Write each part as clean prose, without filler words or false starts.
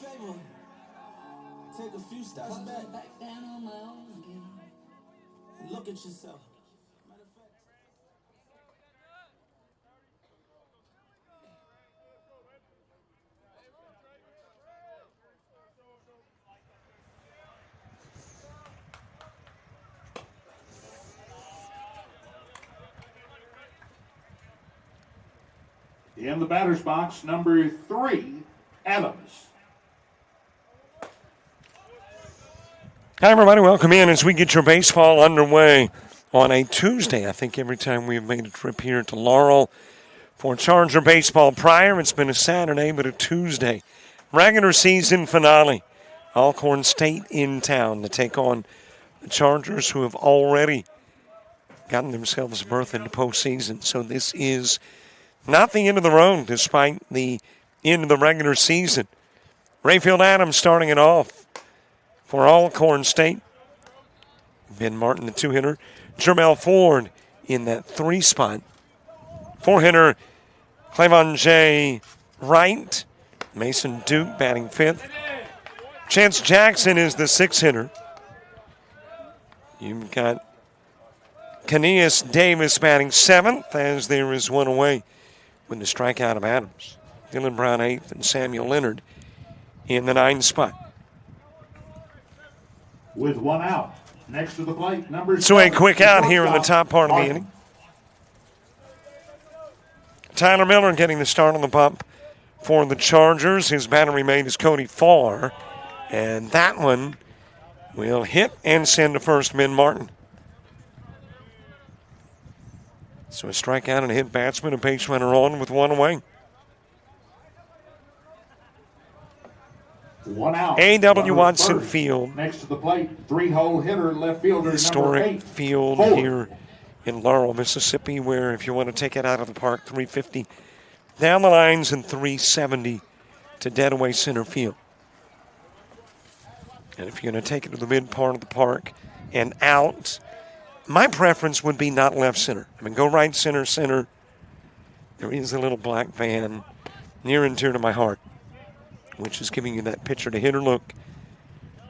favor. Take a few steps back down on my own again. And look at yourself. In the batter's box, number 3, Adams. Hi, everybody. Welcome in as we get your baseball underway on a Tuesday. I think every time we've made a trip here to Laurel for Charger baseball prior, it's been a Saturday, but a Tuesday. Regular season finale. Alcorn State in town to take on the Chargers, who have already gotten themselves a berth into postseason. So this is not the end of the road, despite the end of the regular season. Rayfield Adams starting it off for Alcorn State. Ben Martin, the 2-hitter. Jermel Ford in that 3 spot. 4-hitter, Clavon J. Wright. Mason Duke batting 5th. Chance Jackson is the 6-hitter. You've got Caneas Davis batting 7th, as there is one away with the strikeout of Adams. Dylan Brown 8th and Samuel Leonard in the 9 spot. With 1 out. Next to the plate, number 7. So a quick out here in the top part of the inning. Tyler Miller getting the start on the bump for the Chargers. His battery mate is Cody Farr. And that one will hit and send to first Ben Martin. So a strikeout and a hit batsman, a base runner on with 1 away. 1 out. A.W. Watson Field. Next to the plate, 3-hole hitter, left fielder, historic number 8. field Ford. Here in Laurel, Mississippi, where if you want to take it out of the park, 350 down the lines and 370 to dead away center field. And if you're going to take it to the mid part of the park and out, my preference would be not left center. I mean, go right center, center. There is a little black van near and dear to my heart, which is giving you that pitcher-to-hitter look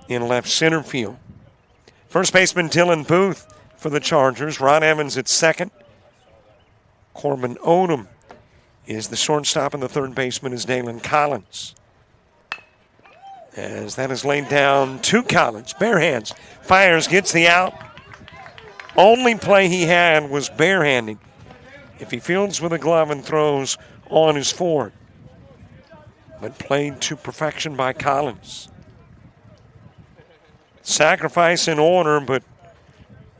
in left center field. First baseman Dylan Booth for the Chargers. Ron Evans at second. Corbin Odom is the shortstop, and the third baseman is Dalen Collins. As that is laid down to Collins. Bare hands. Fires, gets the out. Only play he had was barehanding. If he fields with a glove and throws on his forward. But played to perfection by Collins. Sacrifice in order, but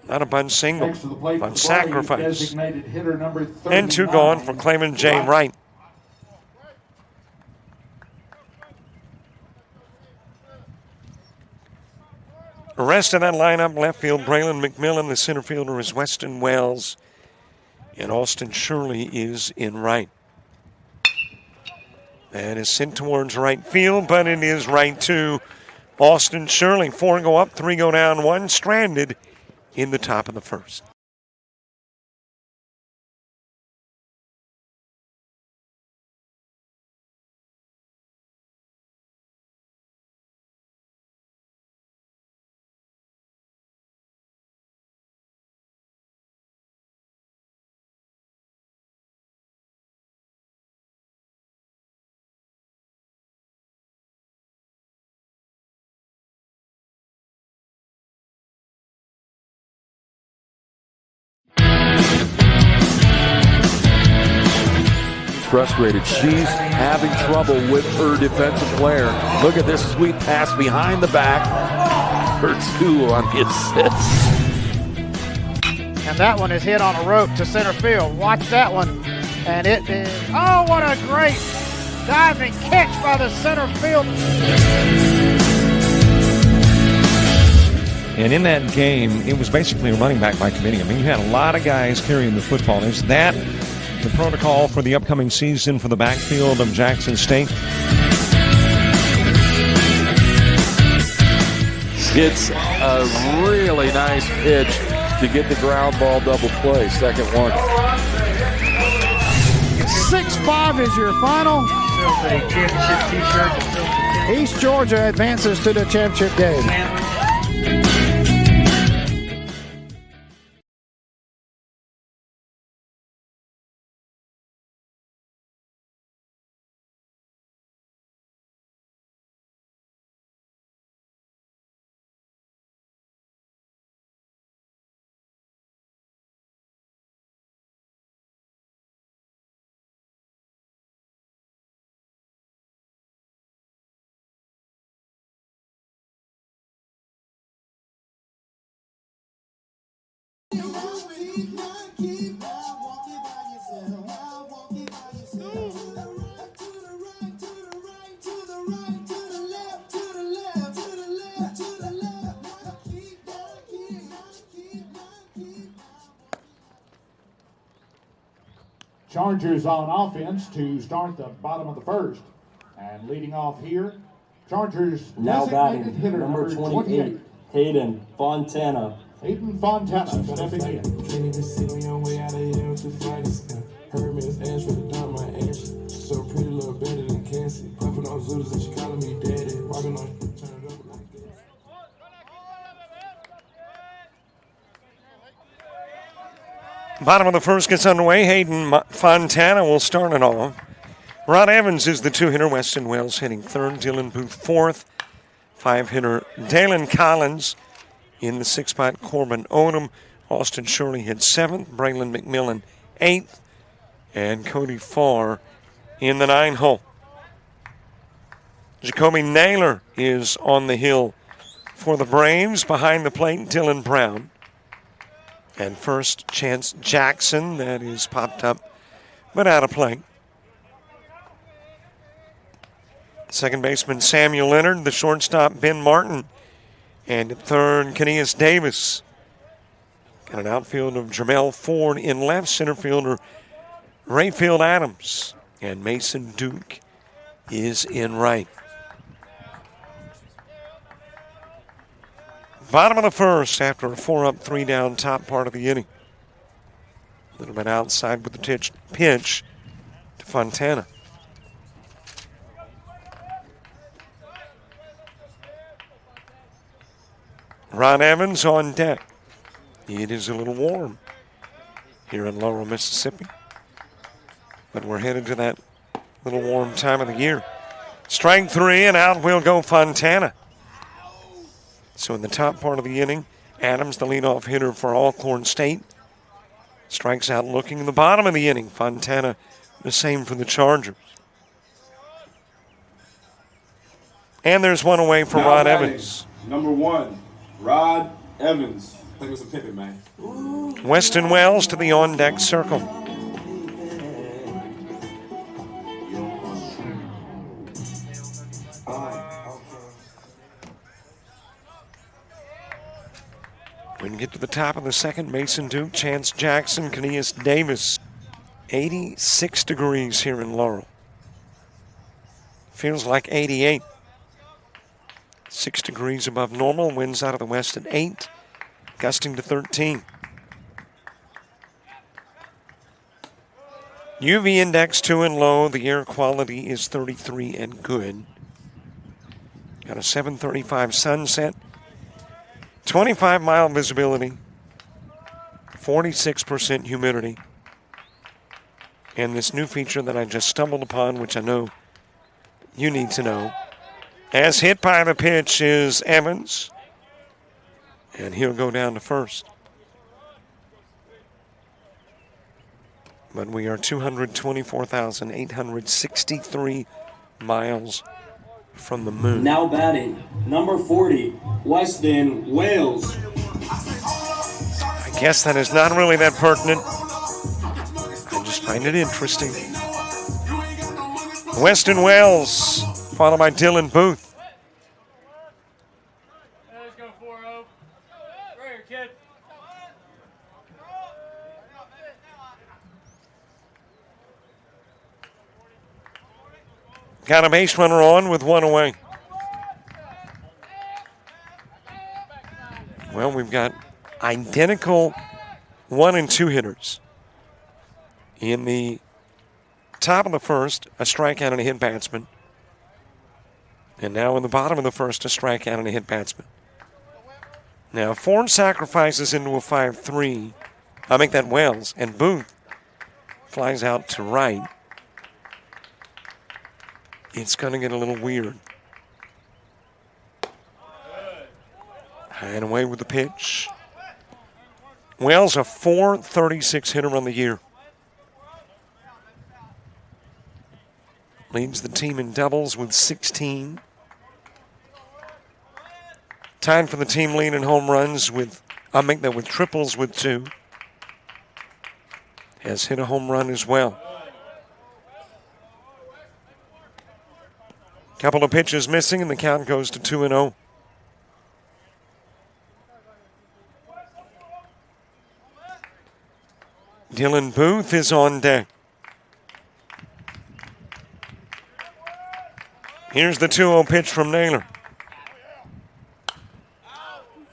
not a bunt single. Bunt sacrifice. And 2 gone for Clavon J. Wright. The rest of that lineup, left field, Braylon McMillan. The center fielder is Weston Wells. And Austin Shirley is in right. That is sent towards right field, but it is right to Austin Shirley. 4 go up, 3 go down, 1 stranded in the top of the first. Frustrated. She's having trouble with her defensive player. Look at this sweet pass behind the back for 2 on the assist. And that one is hit on a rope to center field. Watch that one. And it is, oh, what a great diving catch by the center field. And in that game, it was basically a running back by committee. I mean, you had a lot of guys carrying the football. Is that the protocol for the upcoming season for the backfield of Jackson State? It's a really nice pitch to get the ground ball double play. Second one. 6-5 is your final. Championship t-shirt. East Georgia advances to the championship game. Chargers on offense to start the bottom of the first. And leading off here, Chargers now batting hitter number 28, Hayden Fontana. Hayden Fontana stepping in. Can't even sit on your way out of here with the fighters. Heard me as ash for the dump my ash. So pretty little better than Cassie. Puffin' on Zooters and she calling me daddy. Walking on, turn it up like this. Bottom of the first gets underway. Hayden Fontana will start it off. Ron Evans is the two-hitter. Weston Wells hitting third. Dylan Booth fourth. Five-hitter Dalen Collins in the sixth spot. Corbin Odom. Austin Shirley hit seventh. Braylon McMillan eighth. And Cody Farr in the nine hole. Jacoby Naylor is on the hill for the Braves. Behind the plate, Dylan Brown. And first, Chance Jackson, that is popped up, but out of play. Second baseman, Samuel Leonard. The shortstop, Ben Martin. And at third, Keneas Davis. Got an outfield of Jamel Ford in left. Center fielder, Rayfield Adams. And Mason Duke is in right. Bottom of the first after a 4-up, 3-down top part of the inning. A little bit outside with the pitch to Fontana. Ron Evans on deck. It is a little warm here in Laurel, Mississippi. But we're headed to that little warm time of the year. Strike three, and out will go Fontana. So in the top part of the inning, Adams, the leadoff hitter for Alcorn State, strikes out looking. In the bottom of the inning, Fontana, the same for the Chargers. And there's one away for Rod Evans. Number 1, Rod Evans. I think it was a pivot, man. Weston Wells to the on-deck circle. When you get to the top of the second, Mason Duke, Chance Jackson, Keneas Davis. 86 degrees here in Laurel. Feels like 88. 6 degrees above normal. Winds out of the west at 8, gusting to 13. UV index 2 and low. The air quality is 33 and good. Got a 7:35 sunset. 25-mile visibility, 46% humidity, and this new feature that I just stumbled upon, which I know you need to know. As hit by the pitch is Evans, and he'll go down to first. But we are 224,863 miles from the moon. Now batting, number 40, Weston Wales. I guess that is not really that pertinent. I just find it interesting. Weston Wales, followed by Dylan Booth. Let's go 4-0. Right here, kid. Got a base runner on with one away. Well, we've got identical 1 and 2 hitters. In the top of the first, a strikeout and a hit batsman. And now in the bottom of the first, a strikeout and a hit batsman. Now, Ford sacrifices into a 5-3. I make that Wells. And Booth flies out to right. It's going to get a little weird. High and away with the pitch. Wells, a .436 hitter on the year. Leads the team in doubles with 16. Tied for the team lead in home runs with, I'll make that with triples with 2. Has hit a home run as well. Couple of pitches missing, and the count goes to 2-0. Dylan Booth is on deck. Here's the 2-0 pitch from Naylor.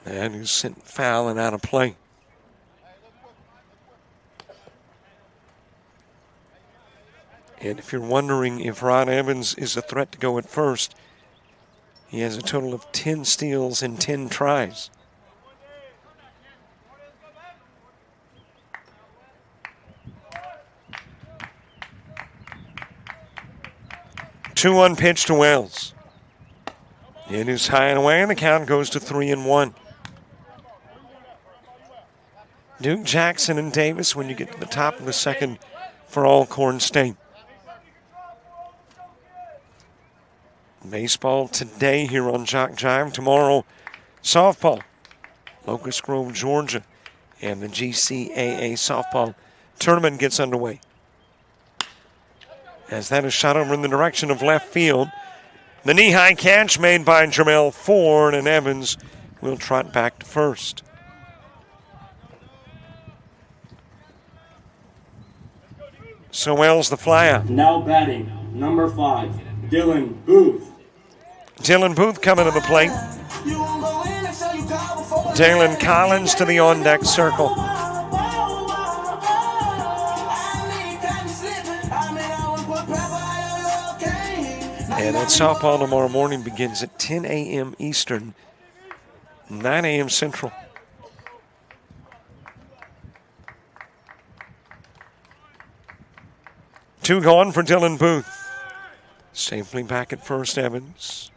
And he's sent foul and out of play. And if you're wondering if Ron Evans is a threat to go at first, he has a total of 10 steals and 10 tries. Two-one pitch to Wells. It is high and away, and the count goes to 3-1. Duke, Jackson, and Davis when you get to the top of the second for Alcorn State. Baseball today here on JockJive. Tomorrow, softball. Locust Grove, Georgia. And the GCAA softball tournament gets underway. As that is shot over in the direction of left field. The knee-high catch made by Jamel Ford, and Evans will trot back to first. So Wells the flyout. Now batting, number 5, Dylan Booth. Dylan Booth coming to the plate. Dalen Collins to the on-deck circle. And that softball tomorrow morning begins at 10 a.m. Eastern, 9 a.m. Central. Two gone for Dylan Booth. Safely back at first, Evans.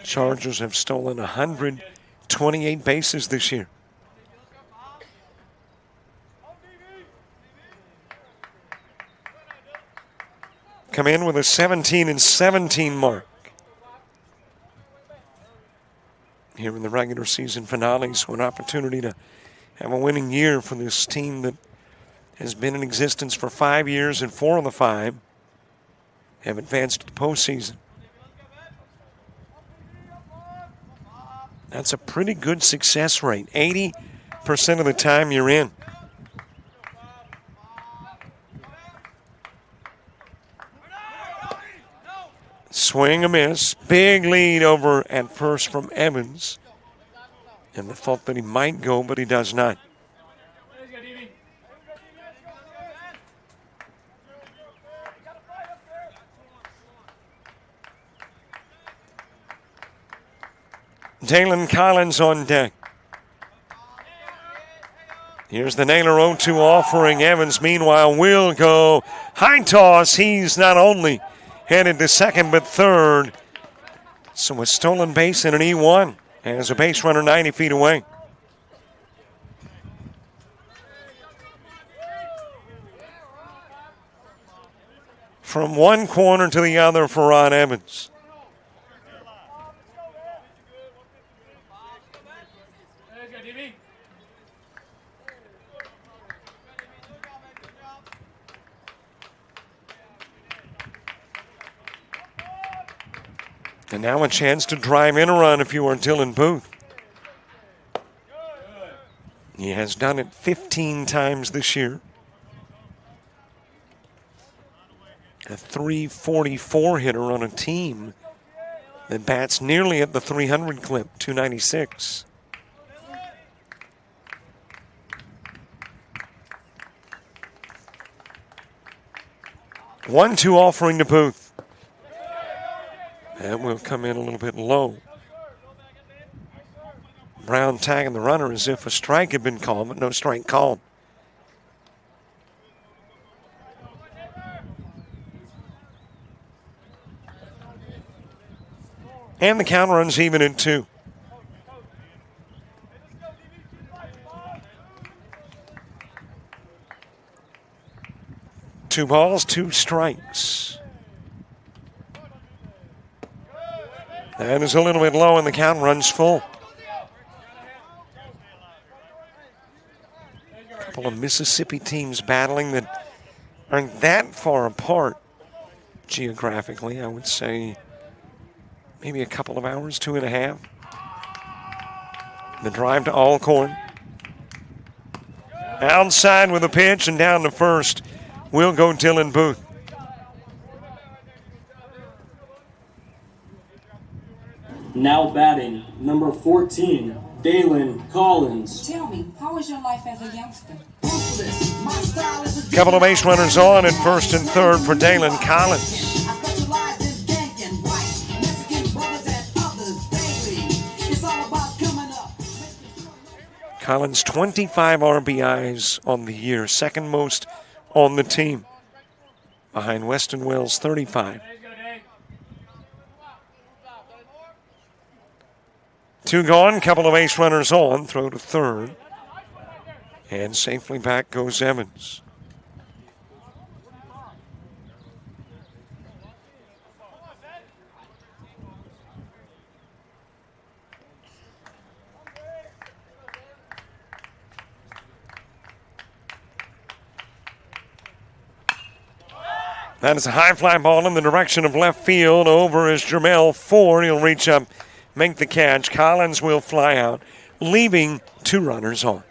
Chargers have stolen 128 bases this year. Come in with a 17-17 mark here in the regular season finale. So an opportunity to have a winning year for this team that has been in existence for 5 years, and 4 of the 5 have advanced to the postseason. That's a pretty good success rate. 80% of the time you're in. Swing a miss. Big lead over at first from Evans. And the thought that he might go, but he does not. Dalen Collins on deck. Here's the Naylor 0-2 offering. Evans, meanwhile, will go high toss. He's not only headed to second, but third. So a stolen base and an E1 as a base runner 90 feet away. From one corner to the other for Ron Evans. And now a chance to drive in a run if you are Dylan Booth. He has done it 15 times this year. A .344 hitter on a team that bats nearly at the 300 clip, 296. 1-2 offering to Booth. That will come in a little bit low. Brown tagging the runner as if a strike had been called, but no strike called. And the count runs even at 2. Two balls, 2 strikes. That is a little bit low, and the count runs full. A couple of Mississippi teams battling that aren't that far apart geographically. I would say maybe a couple of hours, 2.5. The drive to Alcorn. Outside with a pitch and down to first. Will go Dylan Booth. Now batting, number 14, Dalen Collins. Tell me, how was your life as a youngster? Couple of base runners on at first and third for Dalen Collins. Collins, 25 RBIs on the year, second most on the team, behind Weston Wells, 35. 2 gone, couple of base runners on, throw to third. And safely back goes Evans. That is a high fly ball in the direction of left field. Over is Jermel Ford. He'll reach up, make the catch. Collins will fly out, leaving 2 runners on.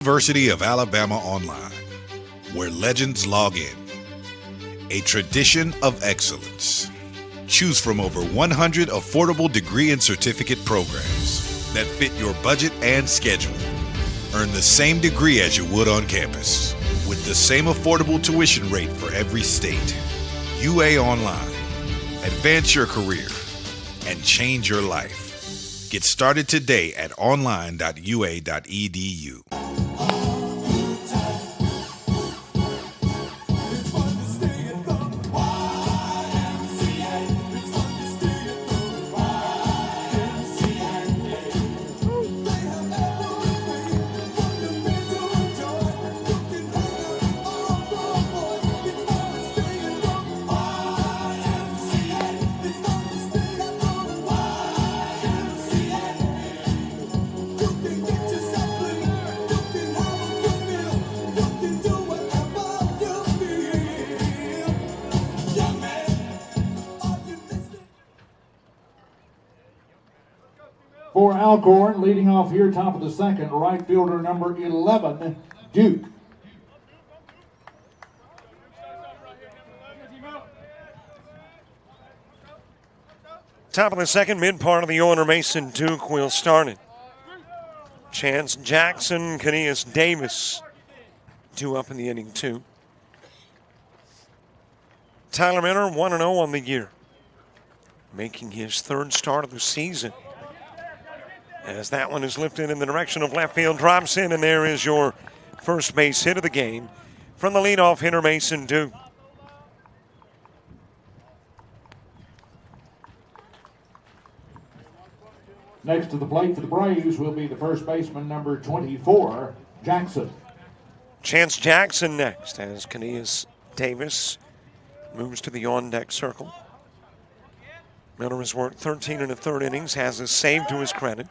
University of Alabama Online, where legends log in. A tradition of excellence. Choose from over 100 affordable degree and certificate programs that fit your budget and schedule. Earn the same degree as you would on campus, with the same affordable tuition rate for every state. UA Online. Advance your career and change your life. Get started today at online.ua.edu. For Alcorn, leading off here, top of the second, right fielder number 11, Duke. Top of the second, mid part of the order, Mason Duke will start it. Chance Jackson, Kanias Davis, 2 up in the inning, 2. Tyler Miller, 1-0 on the year, making his 3rd start of the season. As that one is lifted in the direction of left field, drops in, and there is your first base hit of the game from the leadoff hitter, Mason Duke. Next to the plate for the Braves will be the first baseman, number 24, Jackson. Chance Jackson next, as Kanias Davis moves to the on-deck circle. Miller has worked 13 1/3 innings, has a save to his credit.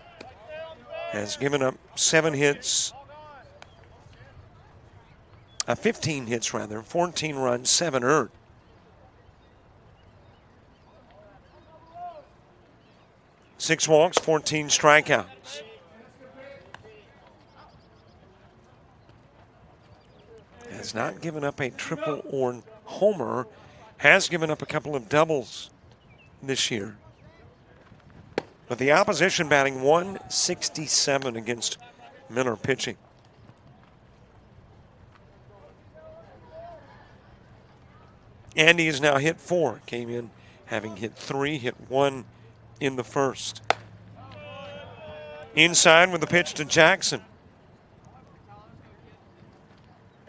Has given up 15 hits, 14 runs, 7 earned. 6 walks, 14 strikeouts. Has not given up a triple or homer, has given up a couple of doubles this year. But the opposition batting 167 against Miller pitching. Andy has now hit 4. Came in having hit 3, hit 1 in the first. Inside with the pitch to Jackson.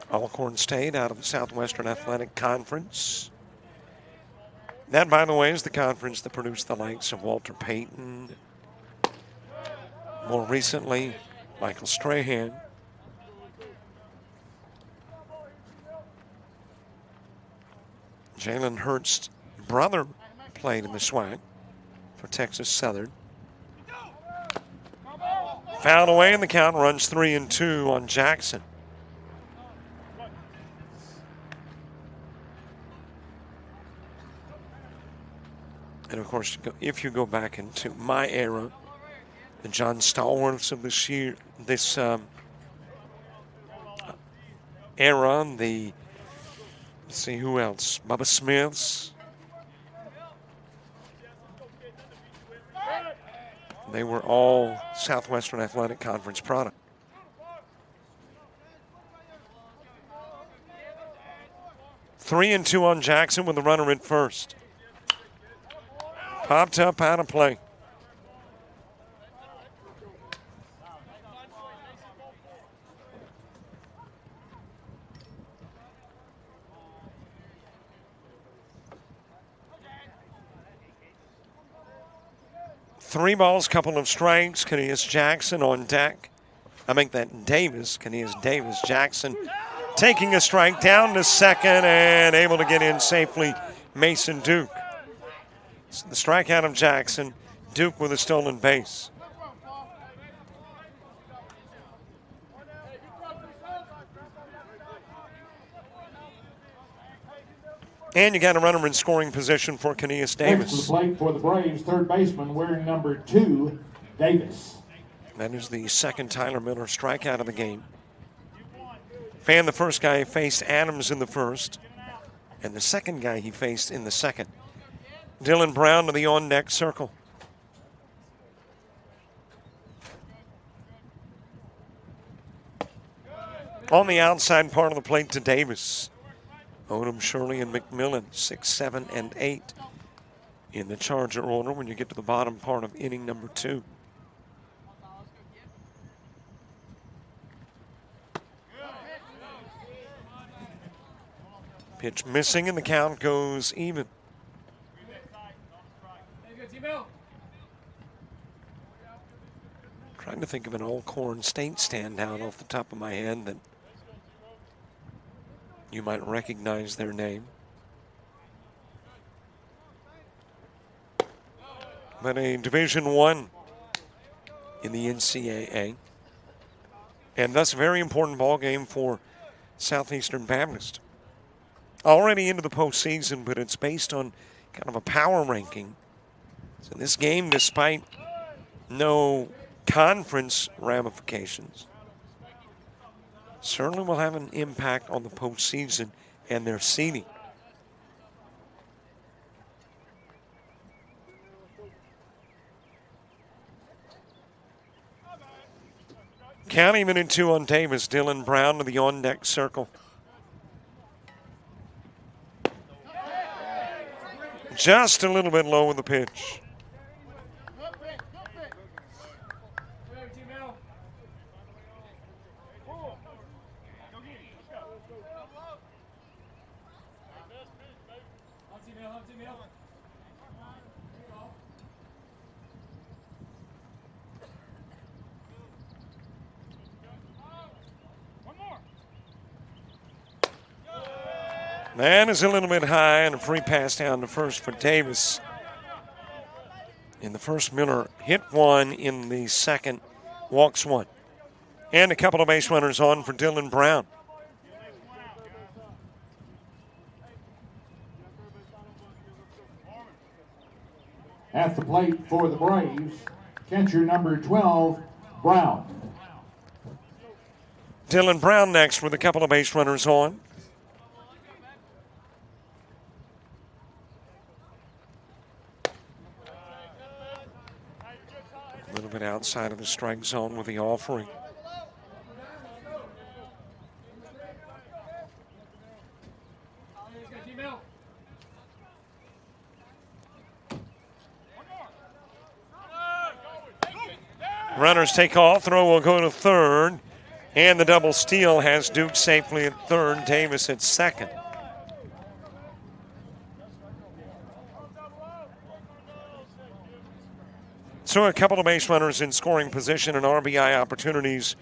Alcorn State out of the Southwestern Athletic Conference. That, by the way, is the conference that produced the likes of Walter Payton. More recently, Michael Strahan. Jalen Hurt's brother played in the SWAC for Texas Southern. Fouled away, and the count runs 3-2 on Jackson. And, of course, if you go back into my era, the John Stallworths of this era, let's see who else, Bubba Smiths. They were all Southwestern Athletic Conference product. Three and two on Jackson with the runner at first. Popped up out of play. Three balls, couple of strikes. Kanias Jackson on deck. I make that Davis. Kanias Davis. Jackson taking a strike down to second and able to get in safely. Mason Duke. The strikeout of Jackson. Duke with a stolen base. And you got a runner in scoring position for Kanias Davis. Next to the plate for the Braves, third baseman wearing number 2, Davis. That is the second Tyler Miller strikeout of the game. Fan, the first guy, faced Adams in the first, and the second guy he faced in the second. Dylan Brown to the on-deck circle. On the outside part of the plate to Davis. Odom, Shirley, and McMillan, 6, 7, and 8 in the Charger order when you get to the bottom part of inning number 2. Pitch missing, and the count goes even. Trying to think of an Alcorn State standout off the top of my head that you might recognize their name. But a Division I in the NCAA. And thus a very important ball game for Southeastern Baptist. Already into the postseason, but it's based on kind of a power ranking. So this game, despite no conference ramifications, certainly will have an impact on the postseason and their seeding. Count even in 2 on Davis. Dylan Brown to the on-deck circle. Just a little bit low with the pitch. That is a little bit high, and a free pass down to first for Davis. In the first, Miller hit 1. In the second, walks 1. And a couple of base runners on for Dylan Brown. At the plate for the Braves, catcher number 12, Brown. Dylan Brown next with a couple of base runners on. A little bit outside of the strike zone with the offering. Runners take off. Throw will go to third. And the double steal has Duke safely at third, Davis at second. So a couple of base runners in scoring position and RBI opportunities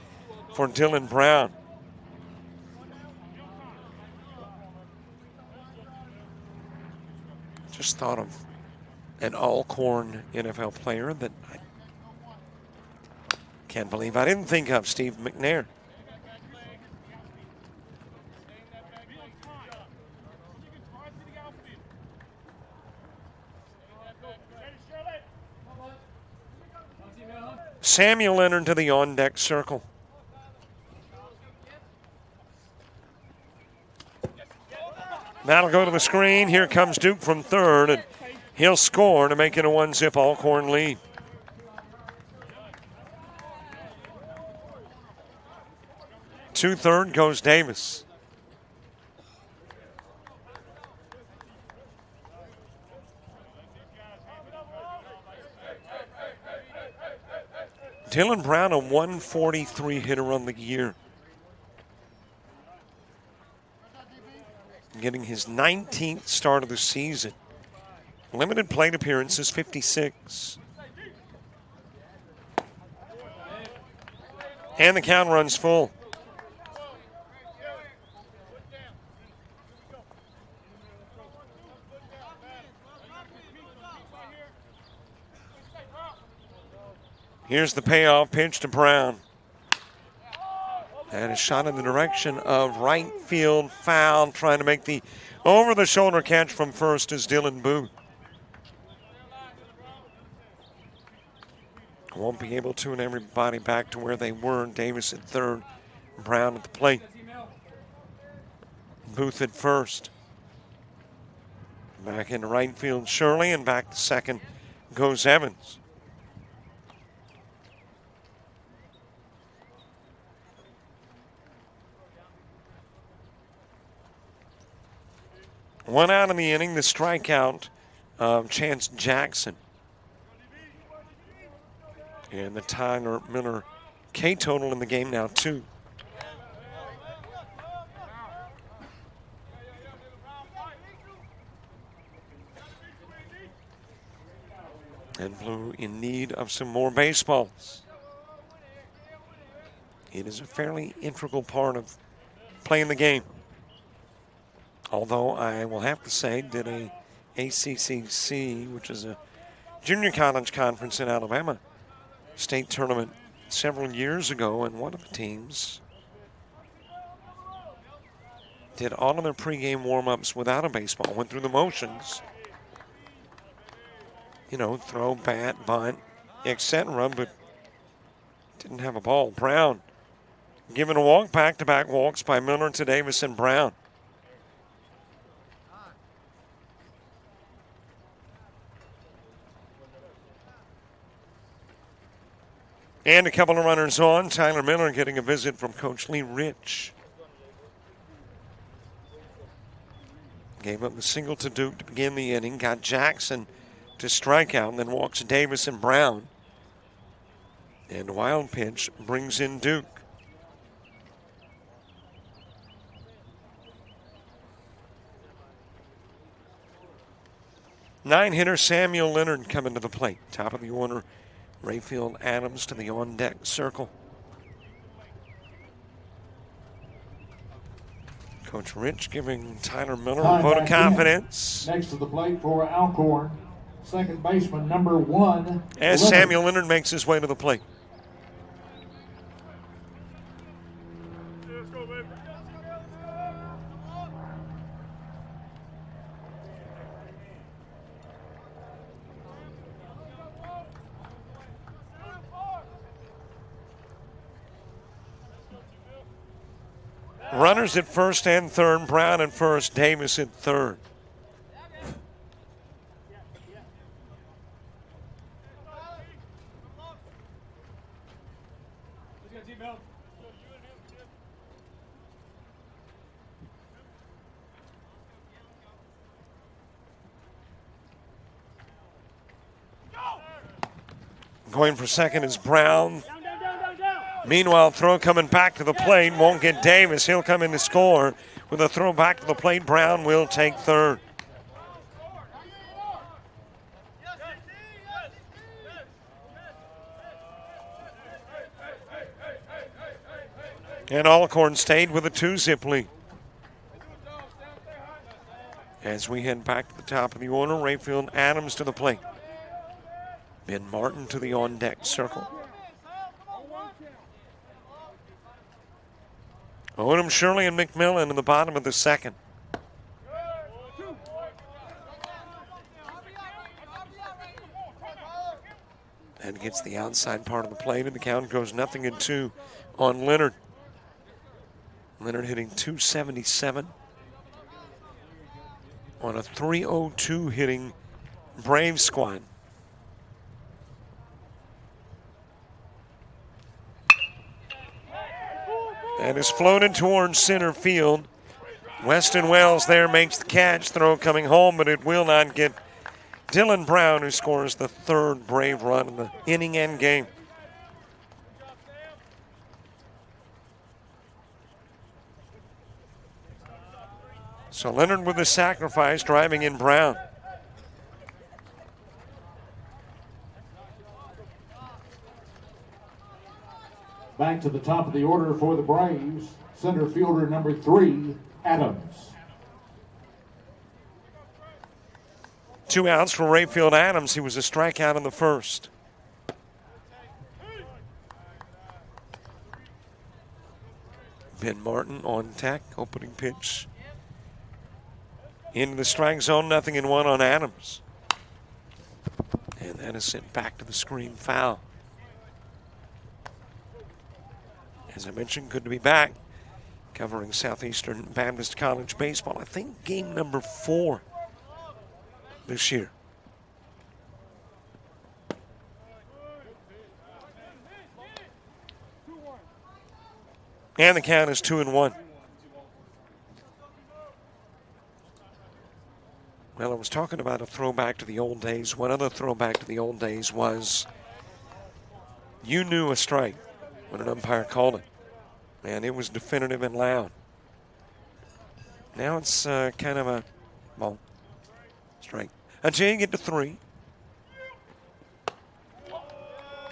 for Dylan Brown. Just thought of an Alcorn NFL player that I can't believe I didn't think of, Steve McNair. Samuel entered to the on-deck circle. That'll go to the screen. Here comes Duke from third, and he'll score to make it a 1-zip Alcorn lead. To third goes Davis. Dylan Brown, a 143 hitter on the year. Getting his 19th start of the season. Limited plate appearances, 56. And the count runs full. Here's the payoff pitch to Brown. And a shot in the direction of right field foul. Trying to make the over-the-shoulder catch from first is Dylan Booth. Won't be able to, and everybody back to where they were. Davis at third, Brown at the plate. Booth at first. Back into right field, Shirley, and back to second goes Evans. One out in the inning, the strikeout of Chance Jackson. And the Tyler Miller K total in the game now 2. And Blue in need of some more baseballs. It is a fairly integral part of playing the game. Although I will have to say, did a ACCC, which is a junior college conference in Alabama, state tournament several years ago, and one of the teams did all of their pregame warm-ups without a baseball, went through the motions, you know, throw, bat, bunt, etc., but didn't have a ball. Brown given a walk, back-to-back walks by Miller to Davis and Brown. And a couple of runners on. Tyler Miller getting a visit from Coach Lee Rich. Gave up the single to Duke to begin the inning. Got Jackson to strike out and then walks Davis and Brown. And a wild pitch brings in Duke. Nine-hitter Samuel Leonard coming to the plate. Top of the order, Rayfield Adams to the on-deck circle. Coach Rich giving Tyler Miller a vote of confidence. Next to the plate for Alcorn, second baseman number 1. As Samuel Leonard makes his way to the plate. Runners at first and third. Brown at first, Davis at third. Going for second is Brown. Meanwhile, throw coming back to the plate. Won't get Davis. He'll come in to score. With a throw back to the plate, Brown will take third. And Alcorn stayed with a 2-zip lead. As we head back to the top of the order, Rayfield Adams to the plate. Ben Martin to the on-deck circle. Odom, Shirley, and McMillan in the bottom of the second. And gets the outside part of the plate, and the count goes 0-2 on Leonard. Leonard hitting .277 on a .302 hitting Braves squad. And is floated towards center field. Weston Wells there makes the catch. Throw coming home, but it will not get Dylan Brown, who scores the third Brave run in the inning and game. So Leonard with the sacrifice, driving in Brown. Back to the top of the order for the Braves, center fielder number 3, Adams. 2 outs for Rayfield Adams. He was a strikeout in the first. Ben Martin on deck, opening pitch. Into the strike zone, 0-1 on Adams. And that is sent back to the screen, foul. As I mentioned, good to be back covering Southeastern Baptist College baseball. I think game number 4 this year. And the count is 2-1. Well, I was talking about a throwback to the old days. One other throwback to the old days was you knew a strike when an umpire called it. And it was definitive and loud. Now it's kind of a ball, strike. Until you get to 3.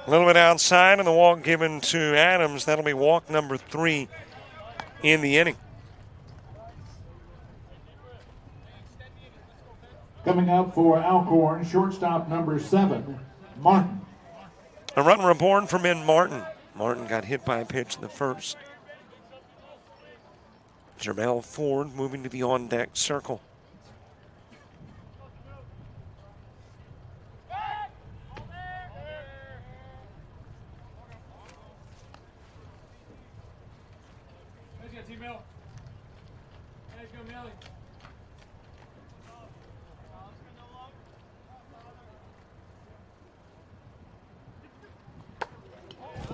A little bit outside, and the walk given to Adams. That'll be walk number 3 in the inning. Coming up for Alcorn, shortstop number 7, Martin. A run report from Ben Martin. Martin got hit by a pitch in the first. Jermel Ford moving to the on-deck circle.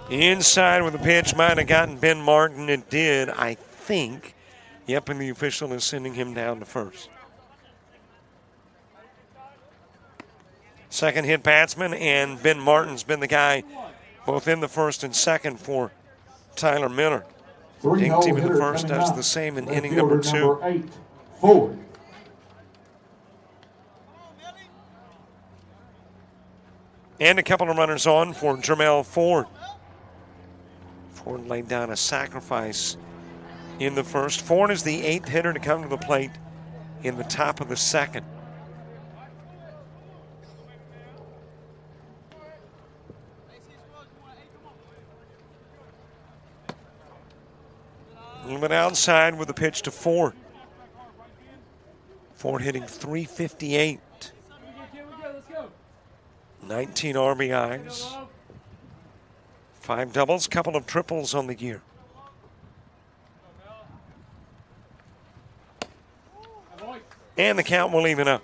Inside with the pitch, might have gotten Ben Martin. It did, I think. Yep, and the official is sending him down to first. Second hit batsman, and Ben Martin's been the guy both in the first and second for Tyler Miller. Ding team in the first does the same in inning number 2. Number 8, Ford. And a couple of runners on for Jermel Ford. Ford laid down a sacrifice in the first. Ford is the 8th hitter to come to the plate in the top of the second. A little bit outside with a pitch to Ford. Ford hitting .358. 19 RBIs. 5 doubles, couple of triples on the year. And the count will even up.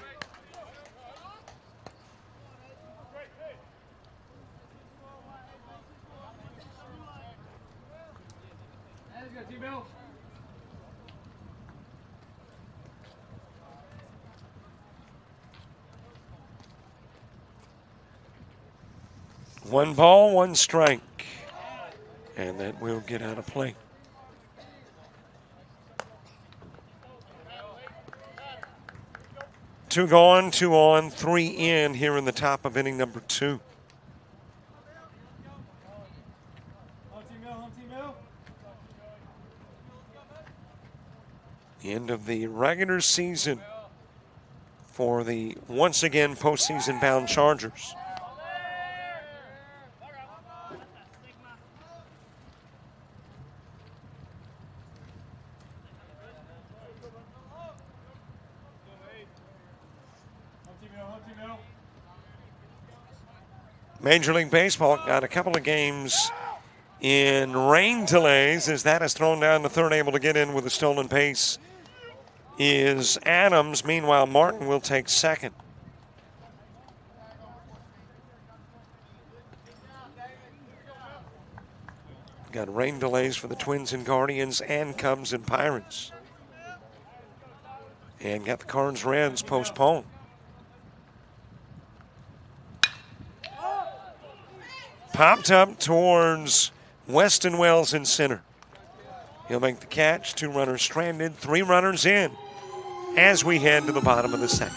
One ball, one strike. And that will get out of play. Two gone, two on, three in here in the top of inning number 2. The end of the regular season for the once again postseason bound Chargers. Major League Baseball got a couple of games in rain delays as that is thrown down the third, able to get in with a stolen base is Adams. Meanwhile, Martin will take second. Got rain delays for the Twins and Guardians and Cubs and Pirates. And got the Cards Reds postponed. Popped up towards Weston Wells in center. He'll make the catch. 2 runners stranded, 3 runners in as we head to the bottom of the second.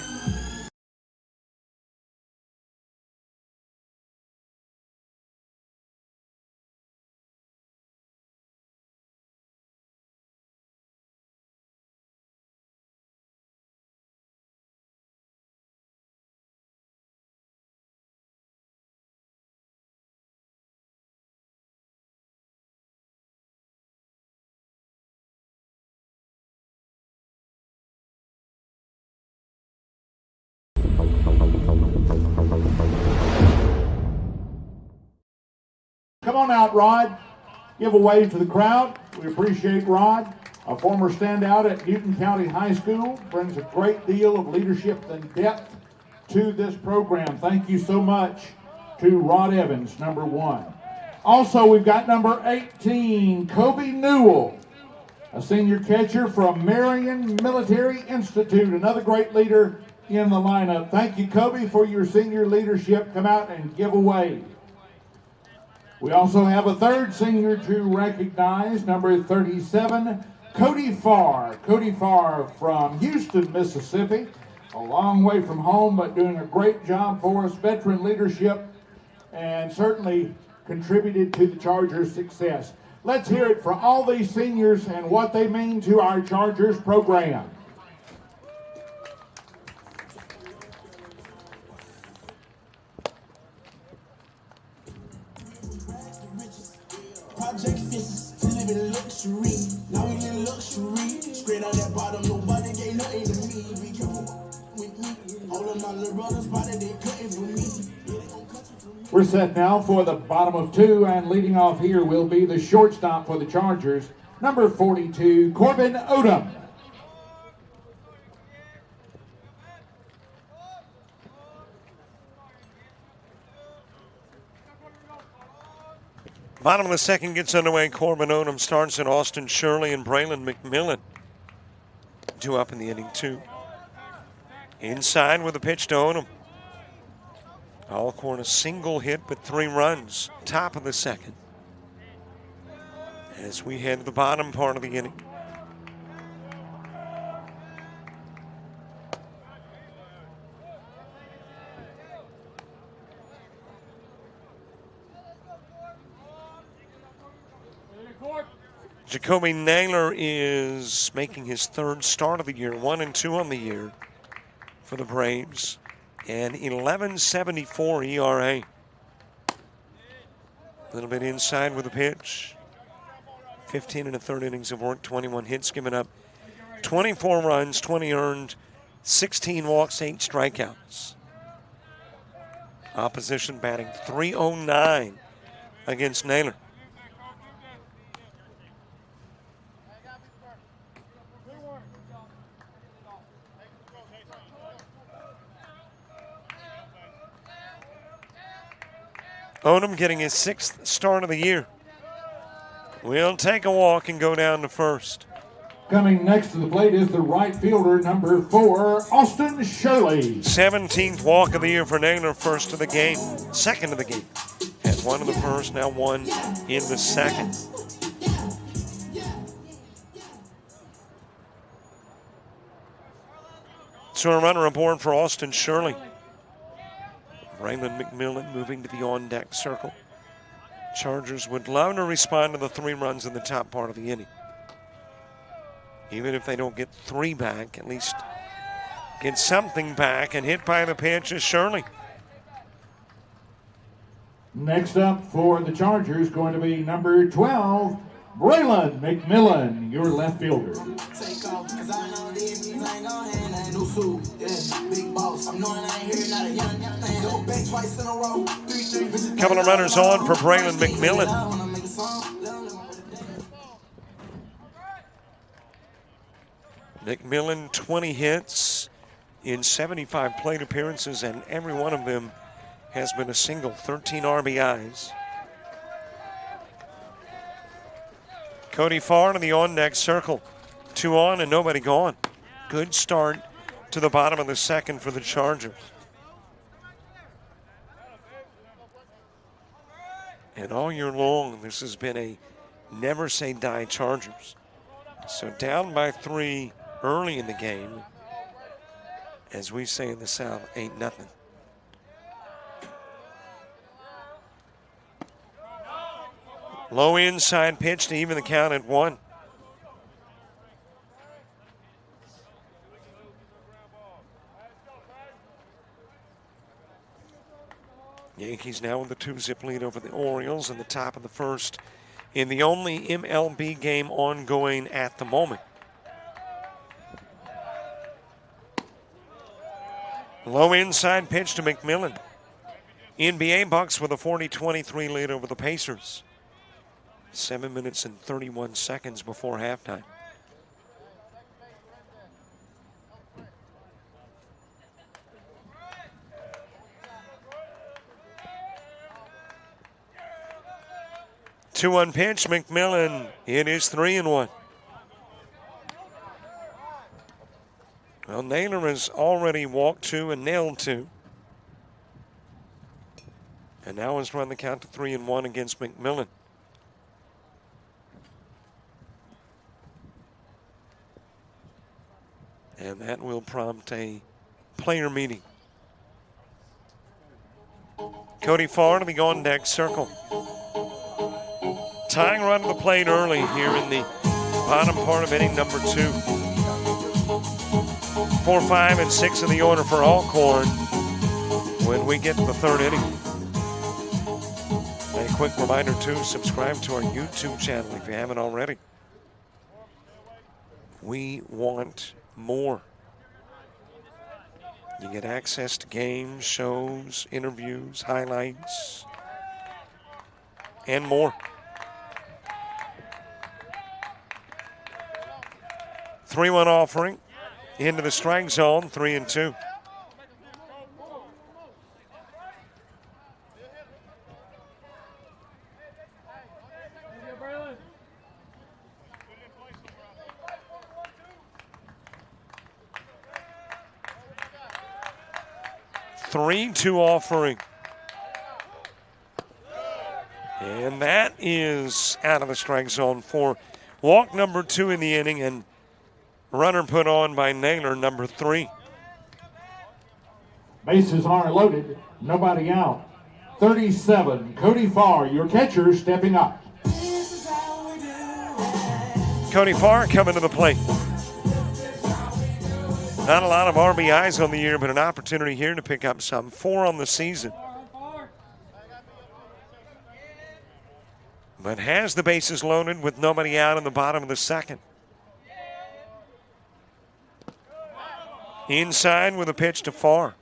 Come on out, Rod. Give a wave to the crowd. We appreciate Rod, a former standout at Newton County High School, brings a great deal of leadership and depth to this program. Thank you so much to Rod Evans, number 1. Also, we've got number 18, Kobe Newell, a senior catcher from Marion Military Institute, another great leader in the lineup. Thank you, Kobe, for your senior leadership. Come out and give a wave. We also have a third senior to recognize, number 37, Cody Farr. Cody Farr from Houston, Mississippi, a long way from home, but doing a great job for us, veteran leadership, and certainly contributed to the Chargers' success. Let's hear it for all these seniors and what they mean to our Chargers program. Project fishes to live in luxury. Now we in luxury. Straight out that bottom, nobody gave nothing to me. Be careful with me. All of my little brothers spotted, they cutting for me. We're set now for the bottom of 2, and leading off here will be the shortstop for the Chargers, number 42, Corbin Odom. Bottom of the second gets underway. Corbin Odom starts at Austin Shirley and Braylon McMillan. 2 up in the inning, 2. Inside with a pitch to Odom. Alcorn a single hit but 3 runs. Top of the second. As we head to the bottom part of the inning. Jacoby Naylor is making his 3rd start of the year, 1-2 on the year for the Braves, and 11.74 ERA. A little bit inside with a pitch. 15 1/3 innings of work, 21 hits given up, 24 runs, 20 earned, 16 walks, 8 strikeouts. Opposition batting .309 against Naylor. Odom getting his 6th start of the year. We'll take a walk and go down to first. Coming next to the plate is the right fielder, number 4, Austin Shirley. 17th walk of the year for Naylor, first of the game, second of the game. Had one in the first, now one in the second. So a runner aboard for Austin Shirley. Braylon McMillan moving to the on-deck circle. Chargers would love to respond to the 3 runs in the top part of the inning. Even if they don't get 3 back, at least get something back, and hit by the pitch is Shirley. Next up for the Chargers going to be number 12, Braylon McMillan, your left fielder. Couple of runners on for Braylon McMillan. McMillan, 20 hits in 75 plate appearances, and every one of them has been a single, 13 RBIs. Cody Farr to the on-deck circle. 2 on and nobody gone. Good start to the bottom of the second for the Chargers. And all year long, this has been a never say die Chargers. So down by 3 early in the game, as we say in the South, ain't nothing. Low inside pitch to even the count at 1. Yankees now with the 2-zip lead over the Orioles in the top of the first in the only MLB game ongoing at the moment. Low inside pitch to McMillan. NBA Bucks with a 40-23 lead over the Pacers. 7 minutes and 31 seconds before halftime. Two-one pitch, McMillan. It is 3-1. Well, Naylor has already walked 2 and nailed 2. And now has run the count to 3-1 against McMillan. And that will prompt a player meeting. Cody Farr to the on-deck circle. Tying run to the plate early here in the bottom part of inning number 2. 4, 5, and 6 in the order for Alcorn when we get to the 3rd inning. A quick reminder to subscribe to our YouTube channel if you haven't already. We want more. You get access to games, shows, interviews, highlights, and more. 3-1 offering into the strike zone, 3-2. Three-two offering. And that is out of the strike zone for walk number 2 in the inning, and runner put on by Naylor, number 3. Bases are loaded, nobody out. 37, Cody Farr, your catcher, stepping up. Cody Farr coming to the plate. Not a lot of RBIs on the year, but an opportunity here to pick up some. 4 on the season. But has the bases loaded with nobody out in the bottom of the second. Inside with a pitch to Farr.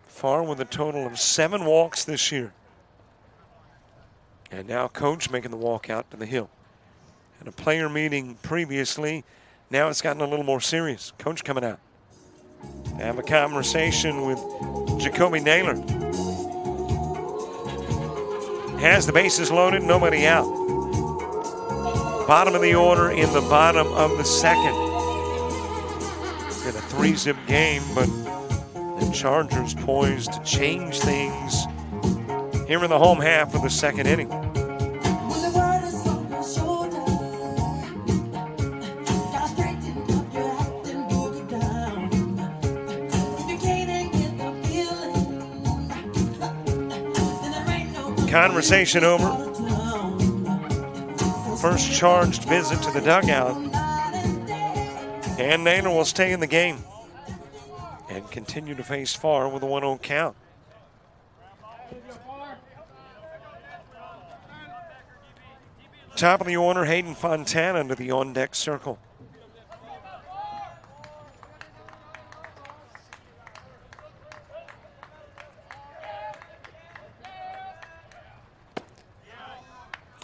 Farr with a total of 7 walks this year. And now coach making the walk out to the hill. At a player meeting previously, now it's gotten a little more serious. Coach coming out. Have a conversation with Jacoby Naylor. Has the bases loaded, nobody out. Bottom of the order in the bottom of the second. In a 3-zip game, but the Chargers poised to change things here in the home half of the second inning. Conversation over. First charged visit to the dugout. And Naylor will stay in the game and continue to face Farr with a 1-0 count. Top of the order, Hayden Fontana into the on-deck circle.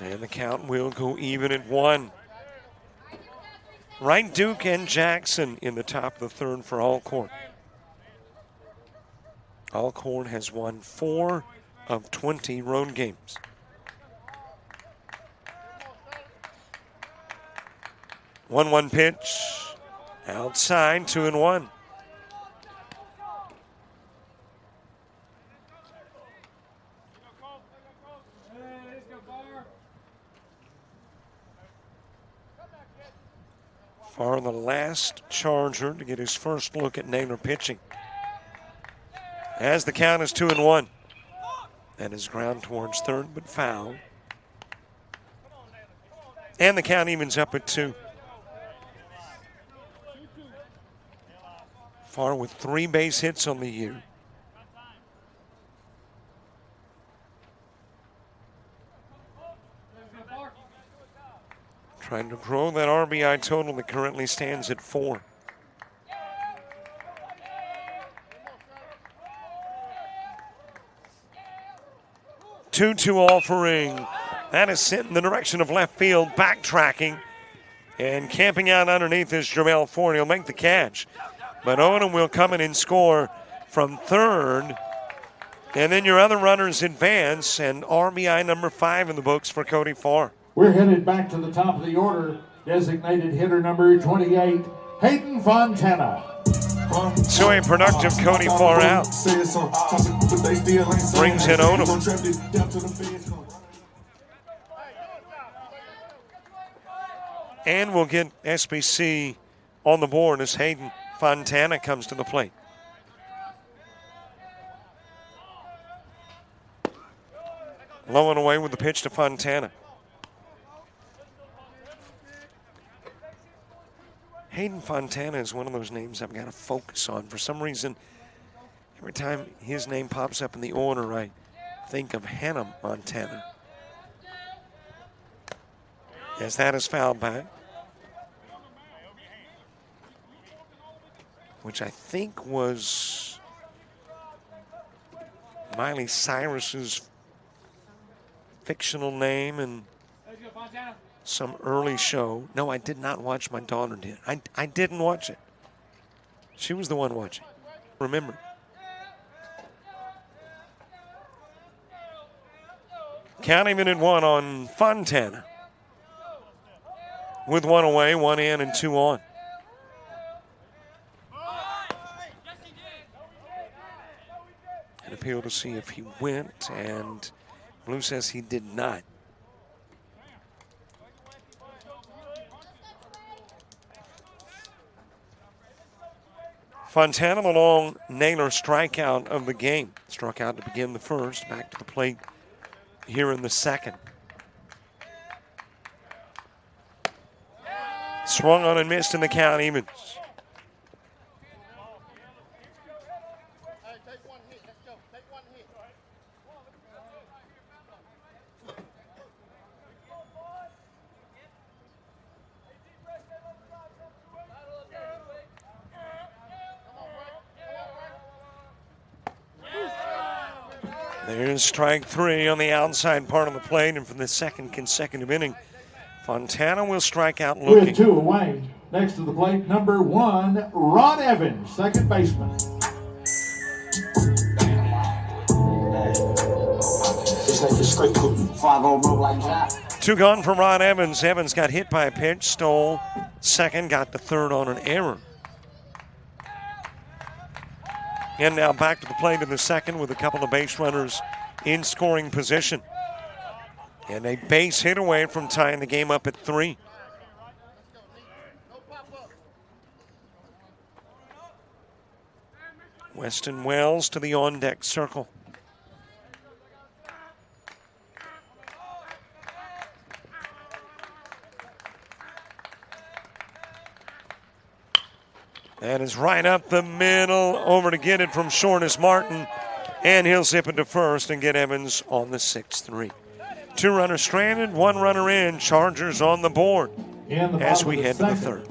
And the count will go even at 1. Wright, Duke, and Jackson in the top of the third for Alcorn. Alcorn has won 4 of 20 road games. One pitch, outside, 2-1. Farr, the last Charger to get his first look at Naylor pitching. As the count is 2-1. And his ground towards third, but foul. And the count evens up at 2. Farr with 3 base hits on the year. Trying to grow that RBI total that currently stands at 4. Two offering. That is sent in the direction of left field, backtracking. And camping out underneath is Jermel Ford. He'll make the catch. But Odom will come in and score from third. And then your other runners advance, and RBI number 5 in the books for Cody Farr. We're headed back to the top of the order. Designated hitter number 28, Hayden Fontana. So a productive Cody Farr out. Brings in Odom. And we'll get SBC on the board as Hayden Fontana comes to the plate. Low and away with the pitch to Fontana. Hayden Fontana is one of those names I've got to focus on. For some reason, every time his name pops up in the order, I think of Hannah Montana. As that is fouled back. Which I think was Miley Cyrus's fictional name and some early show. No, I did not watch. My daughter did. I didn't watch it. She was the one watching. Remember. Count even at 1 on Fontana. With 1 away, 1 in, and 2 on. An appeal to see if he went, and Blue says he did not. Fontana, the long Naylor strikeout of the game. Struck out to begin the first, back to the plate here in the second. Swung on and missed, and the count evens. There's strike 3 on the outside part of the plate, and for the second consecutive inning, Fontana will strike out looking. With 2 away. Next to the plate, number 1, Ron Evans, second baseman. 2 gone for Ron Evans. Evans got hit by a pitch, stole second, got the third on an error. And now back to the plate in the second with a couple of base runners in scoring position. And a base hit away from tying the game up at 3. Weston Wells to the on-deck circle. That is right up the middle. Over to get it from short is Martin. And he'll zip it to first and get Evans on the 6-3. 2 runners stranded, 1 runner in. Chargers on the board as we head to the third.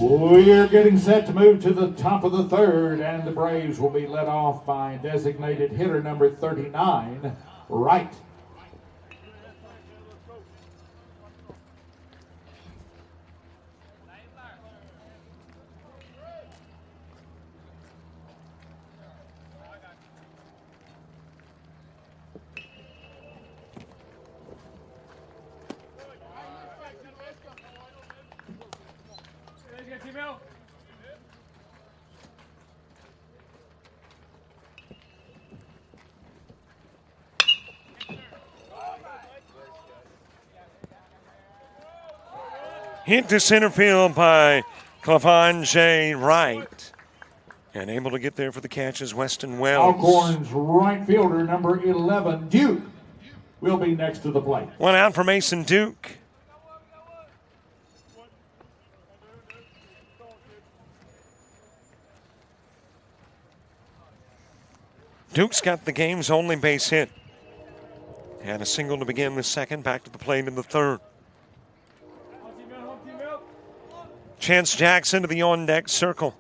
We're getting set to move to the top of the third, and the Braves will be led off by designated hitter number 39, Wright. Hit to center field by Clavon Wright. And able to get there for the catch is Weston Wells. Alcorn's right fielder, number 11, Duke, will be next to the plate. 1 out for Mason Duke. Duke's got the game's only base hit. Had a single to begin the second, back to the plate in the third. Chance Jackson to the on-deck circle.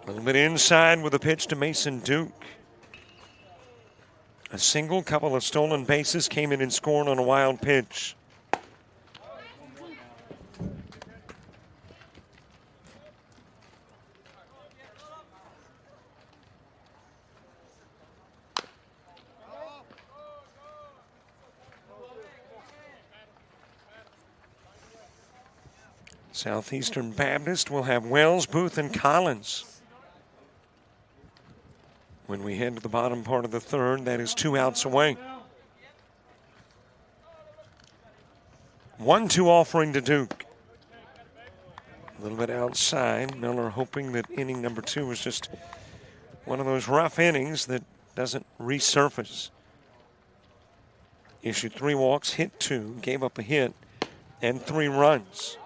A little bit inside with a pitch to Mason Duke. A single, couple of stolen bases, came in and scored on a wild pitch. Southeastern Baptist will have Wells, Booth, and Collins. When we head to the bottom part of the third, that is 2 outs away. 1-2 offering to Duke. A little bit outside. Miller hoping that inning number 2 was just one of those rough innings that doesn't resurface. Issued 3 walks, hit 2, gave up a hit, and 3 runs.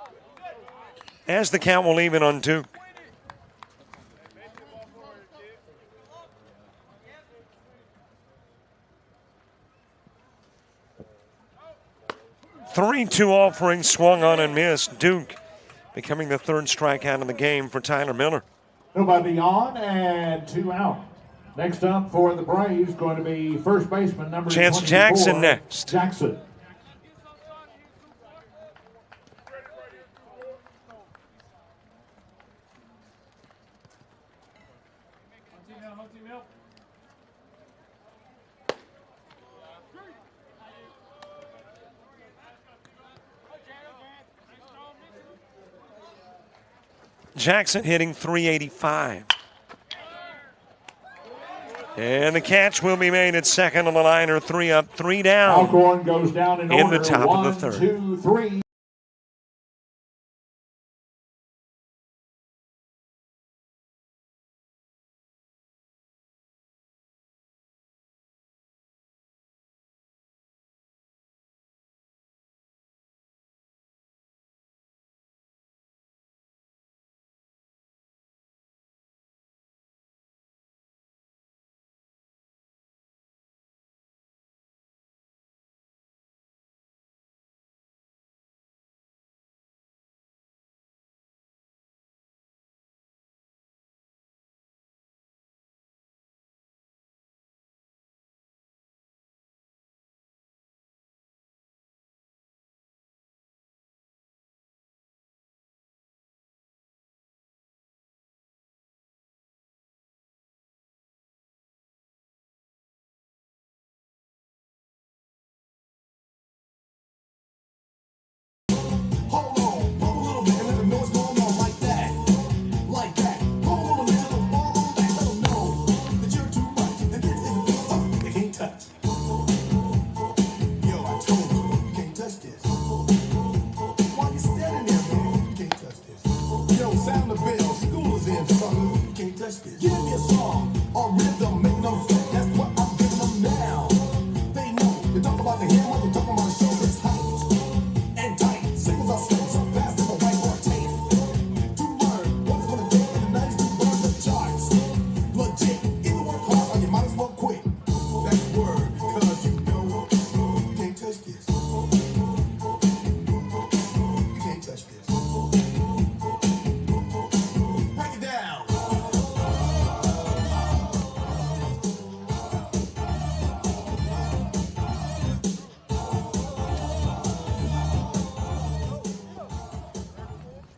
as the count will even on Duke. Three-two offering swung on and missed. Duke becoming the third strikeout of the game for Tyler Miller. Nobody on and 2 out. Next up for the Braves going to be first baseman number Chance 24, Jackson next. Jackson. Jackson hitting .385. And the catch will be made at second on the liner. 3 up, 3 down. Alcorn goes down in order. The top 1, of the third. 2, 3.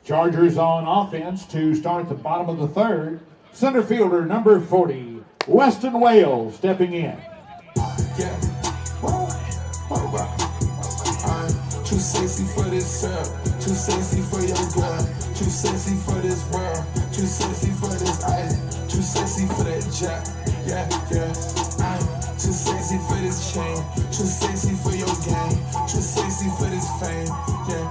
Chargers on offense to start the bottom of the third. Center fielder number 40, Weston Wales, stepping in. I'm too sexy for this too sexy for your girl, too sexy for this world, too sexy for this ice, too sexy for that jack. Yeah. I'm too sexy for this chain, too sexy for your game, too sexy for this fame. Yeah.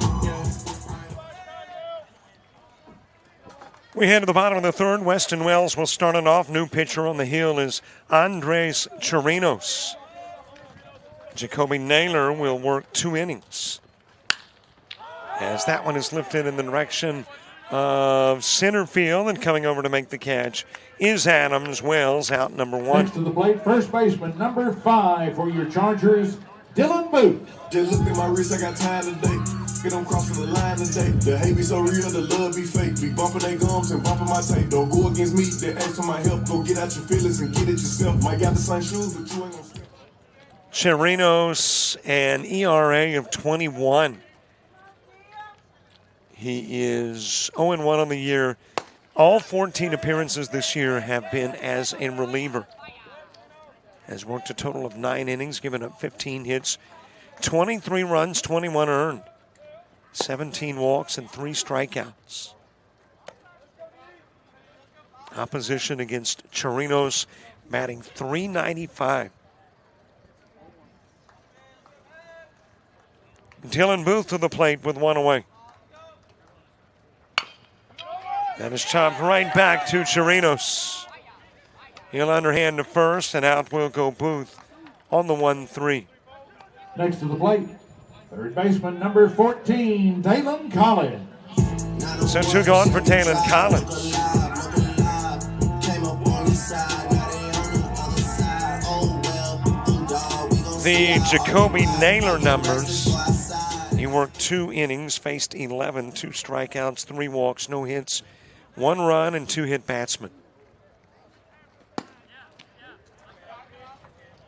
We head to the bottom of the third. Weston Wells will start it off. New pitcher on the hill is Andres Chirinos. Jacoby Naylor will work 2 innings. As that one is lifted in the direction of center field, and coming over to make the catch is Adams. Wells out number 1. Next to the plate, first baseman number 5 for your Chargers, Dylan Booth. Just look at my wrist, I got time today. Get them crossing the line today. The hate be so real, the love be fake. Be bumping their gums and bumping my tape. Don't go against me, they ask for my help. Go get out your feelings and get it yourself. Might got the same shoes, but you ain't gonna step. Chirinos, an ERA of 21. He is 0-1 on the year. All 14 appearances this year have been as a reliever. Has worked a total of 9 innings, given up 15 hits, 23 runs, 21 earned, 17 walks, and 3 strikeouts. Opposition against Chirinos batting .395. Dylan Booth to the plate with 1 away. That is chopped right back to Chirinos. He'll underhand to first, and out will go Booth on the 1-3. Next to the plate, third baseman number 14, Dalen Collins. So 2 gone for Taylor Collins. The Jacoby Naylor numbers. He worked 2 innings, faced 11, 2 strikeouts, 3 walks, no hits, 1 run, and 2 hit batsmen.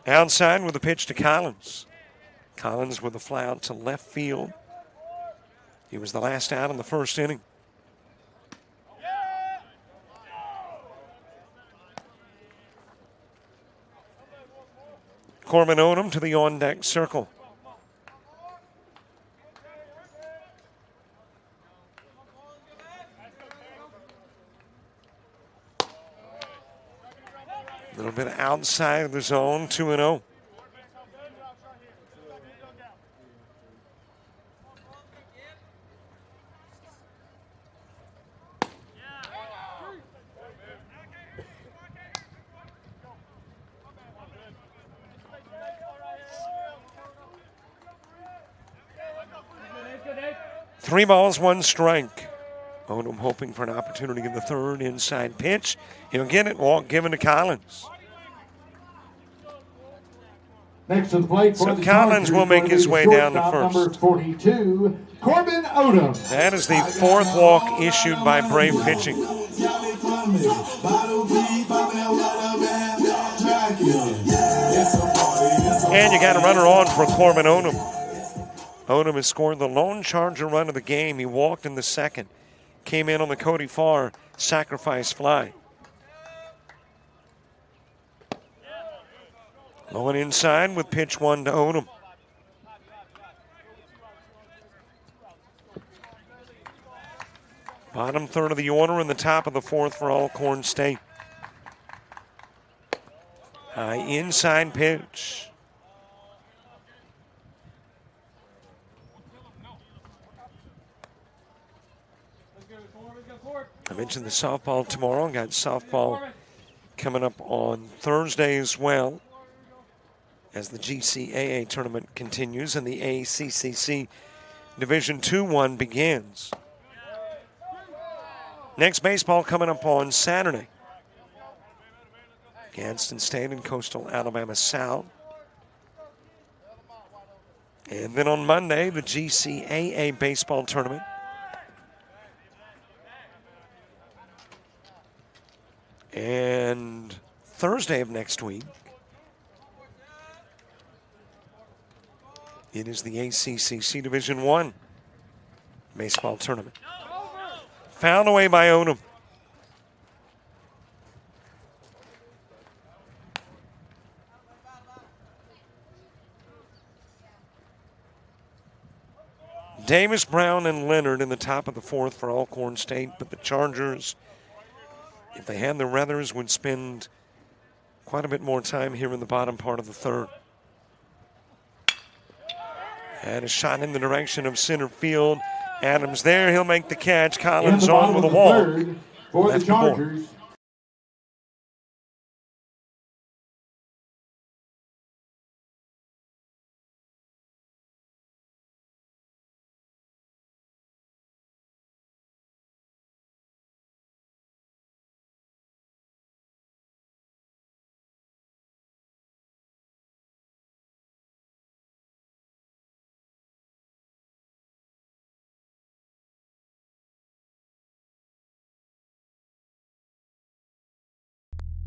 Outside with a pitch to Collins. Collins with a fly out to left field. He was the last out in the first inning. Corbin Odom to the on-deck circle. A little bit outside of the zone, 2-0. Three balls, 1 strike. Odom hoping for an opportunity in the third inside pitch. He'll get it. Walk given to Collins. Next to the plate for So the Collins Chargers, will make his way down to first. Number 42, Corbin Odom. That is the 4th walk issued by Brave pitching. And you got a runner on for Corbin Odom. Odom has scored the lone Charger run of the game. He walked in the second. Came in on the Cody Farr sacrifice fly. Low and inside with pitch 1 to Odom. Bottom third of the order and the top of the 4th for Alcorn State. High inside pitch. I mentioned the softball tomorrow. Got softball coming up on Thursday as well as the GCAA tournament continues and the ACCC Division II-1 begins. Next baseball coming up on Saturday. Gadsden State and Coastal Alabama South. And then on Monday, the GCAA baseball tournament. And Thursday of next week, it is the ACCC Division I baseball tournament. Fouled away by Odom. Davis, Brown, and Leonard in the top of the 4th for Alcorn State, but the Chargers, if they had their ruthers, would spend quite a bit more time here in the bottom part of the 3rd. And a shot in the direction of center field. Adams there. He'll make the catch. Collins on with a walk. For the Chargers.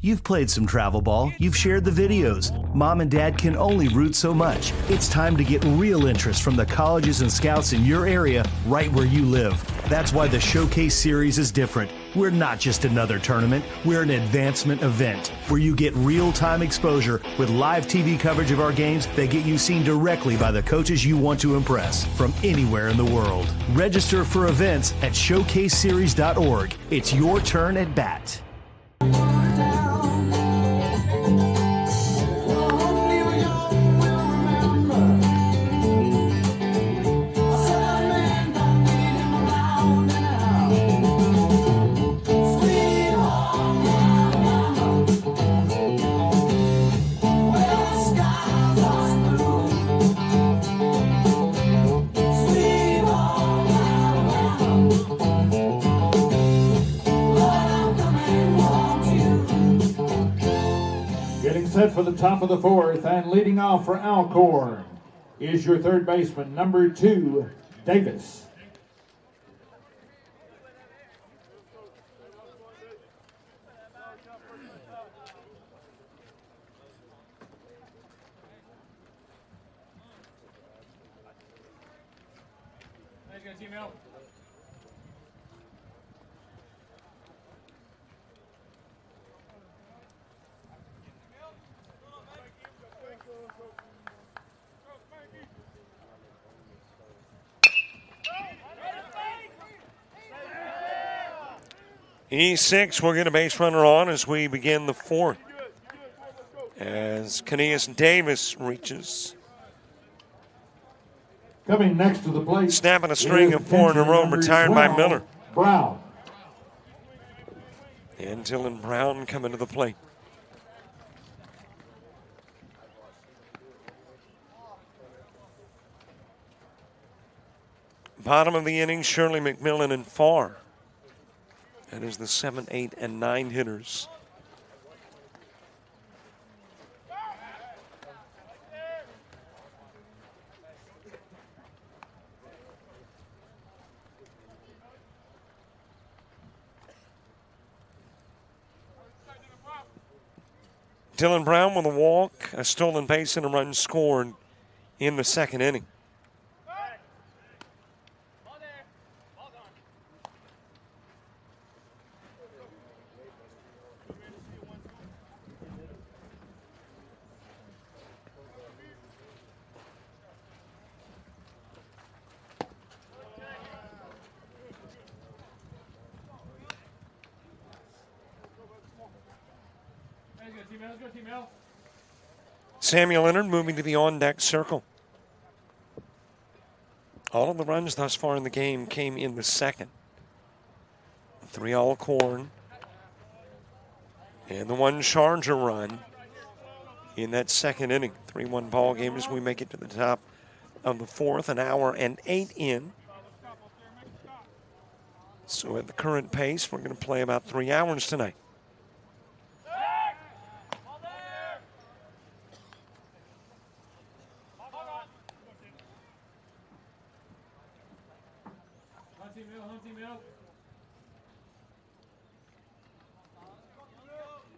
You've played some travel ball, you've shared the videos. Mom and Dad can only root so much. It's time to get real interest from the colleges and scouts in your area, right where you live. That's why the Showcase Series is different. We're not just another tournament, we're an advancement event where you get real-time exposure with live TV coverage of our games that get you seen directly by the coaches you want to impress from anywhere in the world. Register for events at showcaseseries.org. It's your turn at bat. set for the top of the fourth, and leading off for Alcorn is your third baseman, number 2, Davis. E6 will get a base runner on as we begin the fourth. As Keneas Davis reaches. Coming next to the plate. Snapping a string of 4 in a row, retired by Miller. Brown. And Dylan Brown coming to the plate. Bottom of the inning, Shirley McMillan and Farr. That is the 7, 8, and 9 hitters. Dylan Brown with a walk, a stolen base, and a run scored in the second inning. Samuel Leonard moving to the on-deck circle. All of the runs thus far in the game came in the second. 3 Alcorn and the 1 Charger run in that second inning. 3-1 ball game as we make it to the top of the fourth, an hour and 8 in. So at the current pace, we're going to play about 3 hours tonight.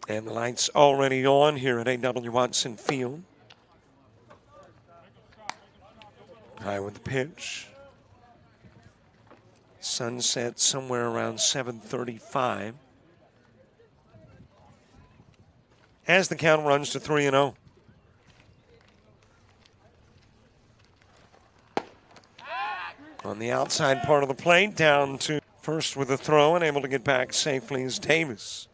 And the lights already on here at A.W. Watson Field. High with the pitch. Sunset somewhere around 7:35. As the count runs to 3-0. On the outside part of the plate, down to first with a throw and able to get back safely is Davis.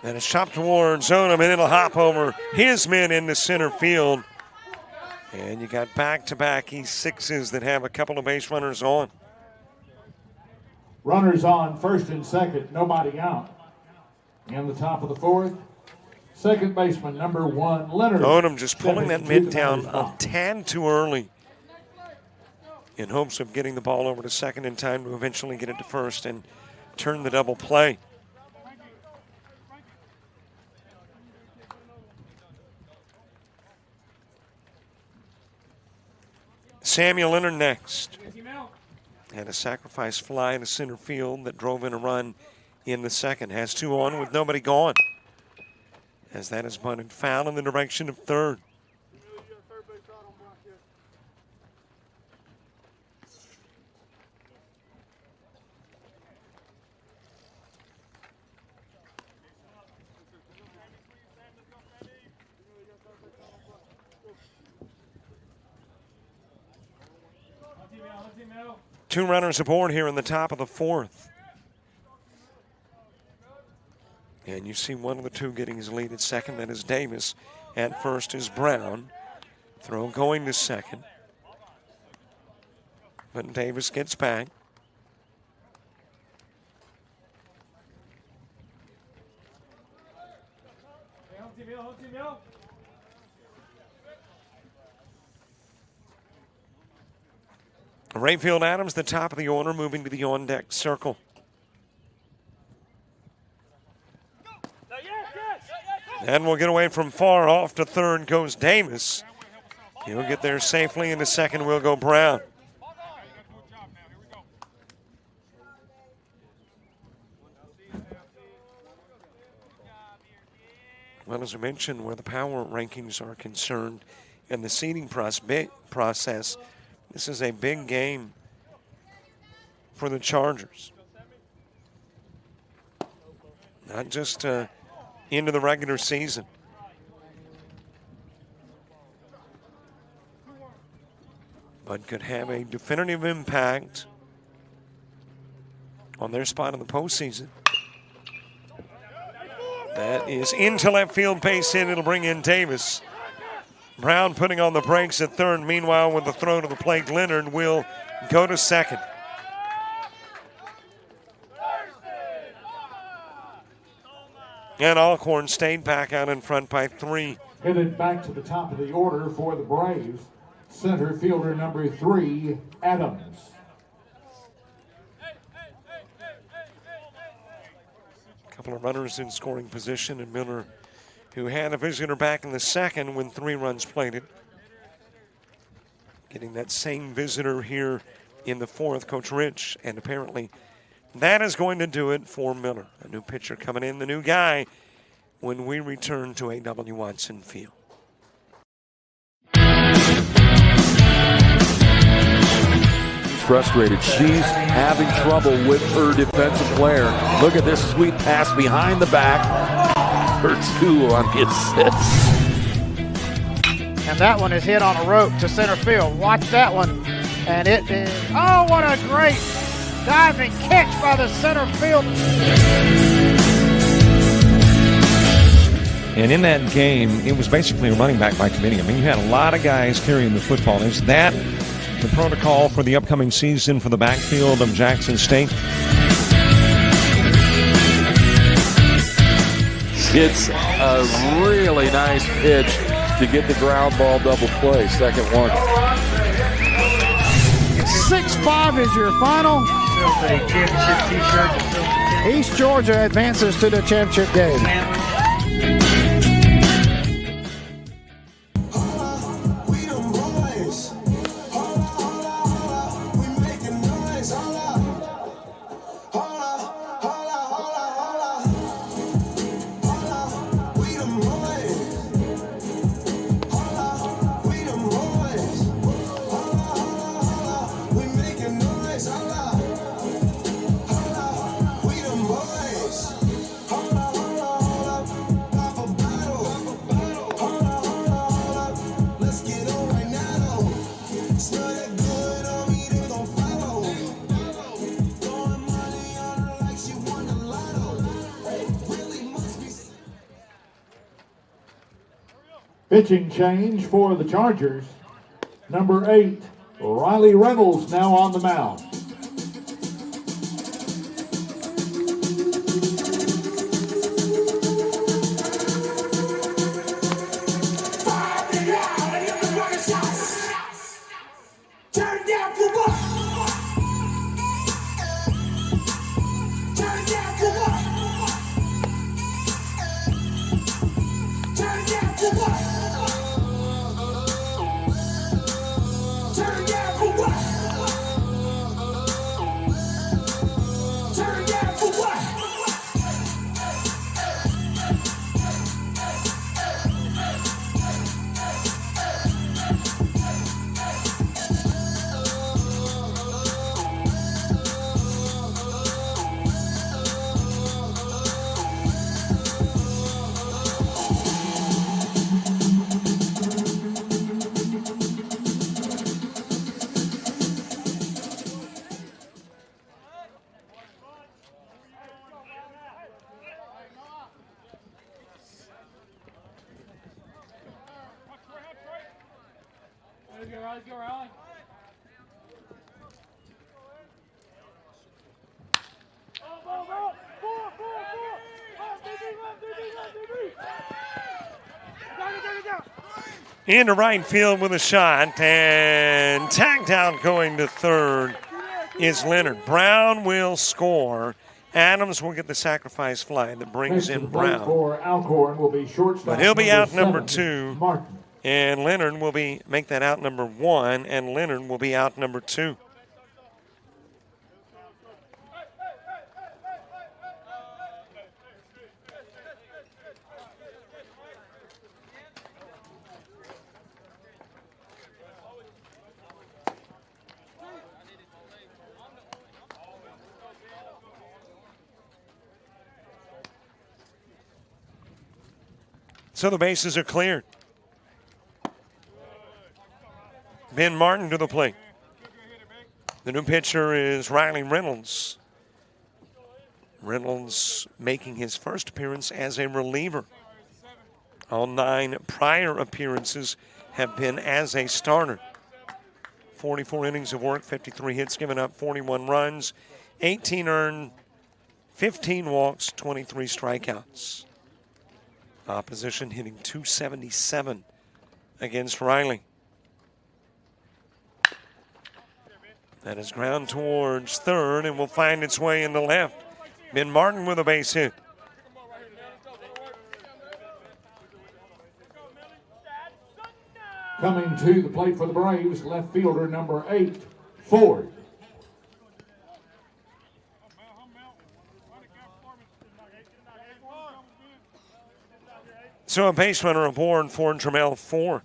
And it's chopped towards Onum, and it'll hop over his men into center field. And you got back-to-back E6s that have a couple of base runners on. Runners on first and second, nobody out. And the top of the fourth, second baseman, number 1, Leonard. Onum just pulling that mid down a tad too early in hopes of getting the ball over to second in time to eventually get it to first and turn the double play. Samuel Leonard next. Had a sacrifice fly to center field that drove in a run in the second. Has 2 on with nobody gone. As that is bunted foul in the direction of third. Two runners aboard here in the top of the fourth. And you see one of the two getting his lead at second. That is Davis. At first is Brown. Throw going to second. But Davis gets back. Rayfield Adams, the top of the order, moving to the on-deck circle. And we'll get away from far. Off to third goes Davis. He'll get there safely. In the second will go Brown. Well, as I mentioned, where the power rankings are concerned and the seeding process, this is a big game for the Chargers. Not just into the regular season. But could have a definitive impact on their spot in the postseason. That is into left field, base hit. It'll bring in Davis. Brown putting on the brakes at third. Meanwhile, with the throw to the plate, Leonard will go to second. And Alcorn stayed back out in front by 3. Headed back to the top of the order for the Braves, center fielder number 3, Adams. A couple of runners in scoring position, and Miller, who had a visitor back in the second when 3 runs plated. Getting that same visitor here in the fourth, Coach Rich, and apparently that is going to do it for Miller. A new pitcher coming in, the new guy, when we return to A.W. Watson Field. Frustrated. She's having trouble with her defensive player. Look at this sweet pass behind the back for 2 on the assist. And that one is hit on a rope to center field. Watch that one. And it is, oh, what a great diving catch by the center field. And in that game, it was basically a running back by committee. I mean, you had a lot of guys carrying the football. Is that the protocol for the upcoming season for the backfield of Jackson State? It's a really nice pitch to get the ground ball double play. Second one. 6-5 is your final. East Georgia advances to the championship game. Pitching change for the Chargers. Number 8, Riley Reynolds now on the mound. Let's go, Riley. Into right field with a shot, and tagged out going to third is Leonard. Brown will score. Adams will get the sacrifice fly that brings in Brown. For Alcorn will be shortstop. But he'll be out number 7, 2. Martin. And Leonard will make that out number 1, and Leonard will be out number 2. So the bases are cleared. Ben Martin to the plate. The new pitcher is Riley Reynolds. Reynolds making his first appearance as a reliever. All 9 prior appearances have been as a starter. 44 innings of work, 53 hits given up, 41 runs, 18 earned, 15 walks, 23 strikeouts. Opposition hitting .277 against Riley. That is ground towards third and will find its way into left. Ben Martin with a base hit. Coming to the plate for the Braves, left fielder number 8, Ford. So a base runner aboard for Jamel Ford.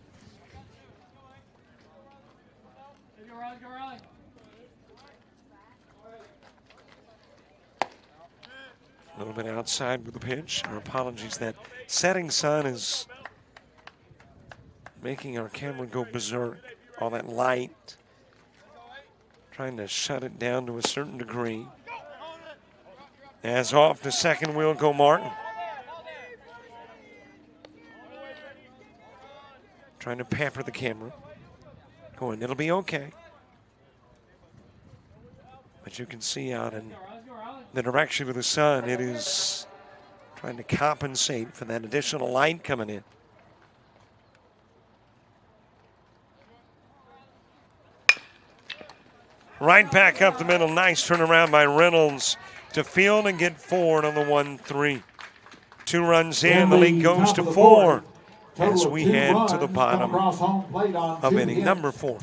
A little bit outside with the pitch. Our apologies. That setting sun is making our camera go berserk. All that light. Trying to shut it down to a certain degree. As off to second will go Martin. Trying to pamper the camera. Going, it'll be okay. But you can see out in the direction of the sun, it is trying to compensate for that additional light coming in. Right back up the middle. Nice turnaround by Reynolds to field and get Ford on the 1-3. 2 runs in. The lead goes to 4 as we head to the bottom of inning number 4.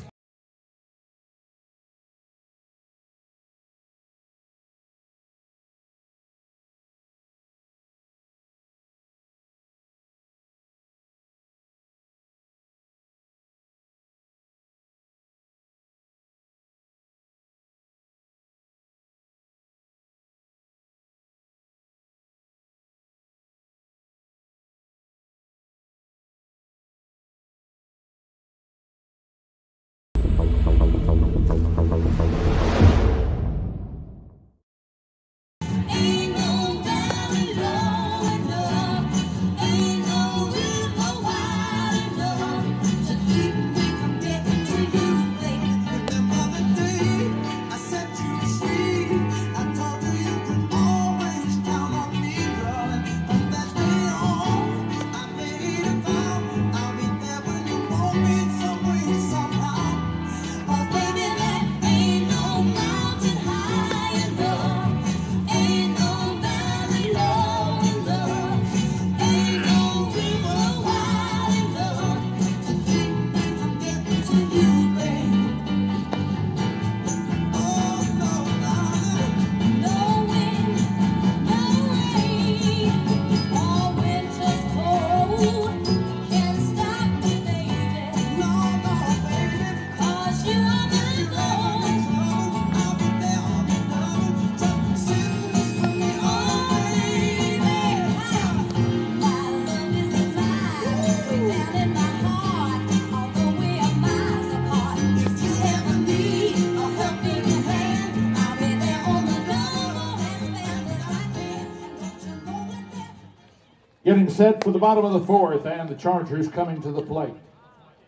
Getting set for the bottom of the 4th, and the Chargers coming to the plate.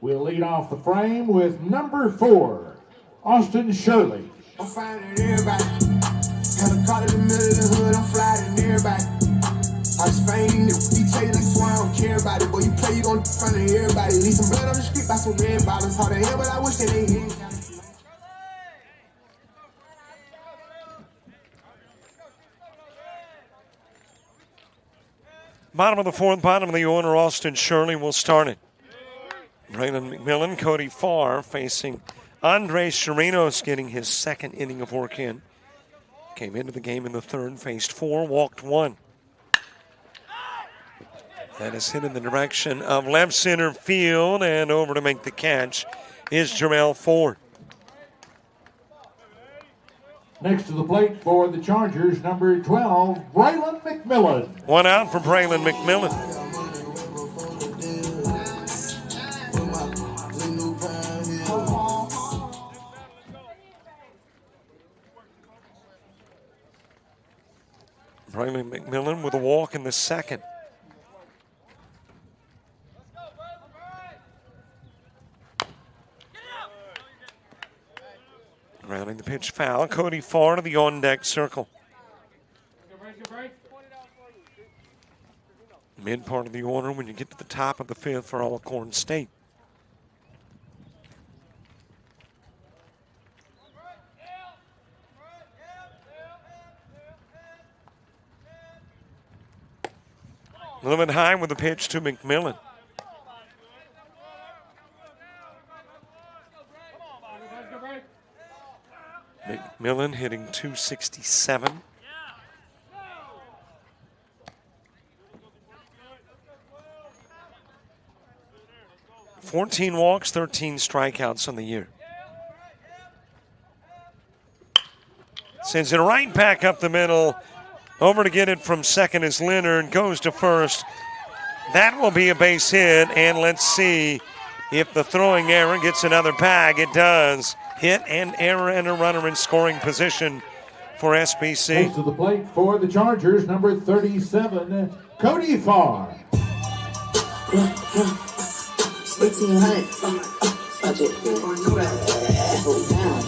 We'll lead off the frame with number 4, Austin Shirley. I'm finding everybody. Had a car in the middle of the hood, I'm flying everybody. I just find you DJ, that's why I don't care about it. Boy, you play, you gon' in front of everybody. Leave some blood on the hard to hear, but I wish that they hear. Bottom of the fourth, bottom of the order, Austin Shirley will start it. Braylon McMillan, Cody Farr facing Andres Chirinos, getting his second inning of work in. Came into the game in the third, faced 4, walked 1. That is hit in the direction of left center field, and over to make the catch is Jermel Ford. Next to the plate for the Chargers, number 12, Braylon McMillan. 1 out for Braylon McMillan. Braylon McMillan with a walk in the second. Grounding the pitch foul. Cody Farr to the on-deck circle. Mid part of the order when you get to the top of the fifth for Alcorn State. A little bit high with the pitch to McMillan. McMillan hitting .267. .14 walks, 13 strikeouts on the year. Sends it right back up the middle. Over to get it from second is Leonard. Goes to first. That will be a base hit. And let's see if the throwing error gets another bag. It does. Hit and error and a runner in scoring position for SBC. Next to the plate for the Chargers, number 37, Cody Farr.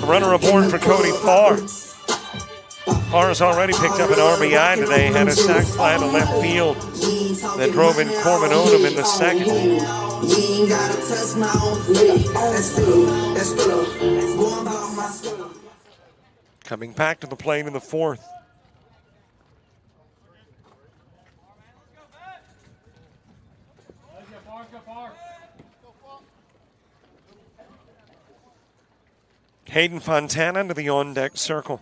Runner aboard for Cody Farr. Farr has already picked up an RBI today, had a sac fly to left field that drove in Corbin Odom in the second. Coming back to the plate in the fourth. Hayden Fontana to the on-deck circle.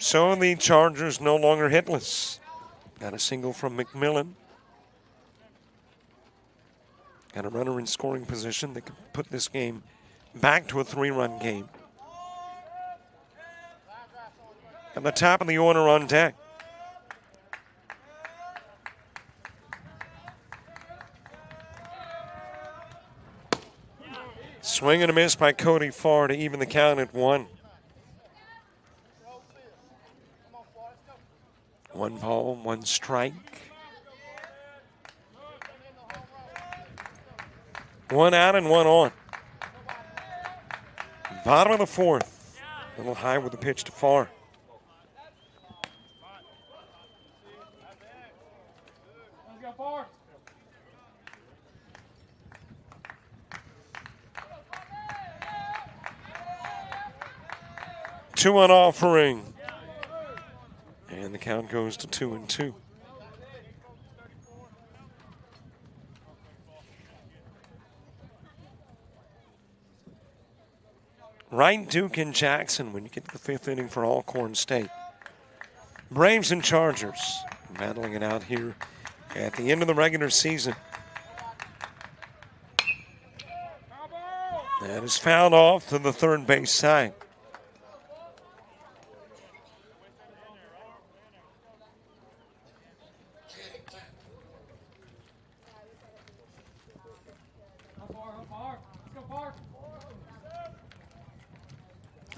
So the Chargers no longer hitless. Got a single from McMillan. Got a runner in scoring position that could put this game back to a 3-run game. At the top of the order on deck. Swing and a miss by Cody Farr to even the count at 1. 1 ball, 1 strike. 1 out and 1 on. Bottom of the fourth. A little high with the pitch to Farr. Two on offering. And the count goes to 2-2. Wright, Duke, and Jackson when you get to the fifth inning for Alcorn State. Braves and Chargers battling it out here at the end of the regular season. That is fouled off to the third base side.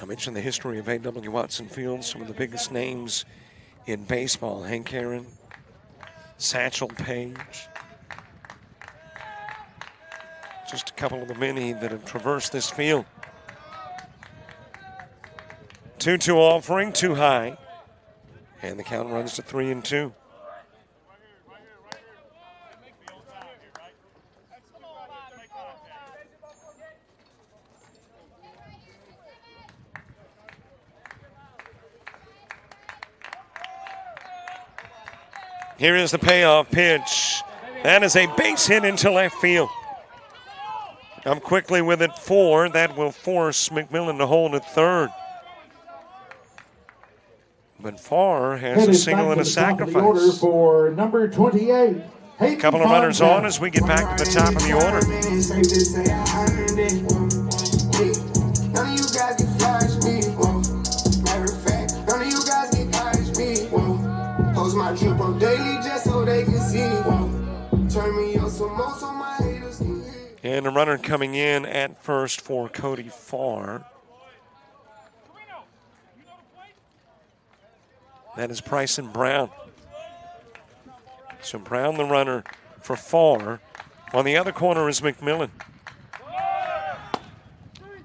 I mentioned the history of A.W. Watson Field, some of the biggest names in baseball. Hank Aaron, Satchel Paige. Just a couple of the many that have traversed this field. 2-2 offering, too high. And the count runs to 3-2. Here is the payoff pitch. That is a base hit into left field. Up quickly with it, 4. That will force McMillan to hold at third. But Farr has a single and a sacrifice. Order for number 28. A couple of runners on as we get back to the top of the order. None of you guys can flash me. Matter of fact, none of you guys can catch me. Post my drip on daily just so they can see. Turn me on some more so my haters can hear. And a runner coming in at first for Cody Farr. That is Bryson Brown. So Brown the runner for Farr. On the other corner is McMillan.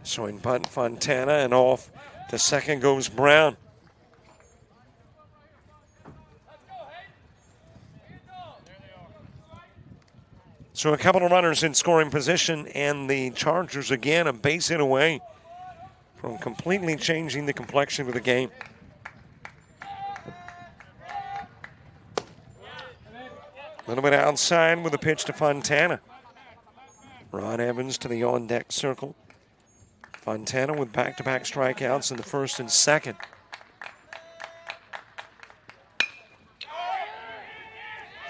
Showing bunt Fontana, and off to second goes Brown. So a couple of runners in scoring position, and the Chargers again a base hit away from completely changing the complexion of the game. A little bit outside with a pitch to Fontana. Ron Evans to the on-deck circle. Fontana with back-to-back strikeouts in the first and second.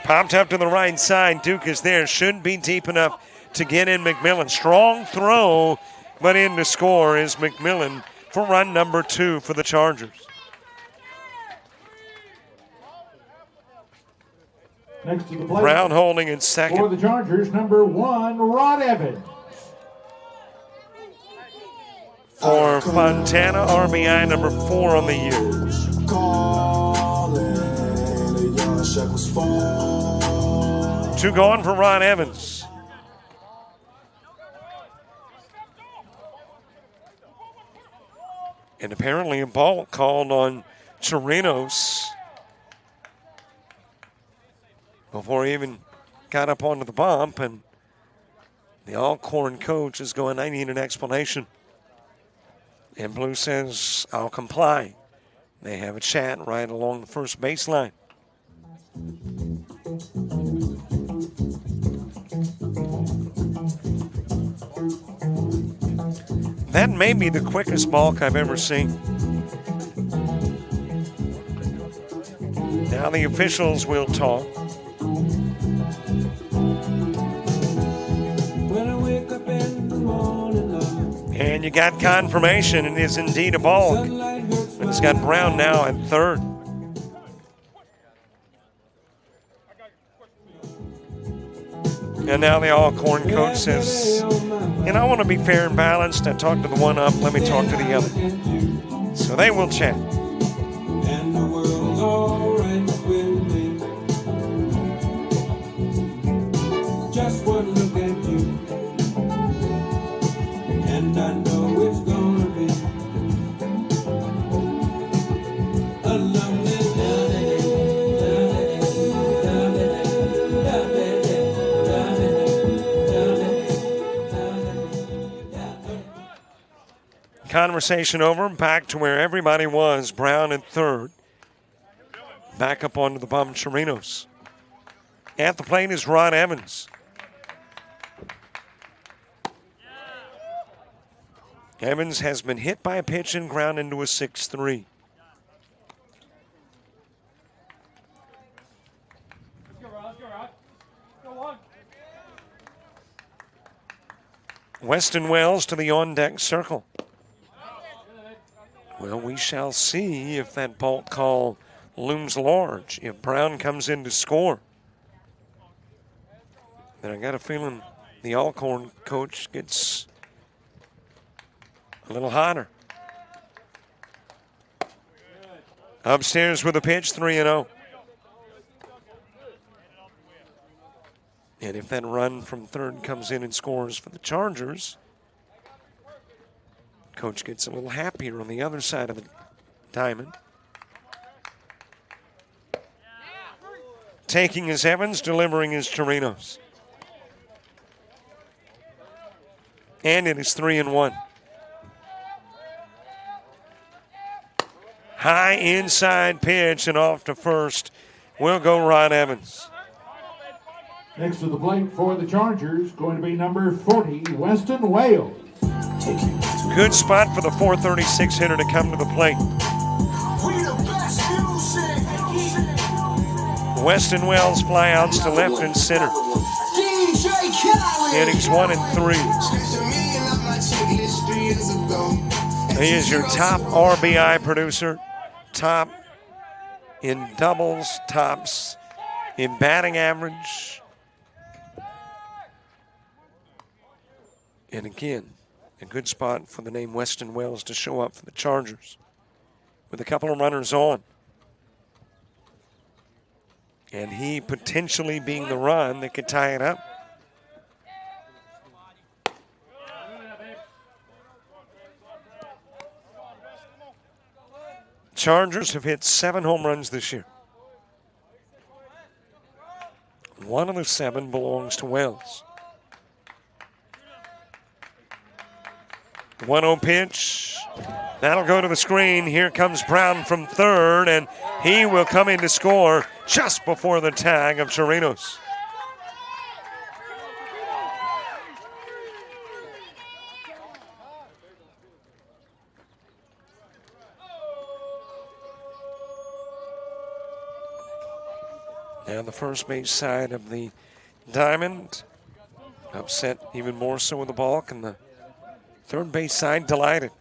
Popped up to the right side. Duke is there. Should be deep enough to get in McMillan. Strong throw, but in to score is McMillan for run number 2 for the Chargers. Next to the plate. Brown holding in second. For the Chargers, number 1, Rod Evans. For Fontana, RBI number 4 on the year. Two gone for Ron Evans. And apparently a ball called on Chirinos before he even got up onto the bump, and the Alcorn coach is going, I need an explanation. And Blue says, I'll comply. They have a chat right along the first baseline. That may be the quickest balk I've ever seen. Now the officials will talk. And you got confirmation. It is indeed a balk. And it's got Brown now at third. And now the Alcorn coach says, and I want to be fair and balanced. I talked to the one up, let me talk to the other. So they will chat. And the world's all right with me. Just one look at you, and I know it's gonna be a lovely Conversation over, back to where everybody was. Brown at third. Back up onto the bum, Chirinos. At the plate is Ron Evans. Evans has been hit by a pitch and ground into a 6-3. Weston Wells to the on-deck circle. Well, we shall see if that balk call looms large. If Brown comes in to score, then I got a feeling the Alcorn coach gets a little hotter. Upstairs with a pitch, 3-0. And if that run from third comes in and scores for the Chargers, coach gets a little happier on the other side of the diamond. Taking is Evans, delivering is Chirinos. And it is 3-1. High inside pitch and off to first will go Ron Evans. Next to the plate for the Chargers, going to be number 40, Weston Wales. Good spot for the 436 hitter to come to the plate. Weston Wells flyouts to left and center. Innings 1 and 3. He is your top RBI producer, top in doubles, tops in batting average. And again, a good spot for the name Weston Wells to show up for the Chargers with a couple of runners on. And he potentially being the run that could tie it up. Chargers have hit 7 home runs this year. 1 of the 7 belongs to Wells. 1-0 pitch. That'll go to the screen. Here comes Brown from third, and he will come in to score just before the tag of Chirinos. Now the first base side of the diamond upset even more so with the balk, and the third base side delighted.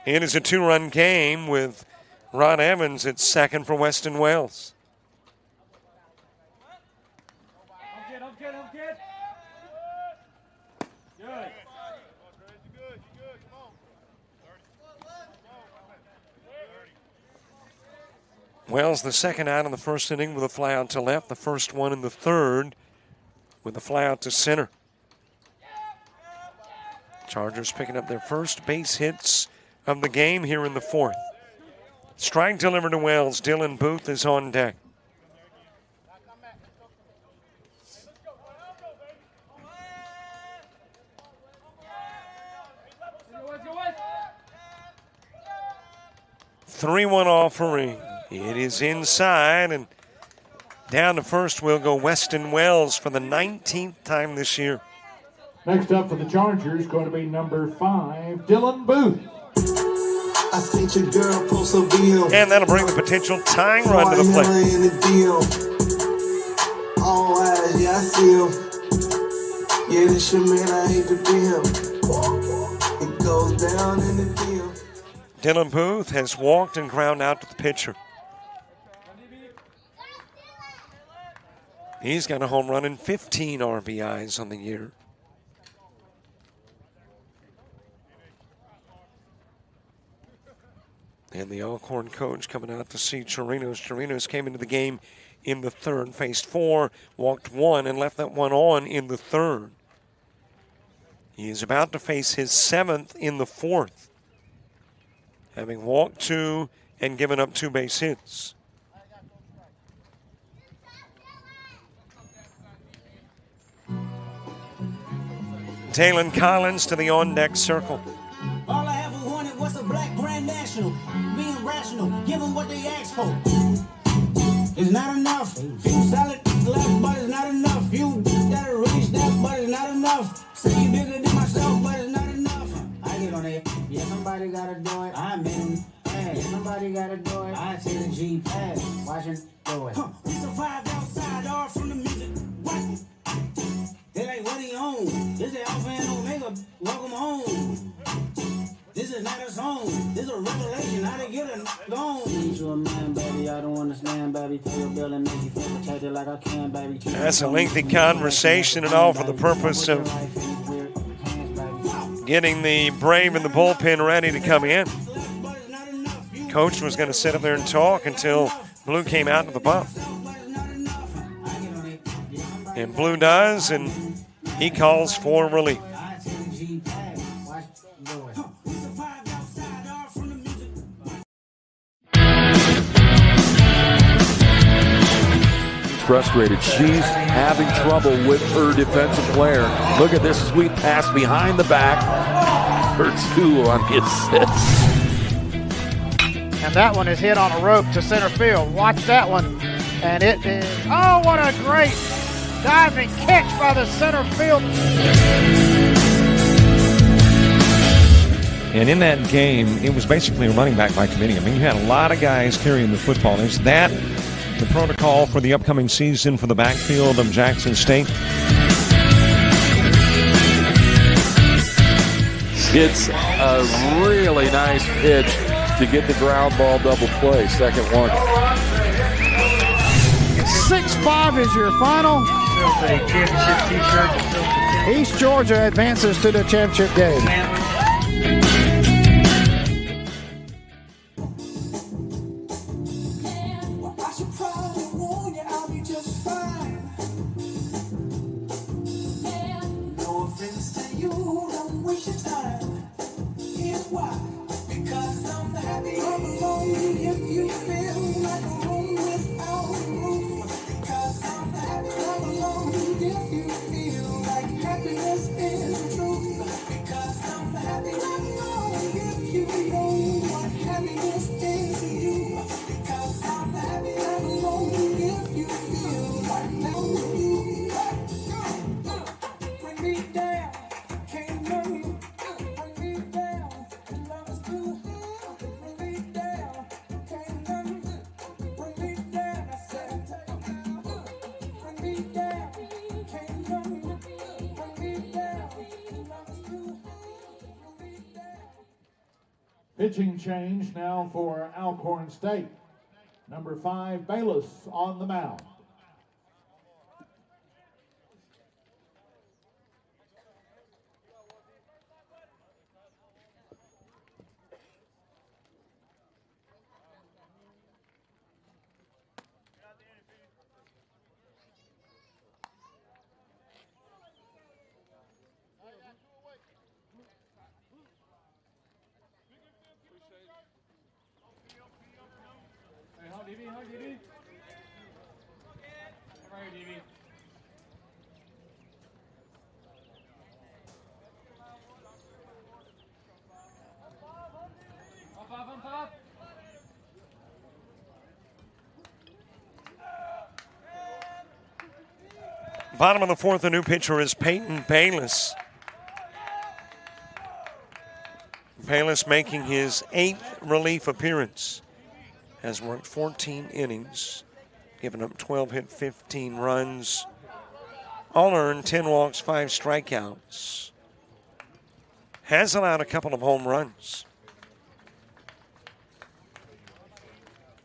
It is a 2-run game with Ron Evans at second for Weston Wales. Wells the second out in the first inning with a fly out to left. The first one in the third with a fly out to center. Chargers picking up their first base hits of the game here in the fourth. Strike delivered to Wells. Dylan Booth is on deck. Three-1 offering. It is inside, and down to first will go Weston Wells for the 19th time this year. Next up for the Chargers, going to be number 5, Dylan Booth. I seen your girl post a bill. And that'll bring the potential tying run to the plate. All eyes, yeah, I see him. Yeah, this your man, I hate to be him. It goes down in the deal. Dylan Booth has walked and ground out to the pitcher. He's got a home run and 15 RBIs on the year. And the Alcorn coach coming out to see Chirinos. Chirinos came into the game in the third, faced 4, walked 1, and left that one on in the third. He is about to face his 7th in the fourth, having walked 2 and given up 2 base hits. Taylon Collins to the on-deck circle. All I ever wanted was a black grand national. Being rational, give them what they ask for. It's not enough. Few solid left, but it's not enough. You that are really step, but it's not enough. Say you bigger than myself, but it's not enough. I get on it. Yeah, somebody gotta do it. I'm in. Hey, somebody gotta do it. I take the Jeep. Hey, watching do it. We survived outside, all from the music. What? They like, what he on? This is Alpha and Omega. Welcome home. This is not a song. This is a revelation. How to get a gone. Need you a man, baby. I don't understand, baby. Pay your bill and make you feel protected like I can, baby. That's a lengthy conversation, and all for the purpose of getting the Brave and the bullpen ready to come in. Coach was going to sit up there and talk until Blue came out to the bump. And Blue does, and he calls for relief. frustrated. She's having trouble with her defensive player. Look at this sweet pass behind the back for 2 on the assist. And that one is hit on a rope to center field. Watch that one. And it is, oh, what a great diving catch by the center field. And in that game, it was basically a running back by committee. I mean, you had a lot of guys carrying the football. Is that the protocol for the upcoming season for the backfield of Jackson State? It's a really nice pitch to get the ground ball double play. Second one. 6-5 is your final. East Georgia advances to the championship game. Pitching change now for Alcorn State. Number 5, Bayless on the mound. Bottom of the 4th, the new pitcher is Peyton Bayless. Bayless making his 8th relief appearance. Has worked 14 innings, given up 12 hit, 15 runs. All earned, 10 walks, 5 strikeouts. Has allowed a couple of home runs.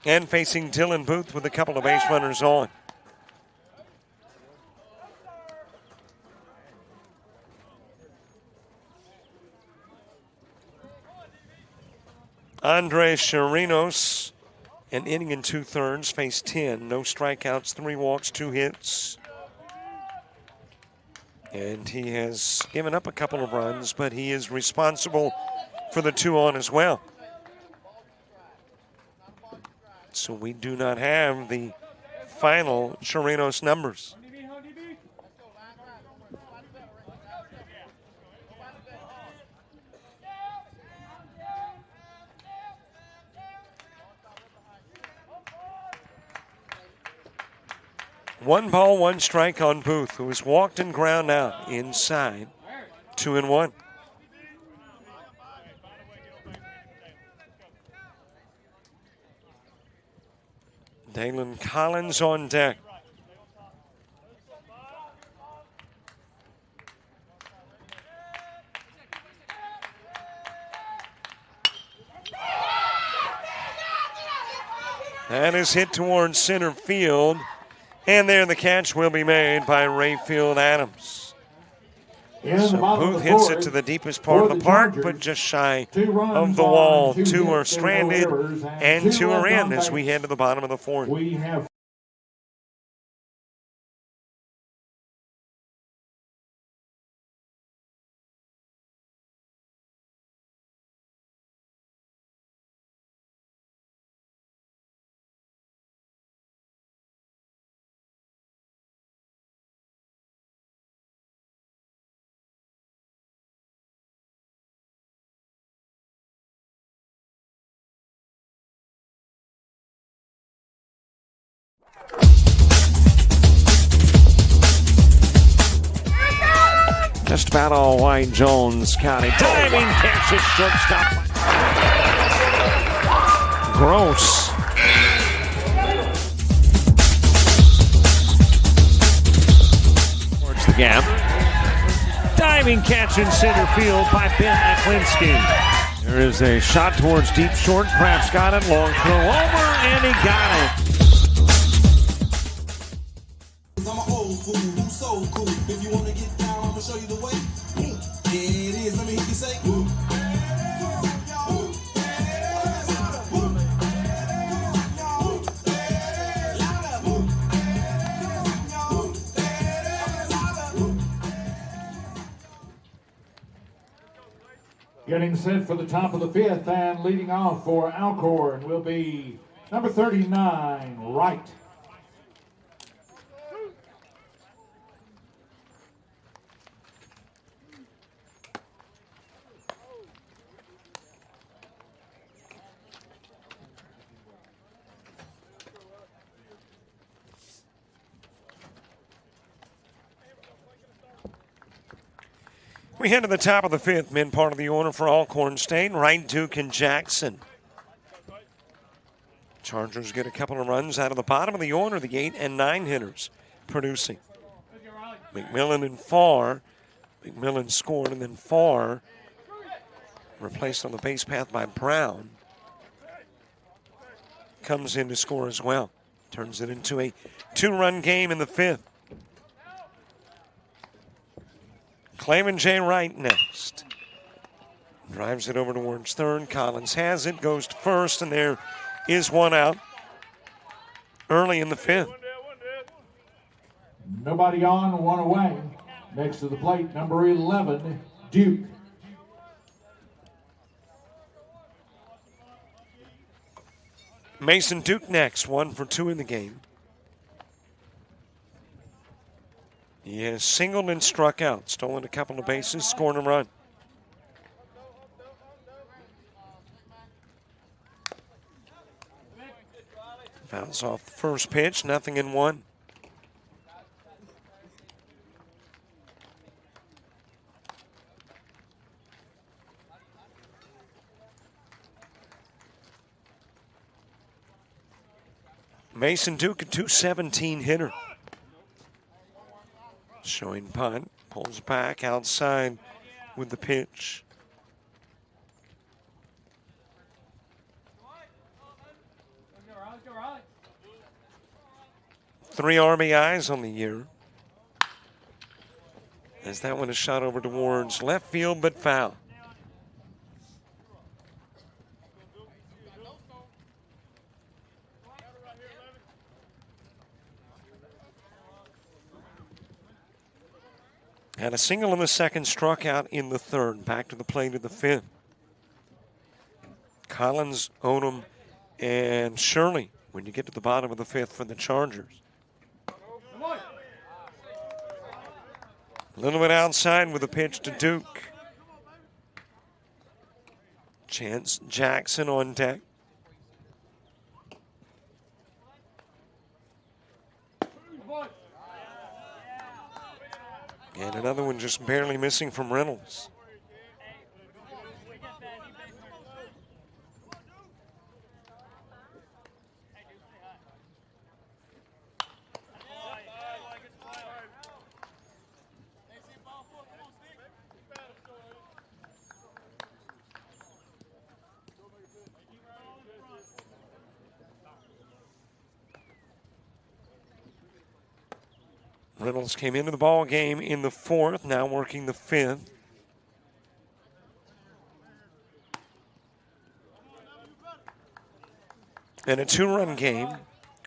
And facing Dylan Booth with a couple of base runners on. Andres Chirinos, an inning and 2/3, faced 10. No strikeouts, 3 walks, 2 hits. And he has given up a couple of runs, but he is responsible for the 2 on as well. So we do not have the final Chirinos numbers. One ball, 1 strike on Booth, who has walked and ground out inside. 2-1. Dalen Collins on deck. That is hit towards center field. And there the catch will be made by Rayfield Adams. So Booth hits it to the deepest part of the park, but just shy of the wall. 2 are stranded and 2 are in as we head to the bottom of the 4th. Just about all white, Jones County. Diving catch at shortstop. Gross. Towards the gap. Diving catch in center field by Ben Aklinski. There is a shot towards deep short. Kraft's got it. Long throw over, and he got it. I'm an old fool, you so cool. If you wanna get down, I'ma show you the way. Yeah, it is. Let me hear you say. Getting set for the top of the fifth, and leading off for Alcorn will be number 39, Wright. We head to the top of the fifth. Men part of the order for Alcorn State. Wright, Duke, and Jackson. Chargers get a couple of runs out of the bottom of the order. The 8 and 9 hitters producing. McMillan and Farr. McMillan scored, and then Farr replaced on the base path by Brown. Comes in to score as well. Turns it into a 2-run game in the fifth. Clayman J. Wright next. Drives it over towards third. Collins has it, goes to first, and there is one out early in the fifth. Nobody on, one away. Next to the plate, number 11, Duke. Mason Duke next, 1 for 2 in the game. He has singled and struck out, stolen a couple of bases, scored a run. Fouls off the first pitch, 0-1. Mason Duke, a .217 hitter. Showing punt, pulls back outside with the pitch. Three RBIs on the year. As that one is shot over towards left field, but foul. Had a single in the second, struck out in the third. Back to the plate of the fifth. Collins, Odom, and Shirley when you get to the bottom of the fifth for the Chargers. A little bit outside with a pitch to Duke. Chance Jackson on deck. And another one just barely missing from Reynolds. Reynolds came into the ball game in the fourth, now working the fifth. And a 2-run game.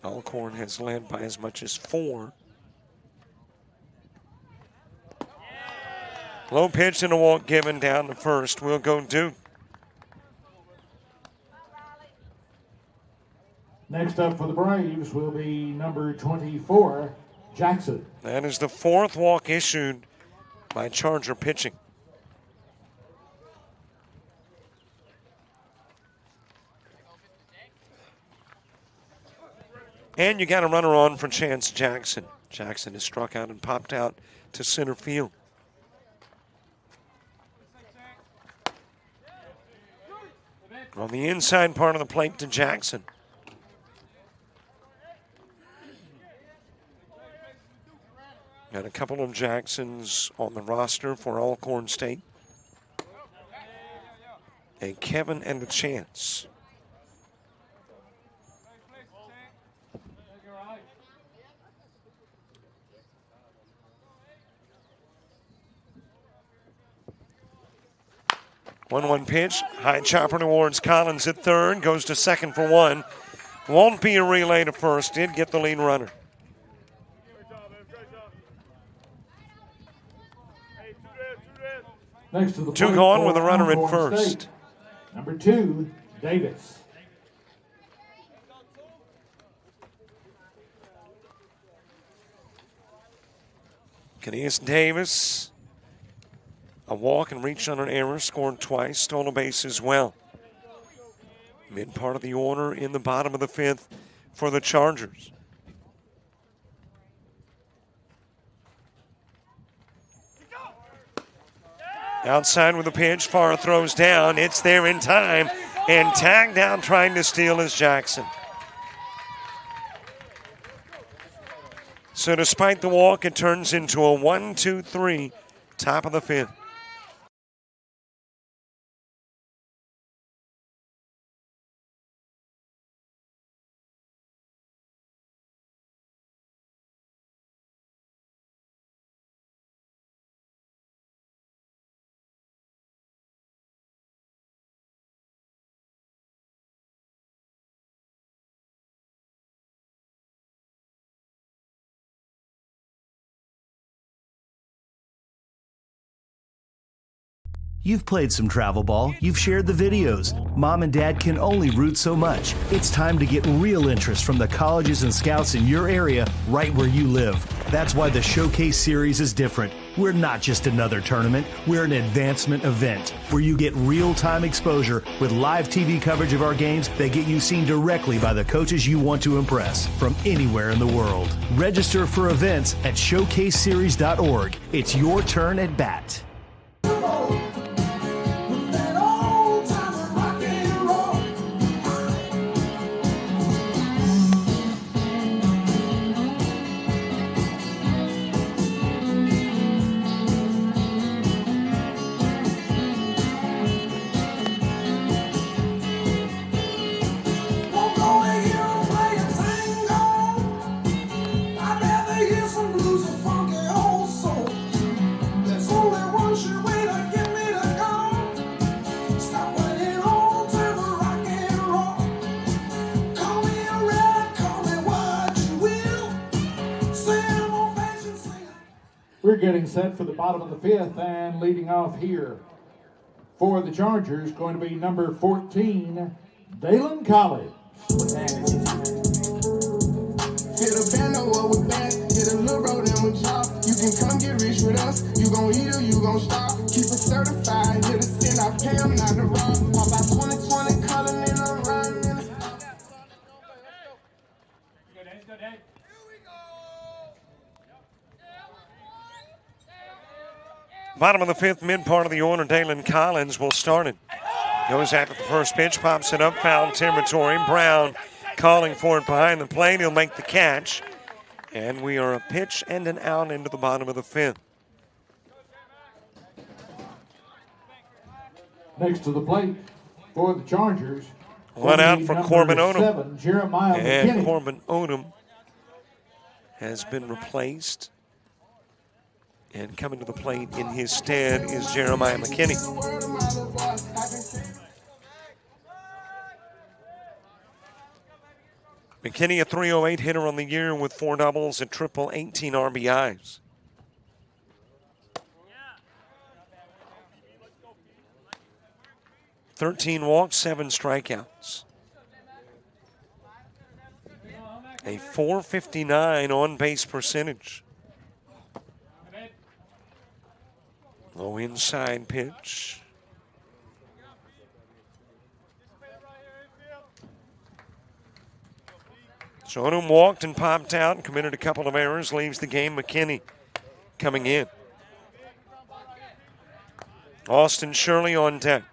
Alcorn has led by as much as 4. Low pitch and a walk given down to first. Will go Duke. Next up for the Braves will be number 24, Jackson. That is the 4th walk issued by Charger pitching. And you got a runner on for Chance Jackson. Jackson is struck out and popped out to center field. On the inside part of the plate to Jackson. Got a couple of Jacksons on the roster for Alcorn State. A Kevin and a Chance. One pitch. High chopper towards Collins at third. Goes to second for one. Won't be a relay to first. Did get the lead runner. Next to the two plate gone for with a runner at Alcorn first. State. Number 2, Davis. Canius Davis. A walk and reached on an error, scored twice, stole a base as well. Mid part of the order in the bottom of the fifth for the Chargers. Outside with a pitch, Farr throws down. It's there in time, and tagged down trying to steal is Jackson. So despite the walk, it turns into a 1-2-3, top of the fifth. You've played some travel ball, you've shared the videos. Mom and Dad can only root so much. It's time to get real interest from the colleges and scouts in your area, right where you live. That's why the Showcase Series is different. We're not just another tournament, we're an advancement event where you get real-time exposure with live TV coverage of our games that get you seen directly by the coaches you want to impress from anywhere in the world. Register for events at showcaseseries.org. It's your turn at bat. We're getting set for the bottom of the fifth, and leading off here for the Chargers going to be number 14, Dalen Collins. Feel the band know what we're back. Get a little road and we chop. You can come get rich with us. You gon' eat or you gon' stop. Keep it certified. Hit a sin, I pay them not to rob. Pop out 2020, calling in, I'm riding in the stop. Let's go, Dave. Bottom of the fifth, mid part of the order, Dalen Collins will start it. Goes after the first pitch, pops it up, foul territory. Brown calling for it behind the plate. He'll make the catch. And we are a pitch and an out into the bottom of the fifth. Next to the plate for the Chargers. One out for Corbin Odom. 7, Jeremiah and McKinney. Corbin Odom has been replaced. And coming to the plate in his stead is Jeremiah McKinney. McKinney, a .308 hitter on the year with 4 doubles, a triple, 18 RBIs. .13 walks, 7 strikeouts. A .459 on-base percentage. Low inside pitch. So Odom walked and popped out and committed a couple of errors, leaves the game. McKinney coming in. Austin Shirley on deck.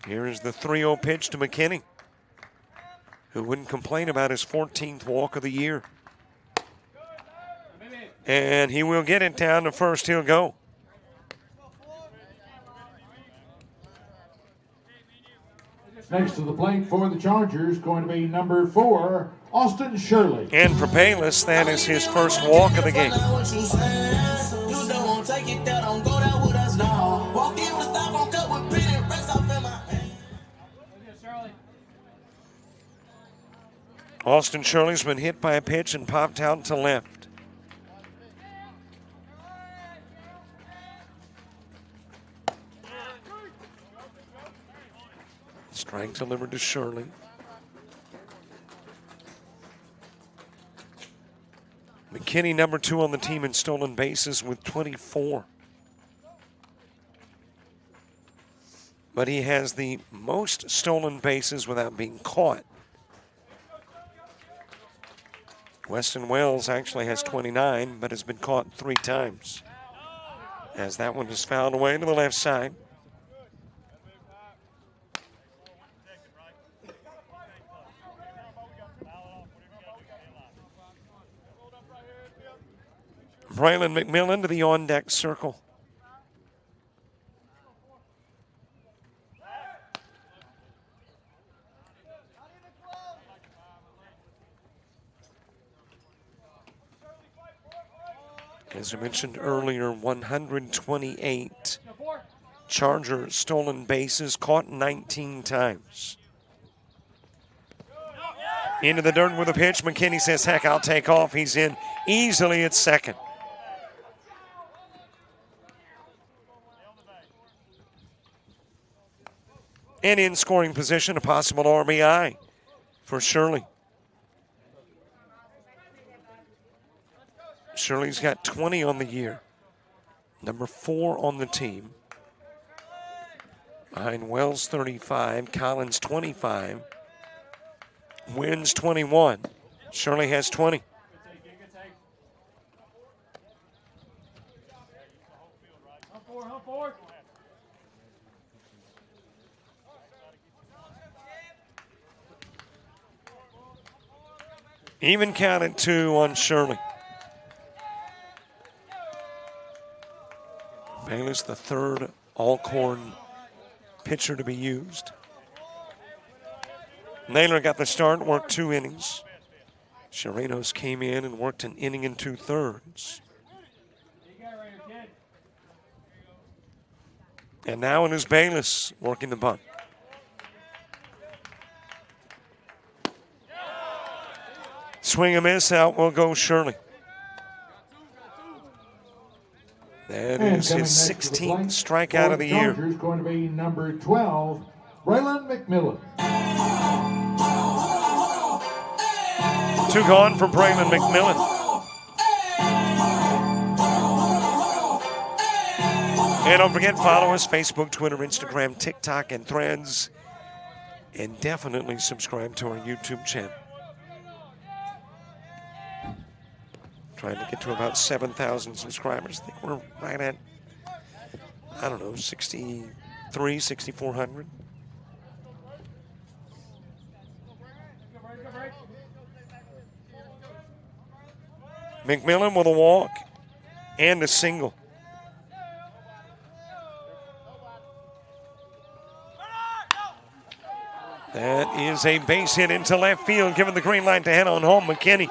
Here is the 3-0 pitch to McKinney, who wouldn't complain about his 14th walk of the year. And he will get it down to first. He'll go. Next to the plate for the Chargers, going to be number 4, Austin Shirley. And for Bayless, that is his first walk of the game. Austin Shirley's been hit by a pitch and popped out to left. Strike delivered to Shirley. McKinney, number 2 on the team in stolen bases with 24. But he has the most stolen bases without being caught. Weston Wells actually has 29, but has been caught 3 times. As that one is fouled away to the left side. Braylon McMillan to the on-deck circle. As I mentioned earlier, 128 Charger stolen bases, caught 19 times. Into the dirt with a pitch. McKinney says, heck, I'll take off. He's in easily at second. And in scoring position, a possible RBI for Shirley. Shirley's got 20 on the year. Number 4 on the team. Behind Wells, 35. Collins, 25. Wins, 21. Shirley has 20. Even count at 2 on Shirley. Bayless, the 3rd Alcorn pitcher to be used. Naylor got the start, worked 2 innings. Chirinos came in and worked an inning and 2/3. And now it is Bayless working the bunt. Swing and miss, out will go Shirley. That is his 16th strikeout of the year. Chargers going to be number 12, Braylon McMillan. 2 gone for Braylon McMillan. And don't forget, follow us, Facebook, Twitter, Instagram, TikTok, and Threads. And definitely subscribe to our YouTube channel. Trying to get to about 7,000 subscribers. I think we're right at, I don't know, 6,300, 6,400. McMillan with a walk and a single. That is a base hit into left field, giving the green light to head on home. McKinney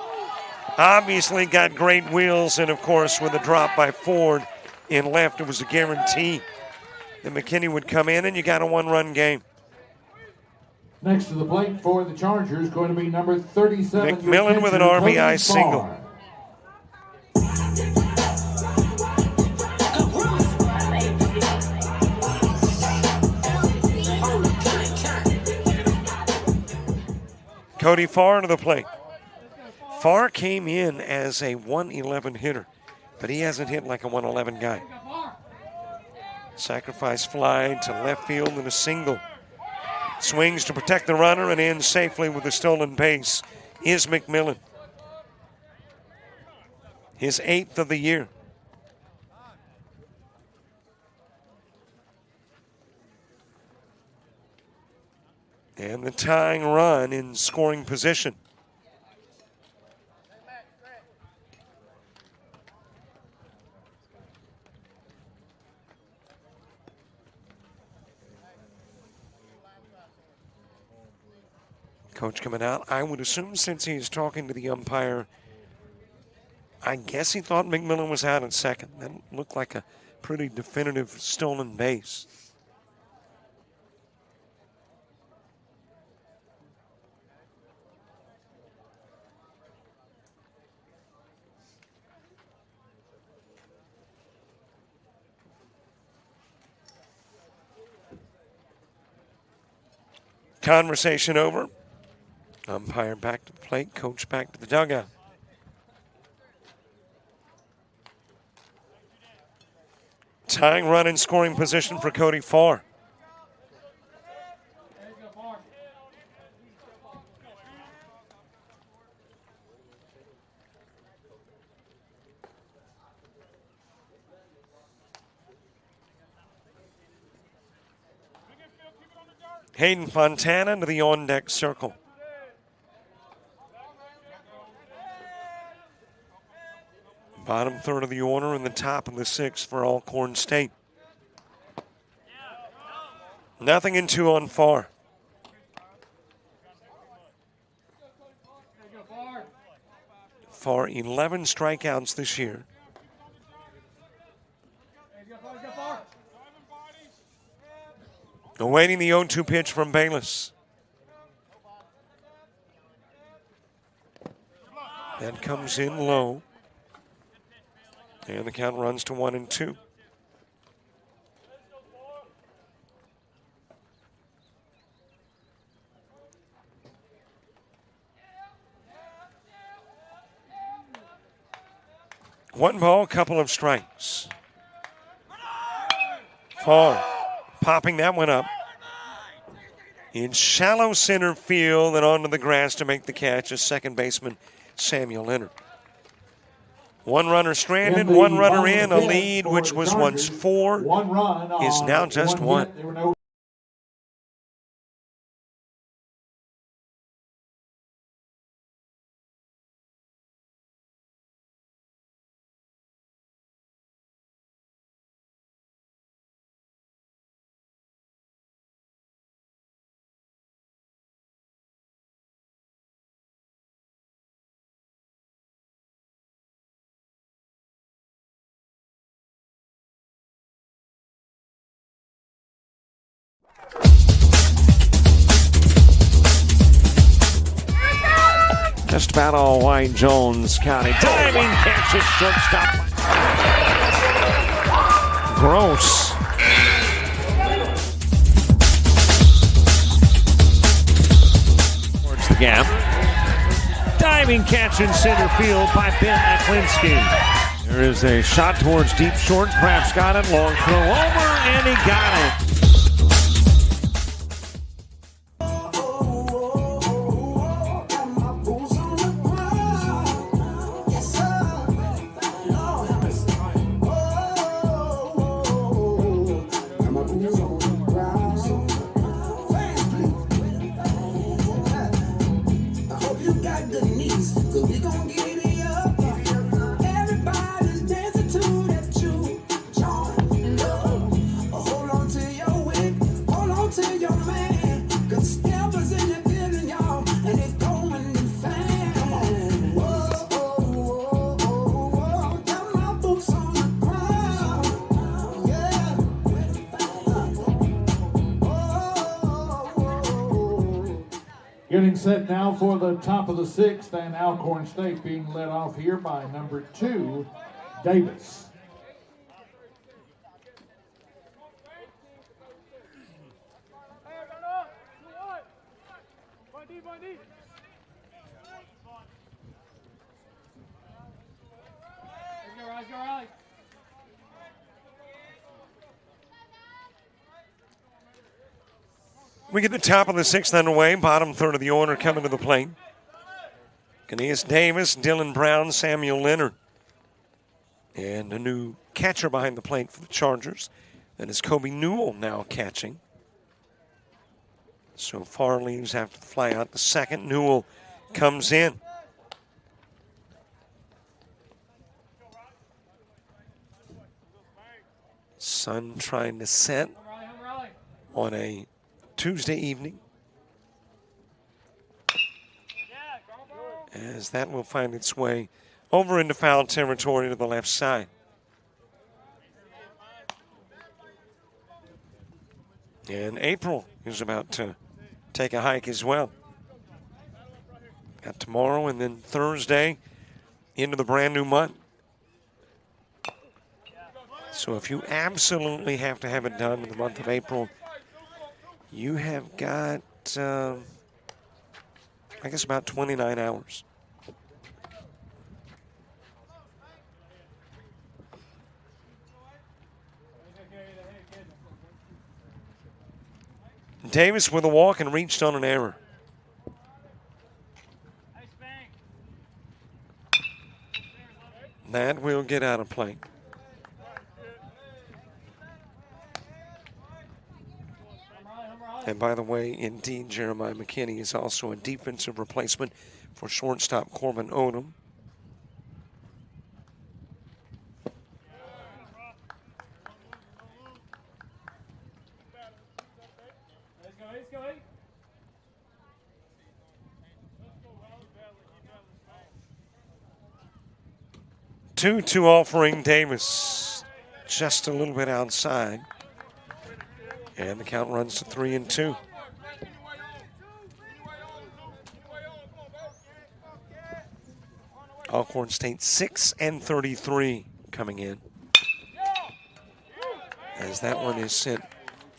obviously got great wheels, and of course with a drop by Ford in left, it was a guarantee that McKinney would come in, and you got a 1-run game. Next to the plate for the Chargers, going to be number 37. McMillan with an RBI single. Cody Farr to the plate. Farr came in as a 111 hitter, but he hasn't hit like a 111 guy. Sacrifice fly to left field and a single. Swings to protect the runner and ends safely with a stolen base is McMillan. His 8th of the year. And the tying run in scoring position. Coach coming out, I would assume since he's talking to the umpire, I guess he thought McMillan was out at second. That looked like a pretty definitive stolen base. Conversation over. Umpire back to the plate, coach back to the dugout. Tying run in scoring position for Cody Farr. Hayden Fontana to the on-deck circle. Bottom third of the order and the top of the sixth for Alcorn State. Nothing in 2 on Farr. Farr 11 strikeouts this year. Awaiting the 0-2 pitch from Bayless. That comes in low. And the count runs to 1-2. One ball, couple of strikes. Farr popping that one up. In shallow center field and onto the grass to make the catch is second baseman Samuel Leonard. One runner stranded, one runner in. A lead which was once 4 is now just 1. Just about all White Jones County. Diving catch at shortstop. Gross. Towards the gap. Diving catch in center field by Ben Aklinski. There is a shot towards deep short. Perhaps got it. Long throw over, and he got it. Getting set now for the top of the sixth, and Alcorn State being led off here by number 2, Davis. We get the top of the sixth underway, bottom third of the order coming to the plate. Caneas Davis, Dylan Brown, Samuel Leonard. And a new catcher behind the plate for the Chargers. That is Kobe Newell now catching. So Farr leaves after the fly out. The second, Newell comes in. Sun trying to set on a Tuesday evening. As that will find its way over into foul territory to the left side. And April is about to take a hike as well. Got tomorrow and then Thursday into the brand new month. So if you absolutely have to have it done in the month of April, you have got, I guess, about 29 hours. Davis with a walk and reached on an error. That will get out of play. And by the way, indeed, Jeremiah McKinney is also a defensive replacement for shortstop Corbin Odom. Let's go. 2-2 offering Davis. Just a little bit outside. And the count runs to 3-2. Alcorn State 6-33 coming in. As that one is sent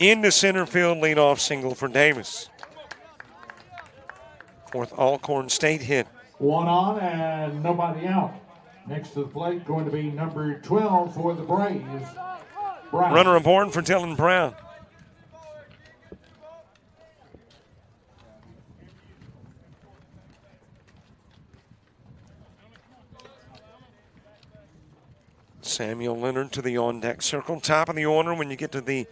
into center field, leadoff single for Davis. Fourth Alcorn State hit. One on and nobody out. Next to the plate going to be number 12 for the Braves, Brown. Runner aboard for Dylan Brown. Samuel Leonard to the on-deck circle. Top of the order when you get to the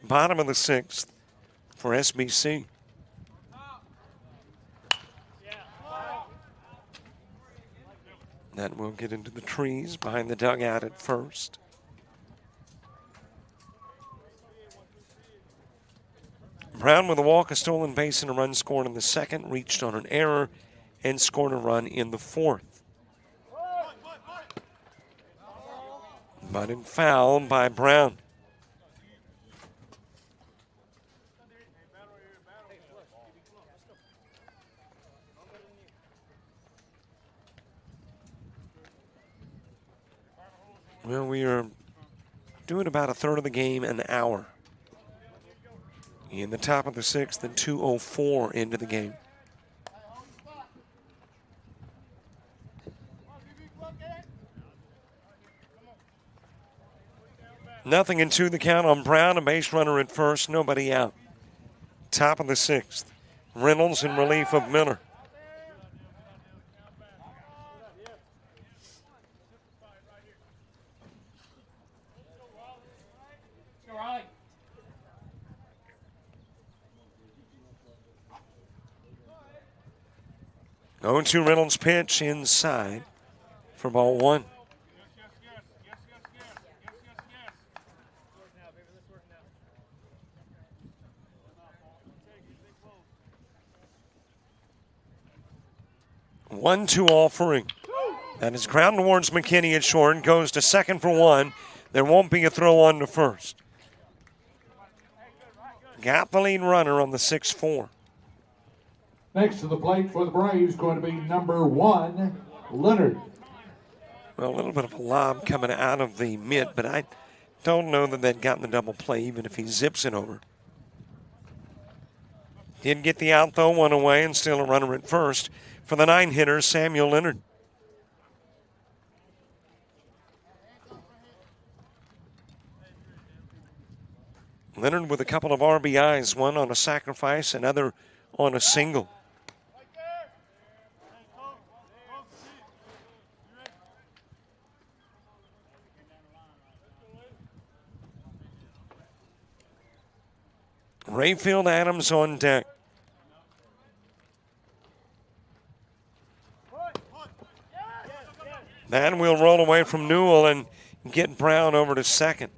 bottom of the sixth for SBC. That will get into the trees behind the dugout at first. Brown with a walk, a stolen base, and a run scored in the second. Reached on an error and scored a run in the fourth. But in foul by Brown. Well, we are doing about a third of the game an hour. In the top of the sixth and 2:04 into the game. Nothing in two, the count on Brown, a base runner at first, nobody out. Top of the sixth. Reynolds in relief of Miller. Oh, 2 Reynolds pitch inside for ball one. One, 2 offering. That is ground towards McKinney at short. Goes to second for one. There won't be a throw on to first. Got the lead runner on the 6-4. Next to the plate for the Braves going to be number 1, Leonard. Well, a little bit of a lob coming out of the mitt, but I don't know that they'd gotten the double play even if he zips it over. Did get the out, though, one away, and still a runner at first for the 9-hitter, Samuel Leonard. Leonard with a couple of RBIs, one on a sacrifice, another on a single. Rayfield Adams on deck. That will roll away from Newell and get Brown over to second.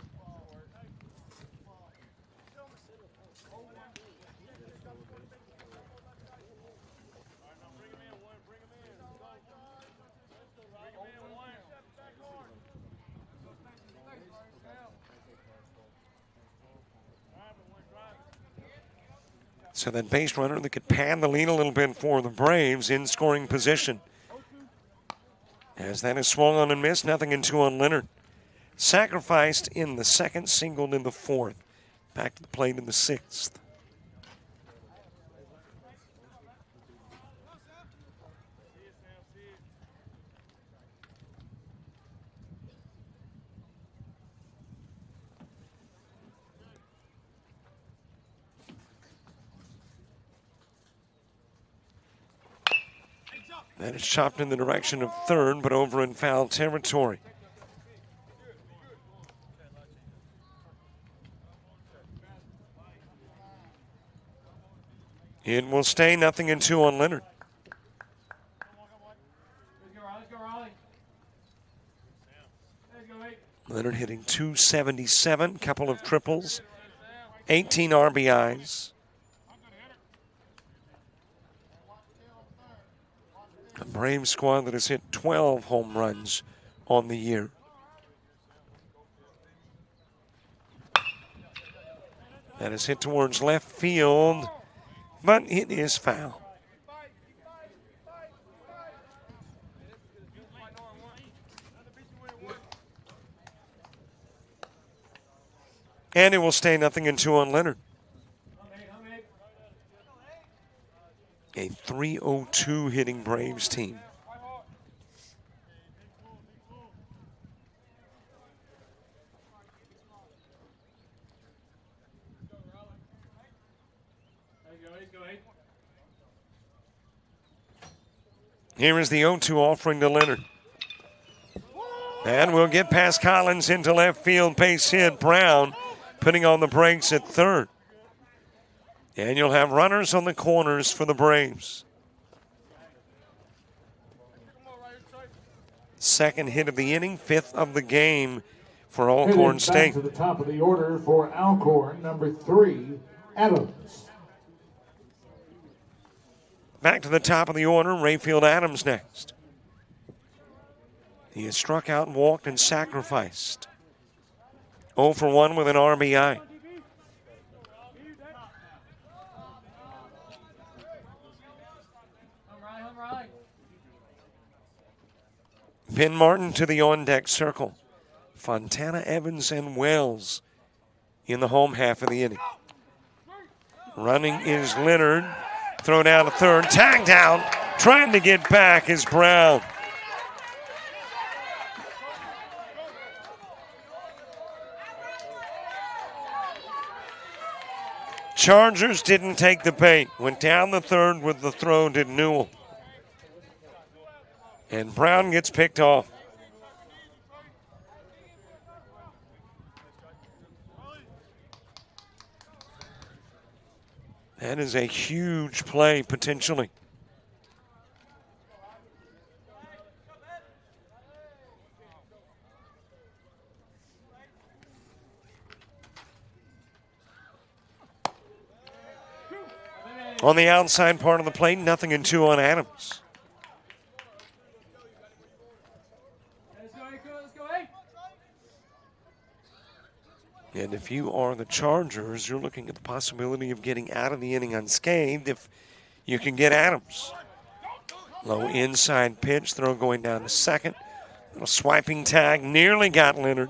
So that base runner that could pad the lead a little bit for the Braves in scoring position. As that is swung on and missed, 0-2 on Leonard. Sacrificed in the second, singled in the fourth. Back to the plate in the sixth. That is chopped in the direction of third, but over in foul territory. It will stay 0-2 on Leonard. Leonard hitting .277, couple of triples, 18 RBIs. A Braves squad that has hit 12 home runs on the year. That is hit towards left field, but it is foul. And it will stay 0-2 on Leonard. A .302 hitting Braves team. Here is the 0-2 offering to Leonard. And we'll get past Collins into left field. Base hit. Brown putting on the brakes at third. And you'll have runners on the corners for the Braves. Second hit of the inning, fifth of the game for Alcorn State. Back to the top of the order for Alcorn, number 3, Adams. Back to the top of the order, Rayfield Adams next. He has struck out and walked and sacrificed. 0 for 1 with an RBI. Ben Martin to the on-deck circle. Fontana, Evans, and Wells in the home half of the inning. Running is Leonard. Throw down to third. Tag down. Trying to get back is Brown. Chargers didn't take the bait. Went down the third with the throw to Newell. And Brown gets picked off. That is a huge play, potentially. On the outside part of the plate, 0-2 on Adams. And if you are the Chargers, you're looking at the possibility of getting out of the inning unscathed if you can get Adams. Low inside pitch, throw going down to second. Little swiping tag, nearly got Leonard.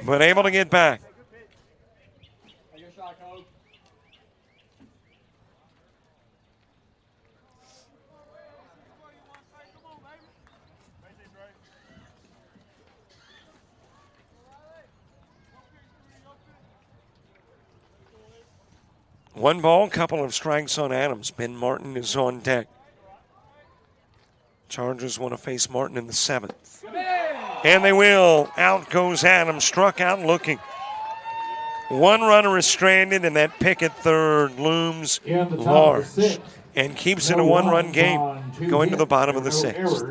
But able to get back. One ball, couple of strikes on Adams. Ben Martin is on deck. Chargers want to face Martin in the seventh. And they will. Out goes Adams, struck out looking. One runner is stranded, and that pick at third looms large. and keeps it a one-run game going to the bottom of the sixth.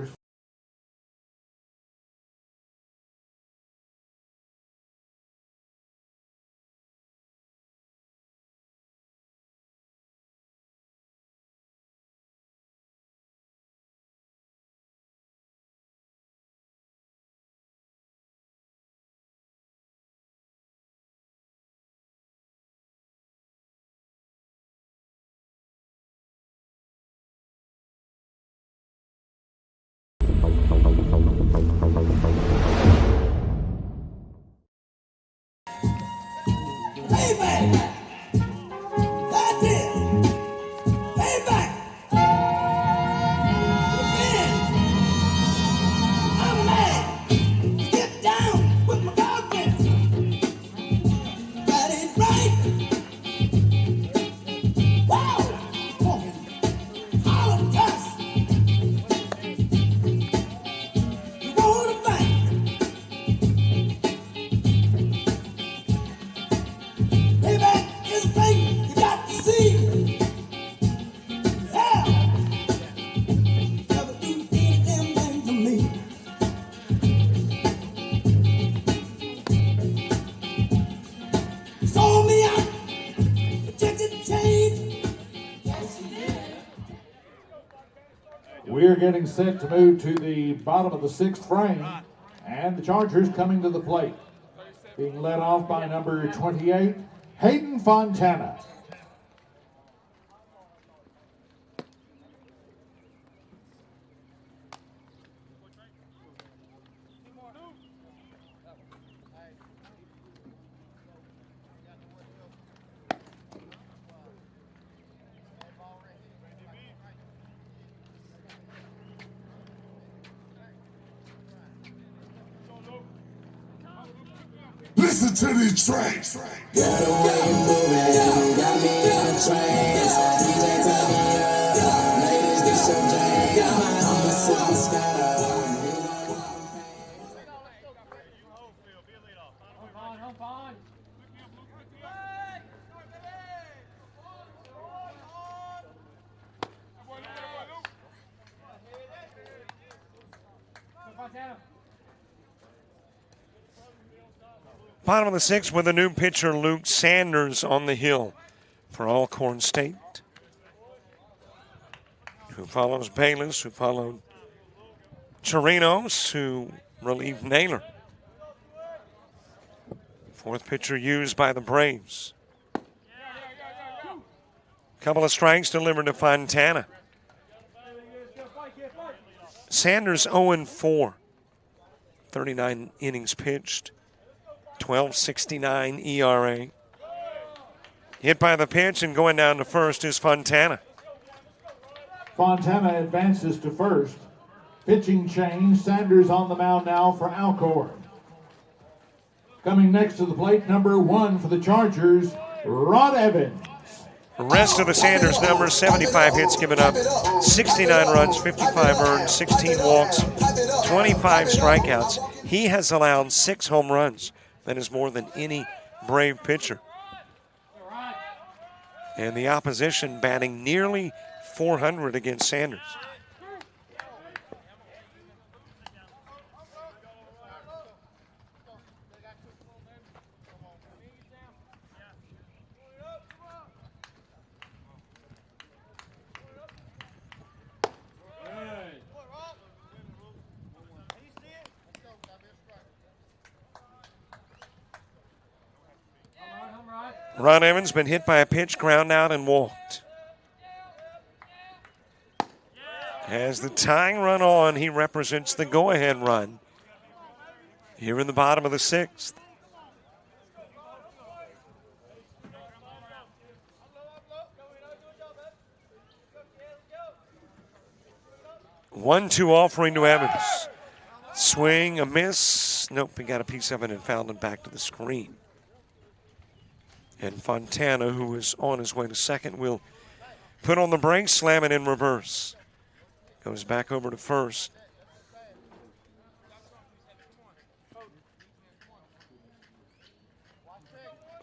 Payback! That's it! Payback! Man, I'm mad. Get down with my girlfriend. That ain't right. Wow! Walking, holler, cuss. You want to fight? Payback is a thing you got to see. Yeah. Never do any damn thing to me. Sold me out. Rejected change. Yes, you did. We're getting set to move to the bottom of the sixth frame, and the Chargers coming to the plate. Being led off by number 28, Hayden Fontana. Listen to these tracks. Got the way you moving, got me in a trance. DJ turn me up, ladies get your drink. I'm a song scatter. Bottom of the sixth with a new pitcher, Luke Sanders, on the hill for Alcorn State, who follows Bayless, who followed Chirinos, who relieved Naylor. Fourth pitcher used by the Braves. Couple of strikes delivered to Fontana. Sanders 0-4, 39 innings pitched. 12.69 ERA. Hit by the pitch and going down to first is Fontana. Fontana advances to first. Pitching change, Sanders on the mound now for Alcorn. Coming next to the plate, number 1 for the Chargers, Rod Evans. The rest of the Sanders numbers: 75 hits given up, 69 runs, 55 earned, 16 walks, 25 strikeouts. He has allowed 6 home runs. That is more than any Brave pitcher. And the opposition batting nearly 400 against Sanders. Ron Evans been hit by a pitch, ground out, and walked. As the tying run on, he represents the go-ahead run here in the bottom of the sixth. One-two offering to Evans. Swing, a miss. Nope, he got a piece of it and fouled it back to the screen. And Fontana, who is on his way to second, will put on the brakes, slam it in reverse. Goes back over to first.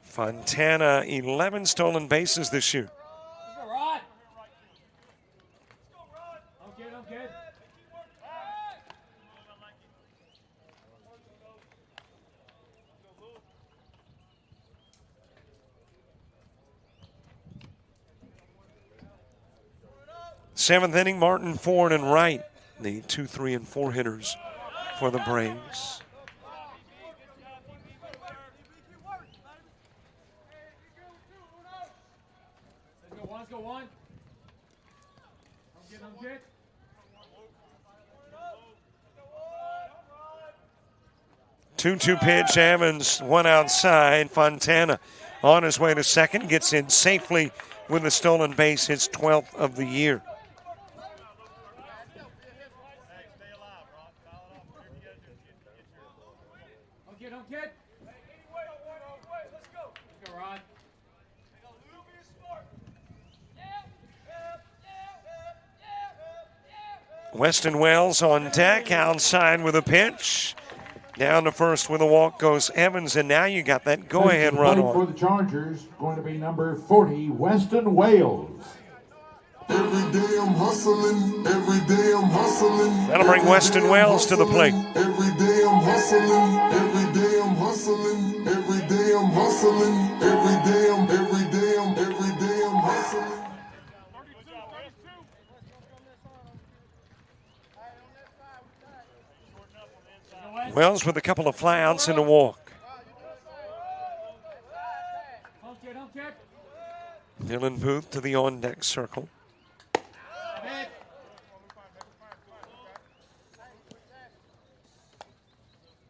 Fontana, 11 stolen bases this year. Seventh inning, Martin, Ford, and Wright, the 2, 3, and 4 hitters for the Braves. Let's go one. 2-2 pitch, Evans, one outside. Fontana on his way to second, gets in safely with a stolen base, his 12th of the year. Don't get. Let's go, Rod. Weston Wells on deck, outside with a pitch. Down to first with a walk goes Evans, and now you got that go-ahead run on. For the Chargers, going to be number 40, Weston Wales. Every day I'm hustling, every day I'm hustling. That'll bring Weston Wells to the plate. Every day I'm hustling, every day I'm hustling, every day I'm hustling, every day I'm hustling. Wells with a couple of flyouts and a walk. Dylan Booth to the on-deck circle.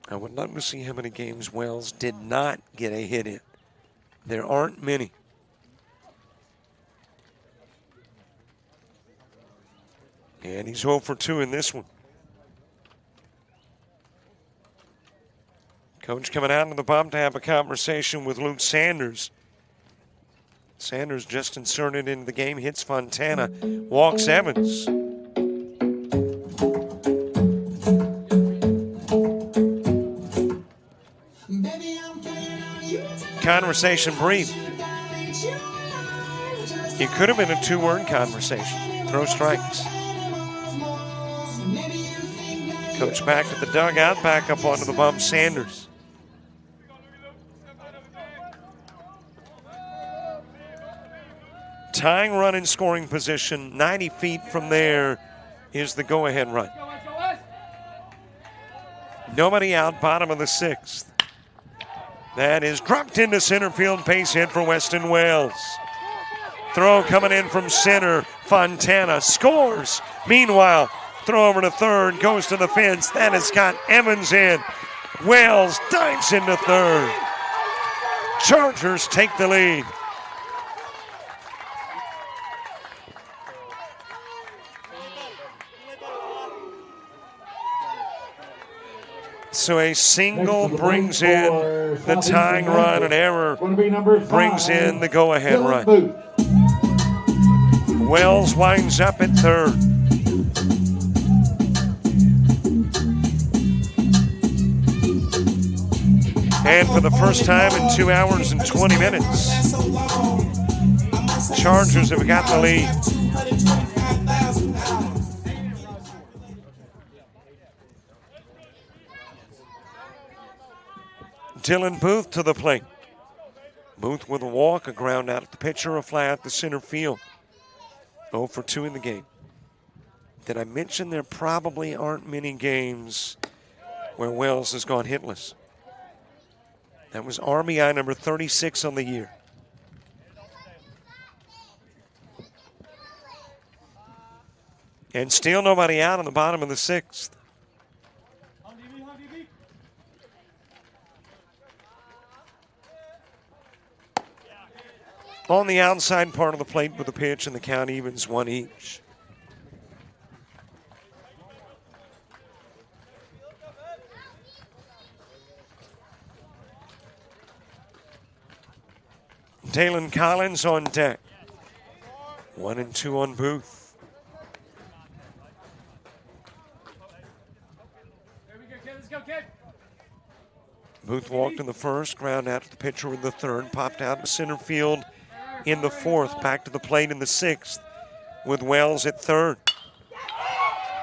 I would love to see how many games Wells did not get a hit in. There aren't many. And he's 0 for 2 in this one. Coach coming out of the bump to have a conversation with Luke Sanders. Sanders just inserted into the game, hits Fontana, walks Evans. Conversation brief. It could have been a 2-word conversation. Throw strikes. Coach back to the dugout, back up onto the bump, Sanders. Tying run in scoring position, 90 feet from there is the go-ahead run. Nobody out, bottom of the 6th. That is dropped into center field, base hit for Weston Wales. Throw coming in from center, Fontana scores. Meanwhile, throw over to third, goes to the fence. That has got Evans in. Wales dives into third. Chargers take the lead. So a single brings in the tying run, an error brings in the go-ahead run. Wells winds up at third. And for the first time in 2 hours and 20 minutes, Chargers have got the lead. Dylan Booth to the plate. Booth with a walk, a ground out at the pitcher, a fly out the center field. 0 for 2 in the game. Did I mention there probably aren't many games where Wells has gone hitless? That was RBI number 36 on the year. And still nobody out on the bottom of the 6th. On the outside part of the plate with the pitch, and the count evens 1 each. Dalen Collins on deck. 1 and 2 on Booth. Let's go, kid. Booth walked in the first, ground out to the pitcher in the third, popped out to center field in the fourth, back to the plate in the 6th with Wells at third.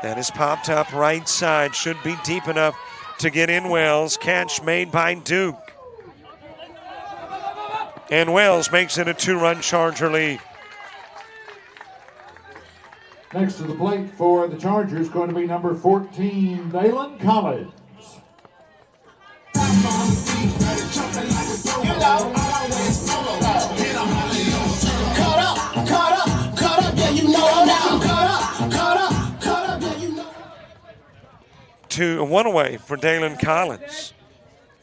That is popped up right side, should be deep enough to get in Wells. Catch made by Duke. And Wells makes it a 2-run Charger lead. Next to the plate for the Chargers, going to be number 14, Dalen Collins. One away for Dalen Collins.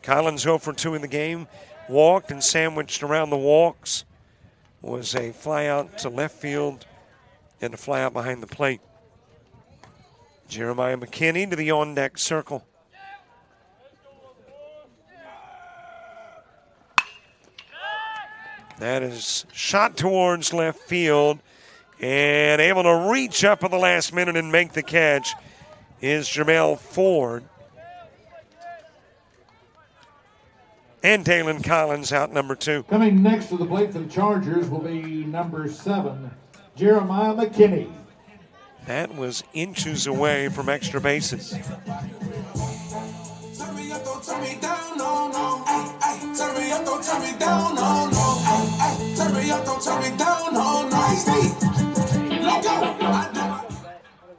Collins 0 for 2 in the game. Walked and sandwiched around the walks was a fly out to left field and a fly out behind the plate. Jeremiah McKinney to the on-deck circle. That is shot towards left field, and able to reach up at the last minute and make the catch is Jamel Ford. And Dalen Collins out number 2. Coming next to the plate for the Chargers will be number 7, Jeremiah McKinney. That was inches away from extra bases.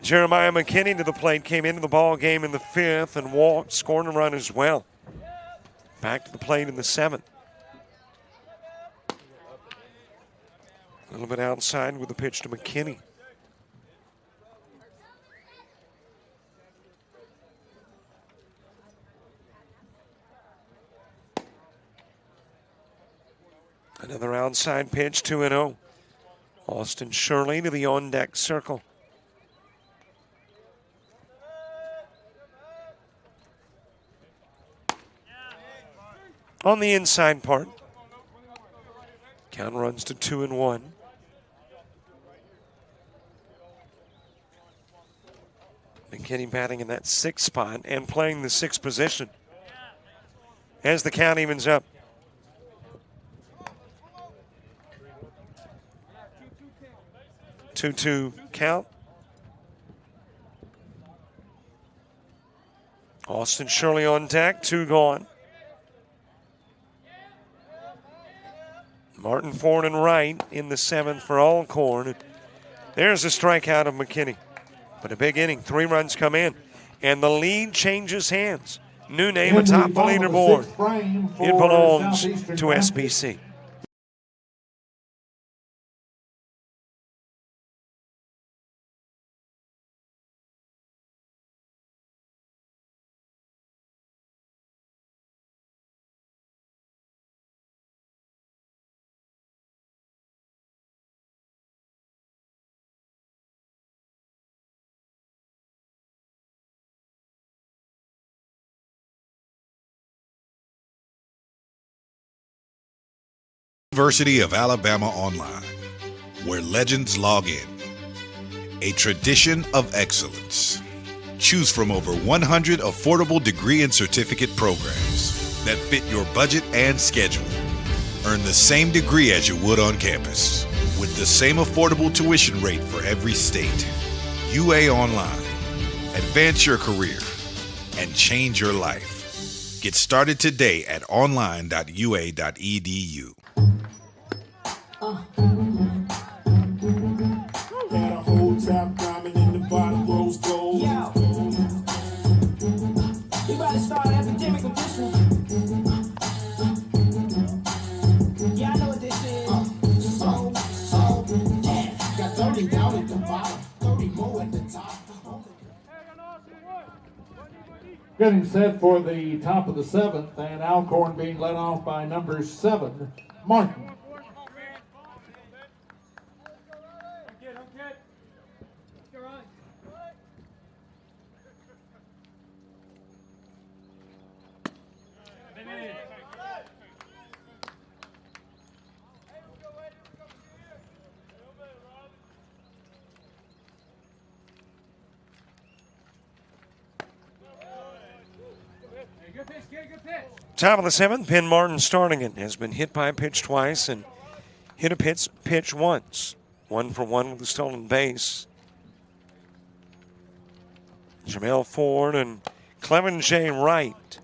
Jeremiah McKinney to the plate, came into the ball game in the 5th and walked, scored a run as well. Back to the plate in the 7th. A little bit outside with the pitch to McKinney. Another outside pitch, 2-0. Austin Shirley to the on-deck circle. On the inside part. Count runs to 2-1. McKinney batting in that 6th spot and playing the 6th position as the count evens up. Two count. Austin Shirley on deck, 2 gone. Martin Ford and right in the 7th for Alcorn. There's a strikeout of McKinney. But a big inning, 3 runs come in. And the lead changes hands. New name atop the leaderboard. It belongs to SBC. University of Alabama Online, where legends log in. A tradition of excellence. Choose from over 100 affordable degree and certificate programs that fit your budget and schedule. Earn the same degree as you would on campus, with the same affordable tuition rate for every state. UA Online. Advance your career and change your life. Get started today at online.ua.edu. Got a whole top diamond in the bottom, rose gold. Yo. We about to start an epidemic with this one. Yeah, I know what this is. Yeah. Got 30 down at the bottom, 30 more at the top. Getting set for the top of the 7th, and Alcorn being led off by number 7, Martin. Top of the 7th, Penn Martin starting it. Has been hit by a pitch twice and hit a pitch once. 1 for 1 with a stolen base. Jamel Ford and Clevin J. Wright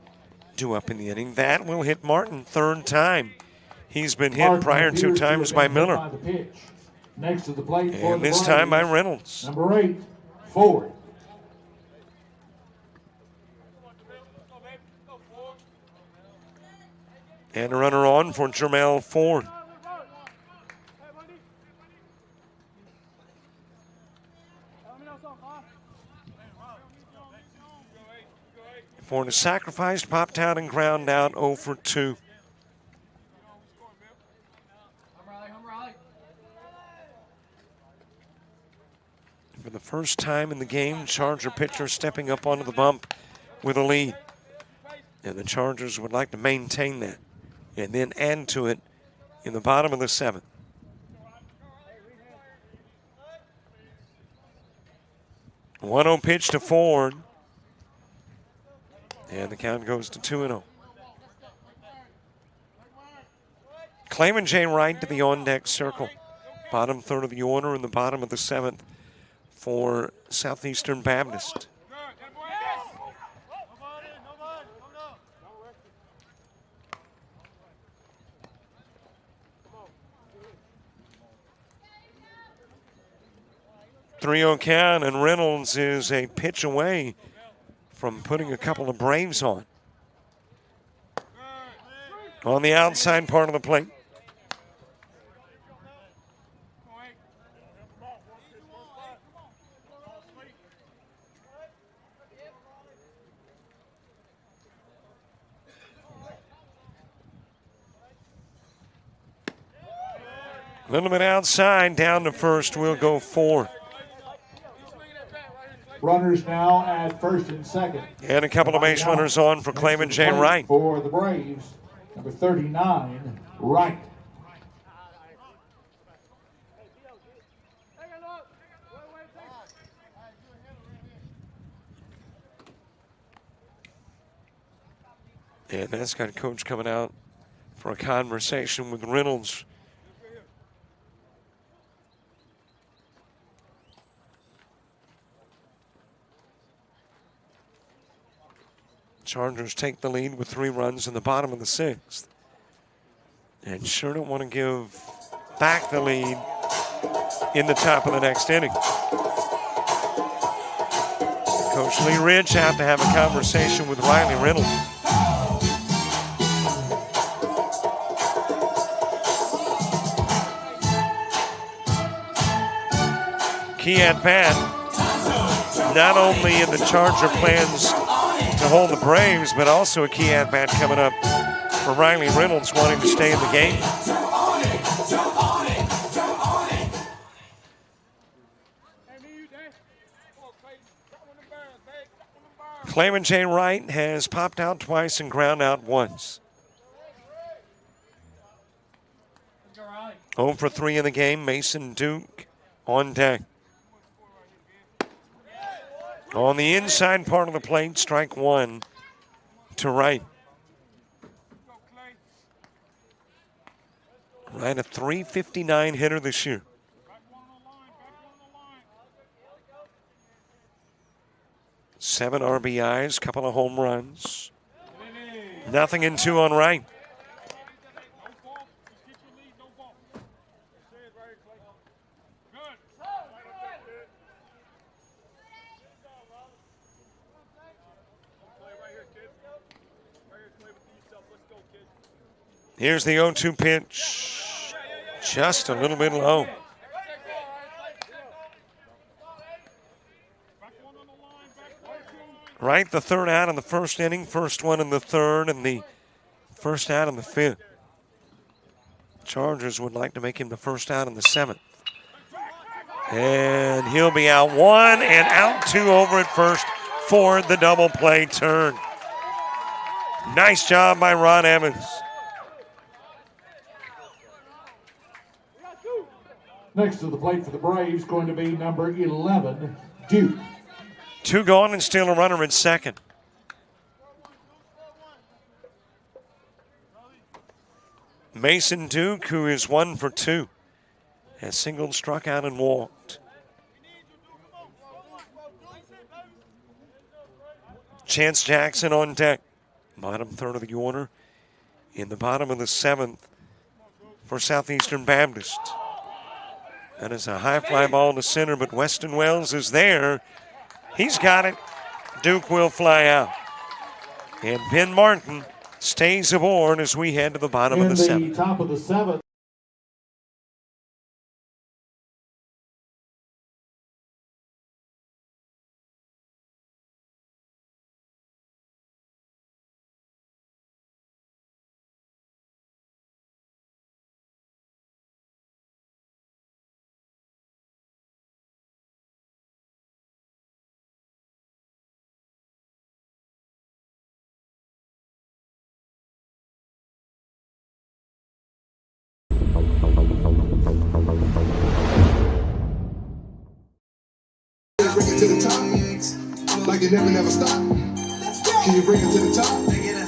due up in the inning. That will hit Martin 3rd time. He's been hit prior 2 times by Miller. Next to the plate for And the this time by Braves, Reynolds. number 8, Ford. And a runner on for Jermel Ford. Ford is sacrificed, popped out, and ground out 0 for 2. For the first time in the game, Charger pitcher stepping up onto the bump with a lead. And the Chargers would like to maintain that and then add to it in the bottom of the 7th. A 1-0 pitch to Ford. And the count goes to 2-0. Clayman J. Wright to the on-deck circle. Bottom third of the order in the bottom of the 7th for Southeastern Baptist. Three-0 count, and Reynolds is a pitch away from putting a couple of Braves on. On the outside part of the plate. A little bit outside, down to first, we'll go 4. Runners now at first and second. And a couple of base runners on for Clayman J. Wright. For the Braves, number 39, Wright. And that's got a coach coming out for a conversation with Reynolds. Chargers take the lead with 3 runs in the bottom of the 6th. And sure don't want to give back the lead in the top of the next inning. Coach Lee Ridge out to have a conversation with Riley Reynolds. Key at bat, not only in the Charger plans to hold the Braves, but also a key at bat coming up for Riley Reynolds wanting to stay in the game. Clayman J. Wright has popped out twice and ground out once. 0 for 3 in the game. Mason Duke on deck. On the inside part of the plate, strike 1 to Wright. Wright, a .359 hitter this year. Seven RBIs, couple of home runs. Nothing in 2 on Wright. Here's the 0-2 pitch. Just a little bit low. Wright, the 3rd out in the 1st inning, first one in the 3rd, and the 1st out in the 5th. Chargers would like to make him the 1st out in the 7th. And he'll be out 1 and out 2 over at first for the double play turn. Nice job by Ron Evans. Next to the plate for the Braves, going to be number 11, Duke. 2 gone and still a runner at second. Mason Duke, who is 1 for 2, has singled, struck out, and walked. Chance Jackson on deck. Bottom third of the order in the bottom of the 7th for Southeastern Baptist. That is a high fly ball to center, but Weston Wells is there. He's got it. Duke will fly out. And Ben Martin stays aboard as we head to the bottom of the seventh. Top of the seventh. Bring it to the top, like it never stop. Can you bring it to the top?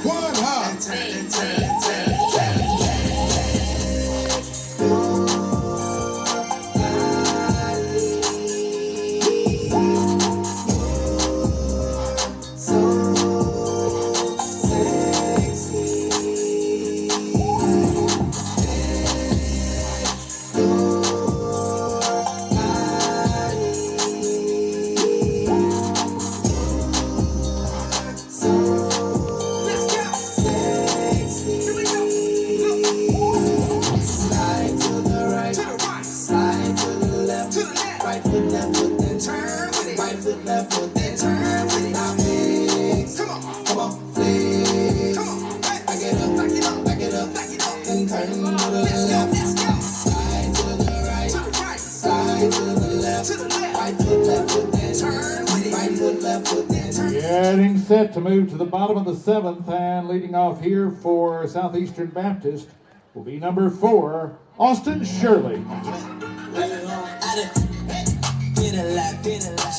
One hop. Getting set to move to the bottom of the seventh, and leading off here for Southeastern Baptist will be number 4, Austin Shirley.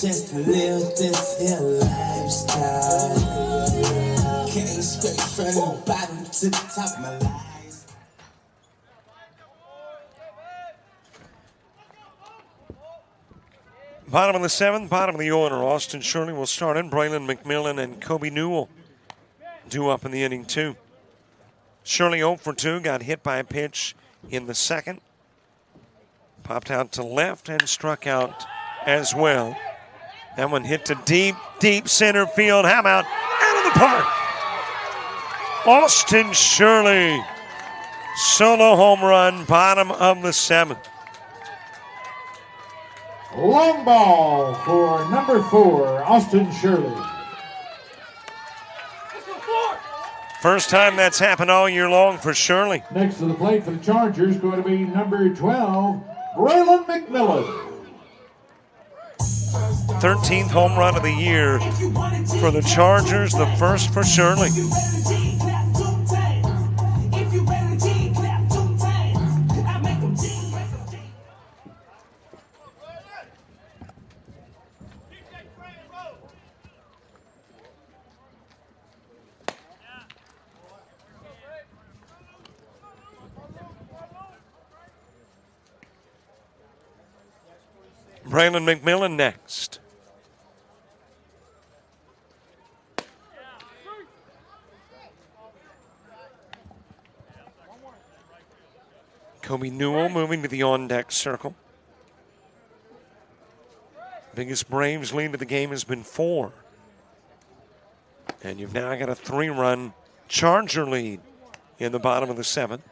Just to live this here lifestyle. Came straight from the bottom to the top of my life. Bottom of the seventh, bottom of the order. Austin Shirley will start in. Braylon McMillan and Kobe Newell due up in the inning, too. Shirley 0 for 2, got hit by a pitch in the second. Popped out to left and struck out as well. That one hit to deep center field. How about out of the park? Austin Shirley, solo home run, bottom of the seventh. Long ball for number 4, Austin Shirley. First time that's happened all year long for Shirley. Next to the plate for the Chargers going to be number 12, Braylon McMillan. 13th home run of the year for the Chargers, the first for Shirley. Braylon McMillan next. Kobe Newell moving to the on-deck circle. Biggest Braves lead of the game has been 4. And you've now got a 3-run Charger lead in the bottom of the 7th.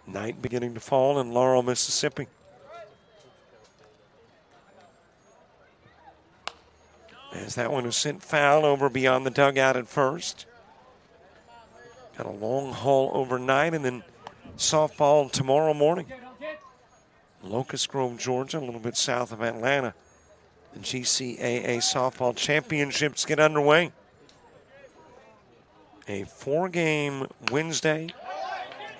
Night beginning to fall in Laurel, Mississippi. As that one is sent foul over beyond the dugout at first. Got a long haul overnight and then softball tomorrow morning. Locust Grove, Georgia, a little bit south of Atlanta. The GCAA softball championships get underway. A 4-game Wednesday,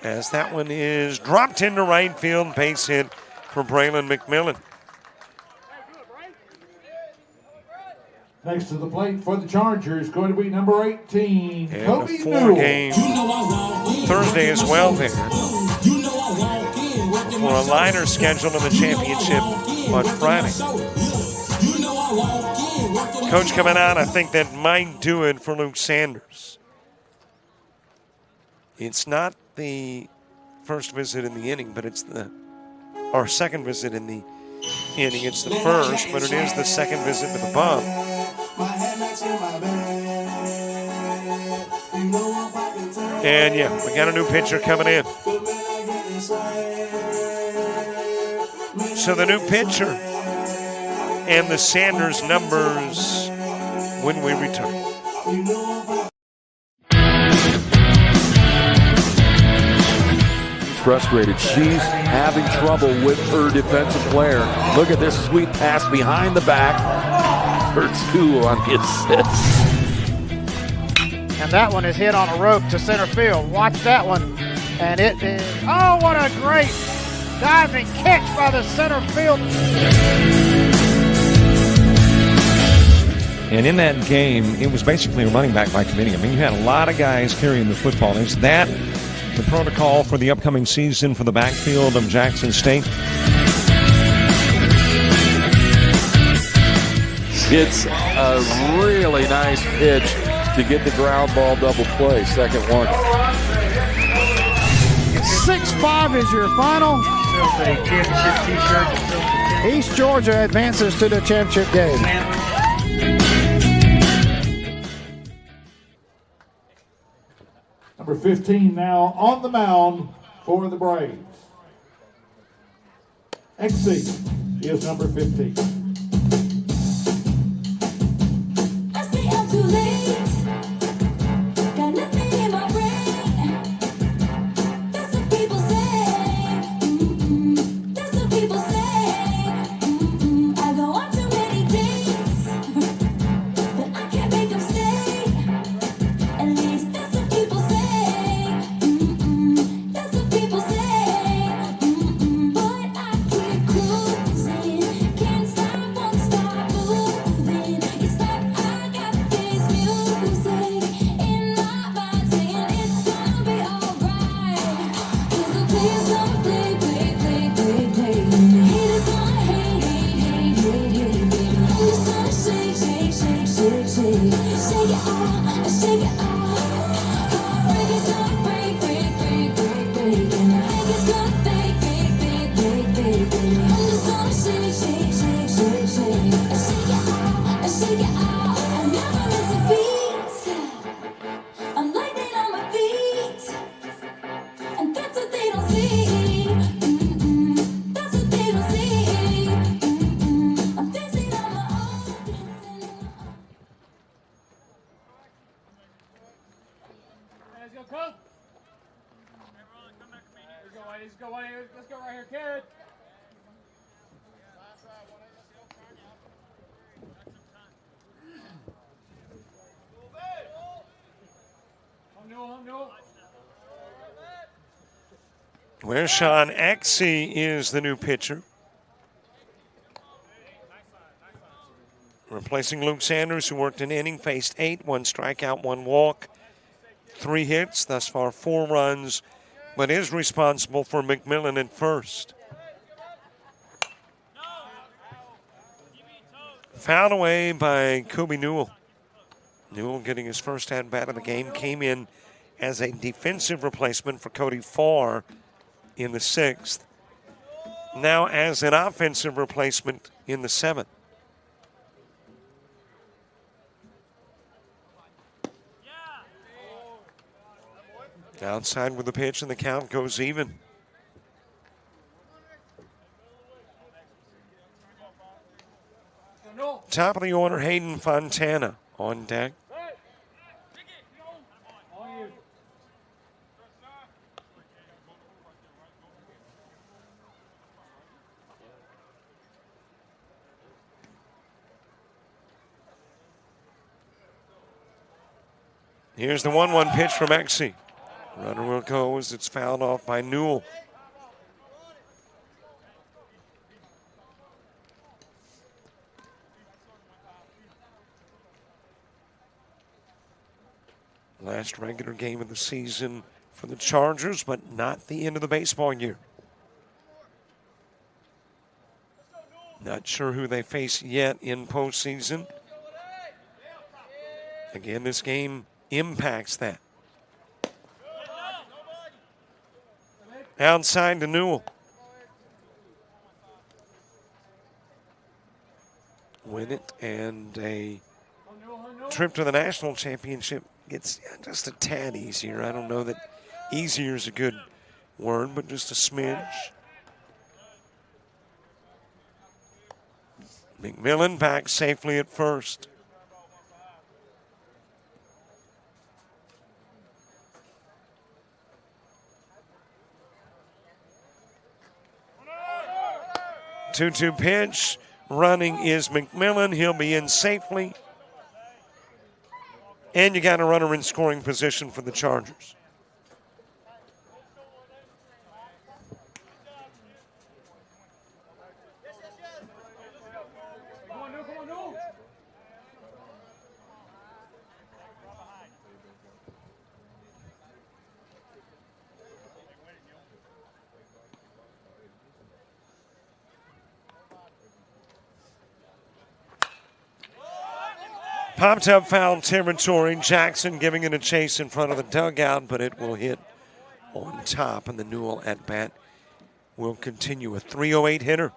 as that one is dropped into right field. Base hit for Braylon McMillan. Next to the plate for the Chargers going to be number 18, and Kobe a 4-game Thursday as well there. For a liner scheduled in the championship on Friday. Coach coming out, I think that might do it for Luke Sanders. It's not the first visit in the inning, but it's our second visit in the inning. It's the first, but it is the second visit to the bump. And yeah, we got a new pitcher coming in. So the new pitcher and the Sanders numbers when we return. Frustrated. She's having trouble with her defensive player. Look at this sweet pass behind the back for 2 on the assist. And that one is hit on a rope to center field. Watch that one. And it is, oh, what a great diving catch by the center field. And in that game, it was basically a running back by committee. I mean, you had a lot of guys carrying the football. Is that the protocol for the upcoming season for the backfield of Jackson State? It's a really nice pitch to get the ground ball double play. Second one. 6-5 is your final. East Georgia advances to the championship game. Number 15 now on the mound for the Braves. XC is number 15. Let's go right here, kid. Where Sean Axie is the new pitcher. Replacing Luke Sanders, who worked an inning, faced 8, 1 strikeout, 1 walk, 3 hits, thus far 4 runs, but is responsible for McMillan at first. Fouled away by Kobe Newell. Newell getting his first at-bat of the game, came in as a defensive replacement for Cody Farr in the 6th. Now as an offensive replacement in the 7th. Outside with the pitch and the count goes even. Top of the order, Hayden Fontana on deck. Here's the 1-1 pitch from Exie. Runner will go as it's fouled off by Newell. Last regular game of the season for the Chargers, but not the end of the baseball year. Not sure who they face yet in postseason. Again, this game impacts that. Outside to Newell. Win it, and a trip to the national championship gets just a tad easier. I don't know that easier is a good word, but just a smidge. McMillan back safely at first. Two-two pitch. Running is McMillan. He'll be in safely. And you got a runner in scoring position for the Chargers. Popped up foul territory. Jackson giving it a chase in front of the dugout, but it will hit on top, and the Newell at bat will continue. A 308 hitter.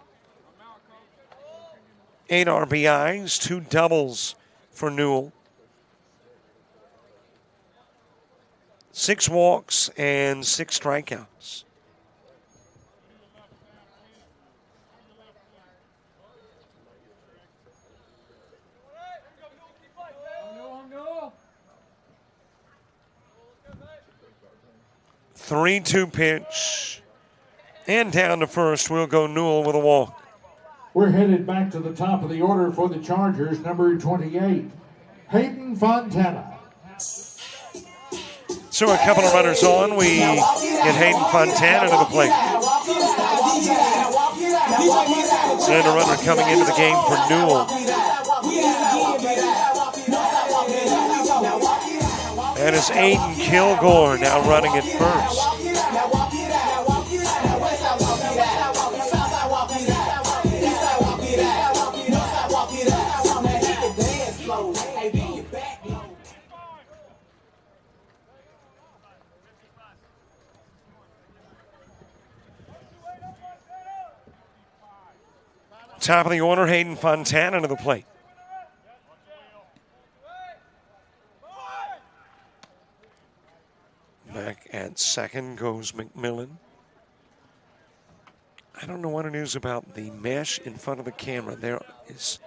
8 RBIs, 2 doubles for Newell. 6 walks and 6 strikeouts. Three-two pitch. And down to first. We'll go Newell with a walk. We're headed back to the top of the order for the Chargers, number 28, Hayden Fontana. So a couple of runners on. We get Hayden Fontana to the plate. And a runner coming into the game for Newell. That is Aiden Kilgore now running at first. Top of the order, Hayden Fontana to the plate. Back at second goes McMillan. I don't know what it is about the mesh in front of the camera. There is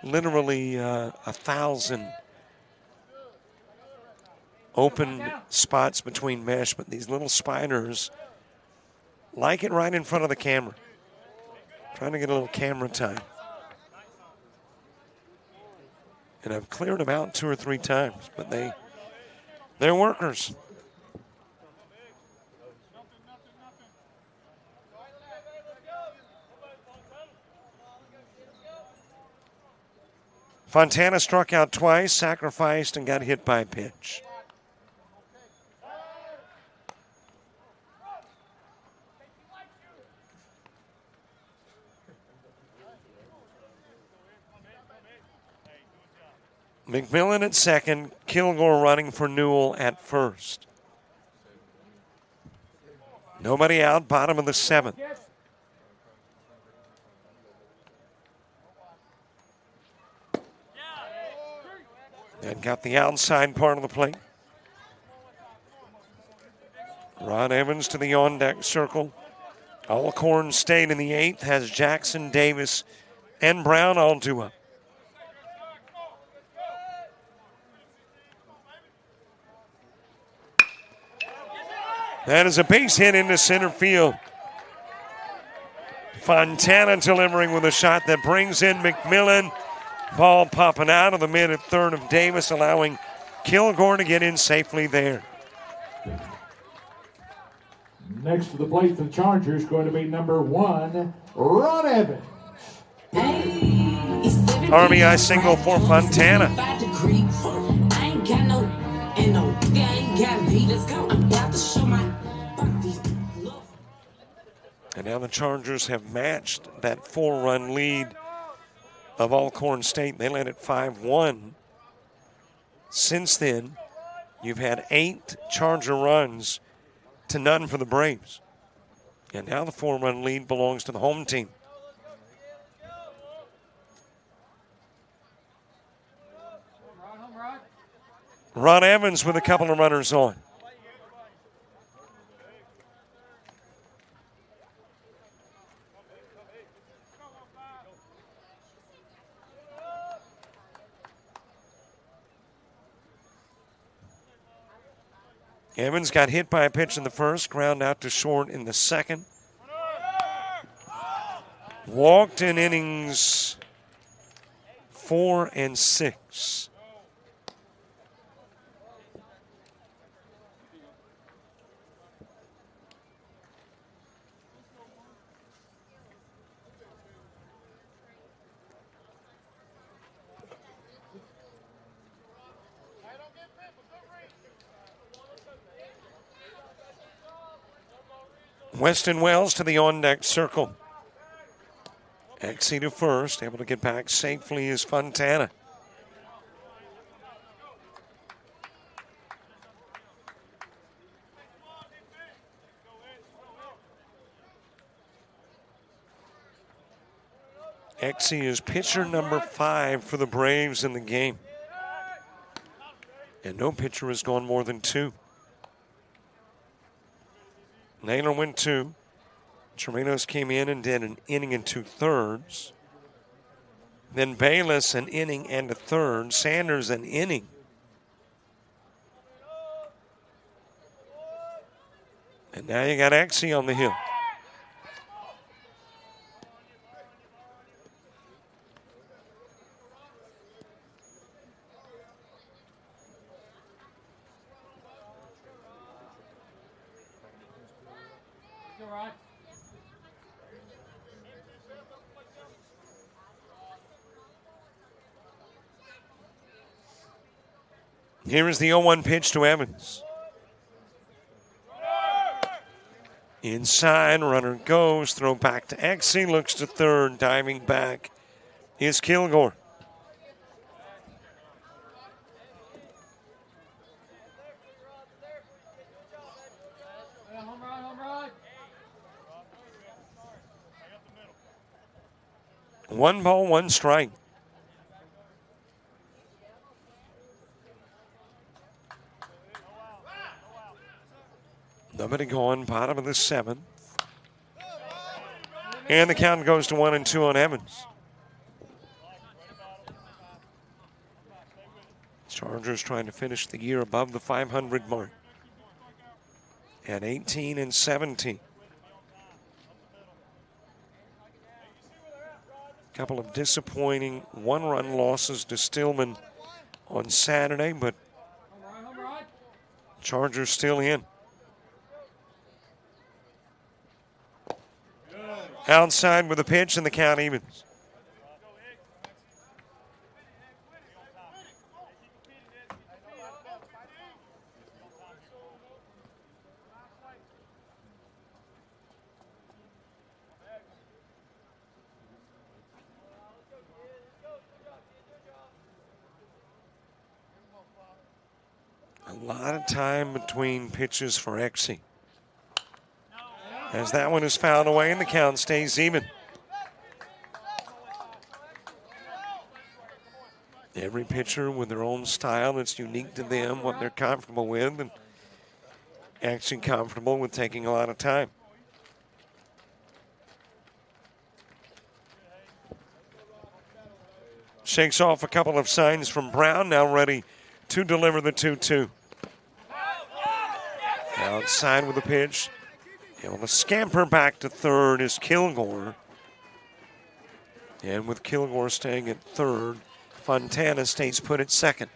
literally 1,000 open spots between mesh, but these little spiders like it right in front of the camera. Trying to get a little camera time. And I've cleared them out 2 or 3 times, but they're workers. Fontana struck out twice, sacrificed, and got hit by a pitch. McMillan at second, Kilgore running for Newell at first. Nobody out, bottom of the 7th. And got the outside part of the plate. Ron Evans to the on-deck circle. Alcorn stayed in the 8th, has Jackson, Davis, and Brown all due up. That is a base hit into center field. Fontana delivering with a shot that brings in McMillan. Ball popping out of the mid at third of Davis, allowing Kilgore to get in safely there. Next to the plate for the Chargers going to be number 1, Ron Evans. RBI single for Fontana. And now the Chargers have matched that 4-run lead of Alcorn State. They led it 5-1. Since then, you've had 8 Charger runs to none for the Braves. And now the 4-run lead belongs to the home team. Ron Evans with a couple of runners on. Evans got hit by a pitch in the first, ground out to short in the second. Walked in innings 4 and 6. Weston Wells to the on-deck circle. Exie to first, able to get back safely is Fontana. Exie is pitcher number 5 for the Braves in the game. And no pitcher has gone more than 2. Naylor went 2. Chirinos came in and did an inning and 2/3. Then Bayless an inning and a third. Sanders an inning. And now you got Exie on the hill. Here is the 0-1 pitch to Evans. Inside, runner goes, throw back to Exie, looks to third, diving back is Kilgore. One ball, one strike. Nobody gone, bottom of the 7th. And the count goes to 1-2 on Evans. Chargers trying to finish the year above the 500 mark at 18-17. Couple of disappointing 1-run losses to Stillman on Saturday, but Chargers still in. Outside with a pitch and the count evens. A lot of time between pitches for Exie. As that one is fouled away and the count stays even. Every pitcher with their own style that's unique to them, what they're comfortable with, and actually comfortable with taking a lot of time. Shakes off a couple of signs from Brown, now ready to deliver the 2-2. Outside with the pitch. Able to scamper back to third is Kilgore. And with Kilgore staying at third, Fontana stays put at second.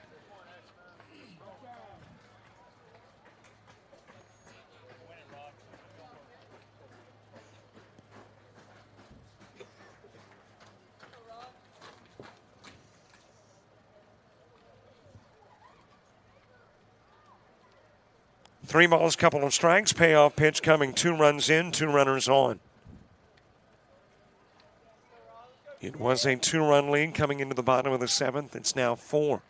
Three balls, couple of strikes, payoff pitch coming, 2 runs in, 2 runners on. It was a 2-run lead coming into the bottom of the 7th. It's now 4.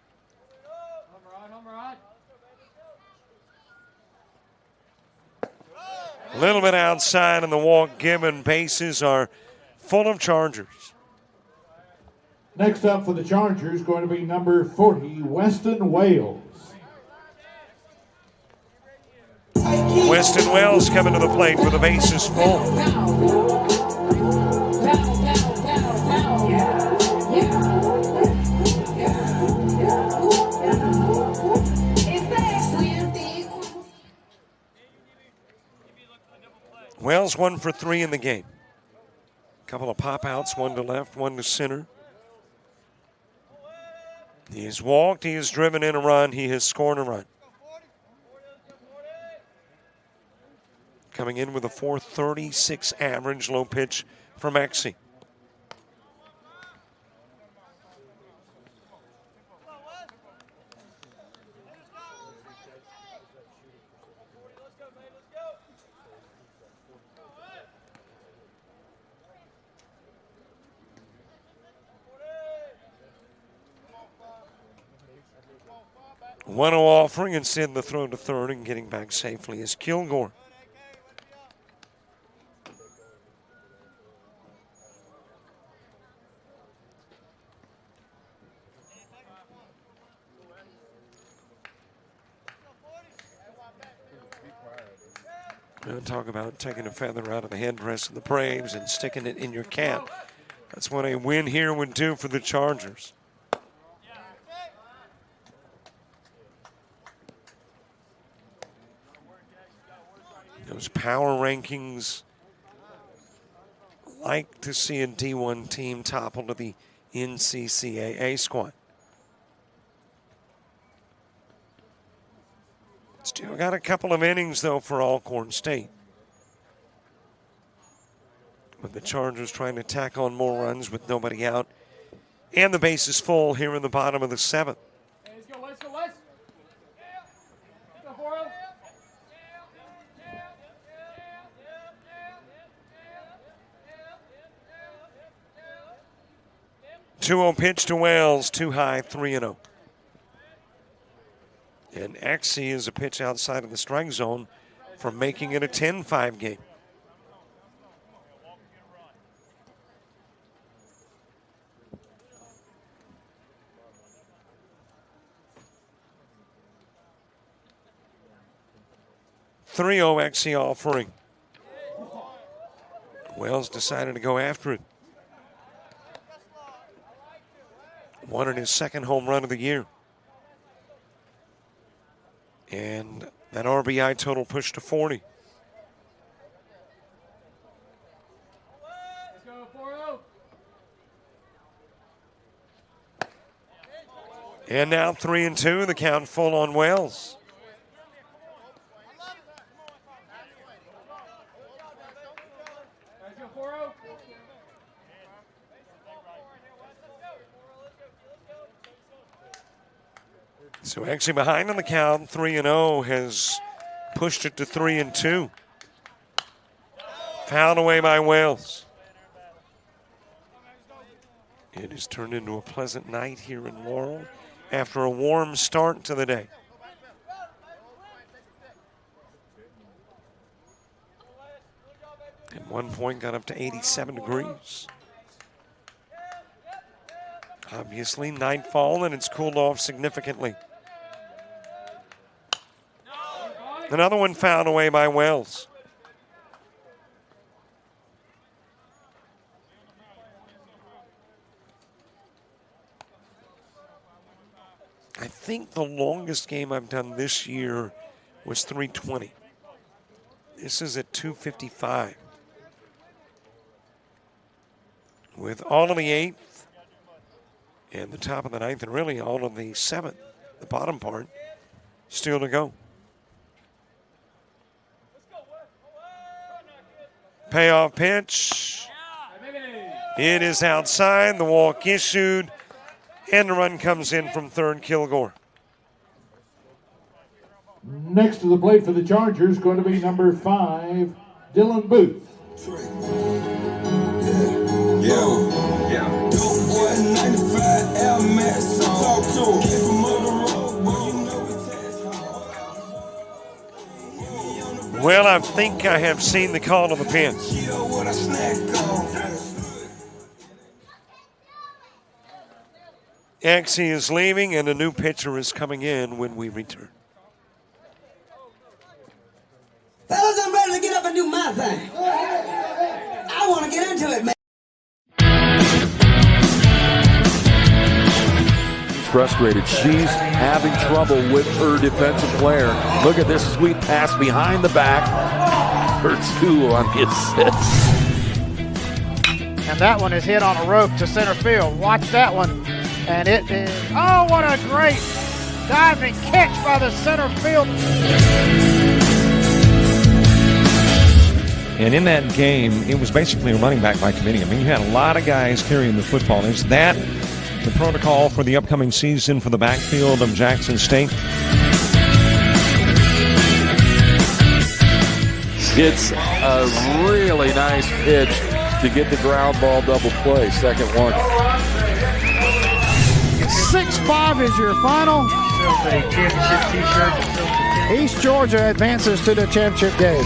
A little bit outside and the walk given. Bases are full of Chargers. Next up for the Chargers, going to be number 40, Weston Wales. Weston Wells coming to the plate with the bases full. Wells 1 for 3 in the game. Couple of pop outs, one to left, one to center. He has walked, he has driven in a run, he has scored a run. Coming in with a .436 average, low pitch from Exie. One offering, instead the throw to third and getting back safely is Kilgore. We'll talk about taking a feather out of the headdress of the Braves and sticking it in your cap. That's what a win here would do for the Chargers. Those power rankings like to see a D1 team topple to the NCCAA squad. Still got a couple of innings, though, for Alcorn State. With the Chargers trying to tack on more runs with nobody out. And the bases full here in the bottom of the seventh. Hey, let's go, Wes. Let's go, Foro. 2-0 pitch to Wells, too high, 3-0. And Exie is a pitch outside of the strike zone from making it a 10-5 game. Exie offering. Wells decided to go after it. Wanted his second home run of the year. And that RBI total pushed to 40. Let's go, Foro. And now 3-2, the count full on Wells. Let's go, Foro. So actually behind on the count, 3-0 has pushed it to 3-2. Fouled away by Wells. It has turned into a pleasant night here in Laurel after a warm start to the day. At one point got up to 87 degrees. Obviously nightfall and it's cooled off significantly. Another one fouled away by Wells. I think the longest game I've done this year was 320. This is at 255. With all of the 8th and the top of the 9th and really all of the 7th, the bottom part, still to go. Payoff pitch. It is outside. The walk issued. And the run comes in from third, Kilgore. Next to the plate for the Chargers, going to be number 5, Dylan Booth. Well, I think I have seen the call to the pen. Axie is leaving, and a new pitcher is coming in when we return. Fellas, I'm ready to get up and do my thing. I want to get into it, man. Frustrated. She's having trouble with her defensive player. Look at this sweet pass behind the back for 2 on the assist. And that one is hit on a rope to center field. Watch that one. And it is, oh, what a great diving catch by the center field. And in that game, it was basically a running back by committee. I mean, you had a lot of guys carrying the football. Is that the protocol for the upcoming season for the backfield of Jackson State? It's a really nice pitch to get the ground ball double play. Second one. 6-5 is your final. East Georgia advances to the championship game.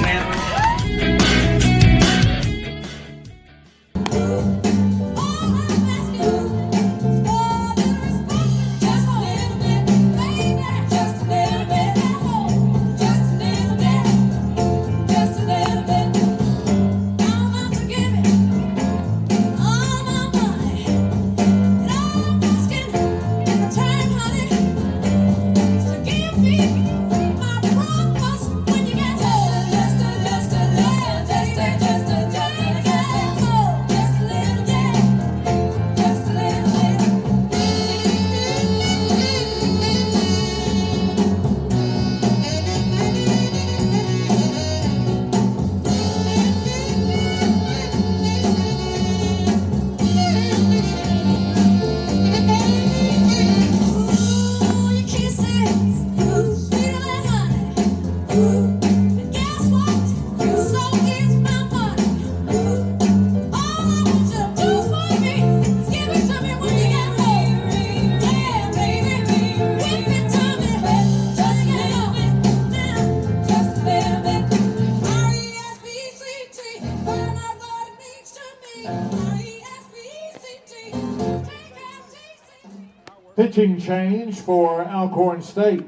Pitching change for Alcorn State.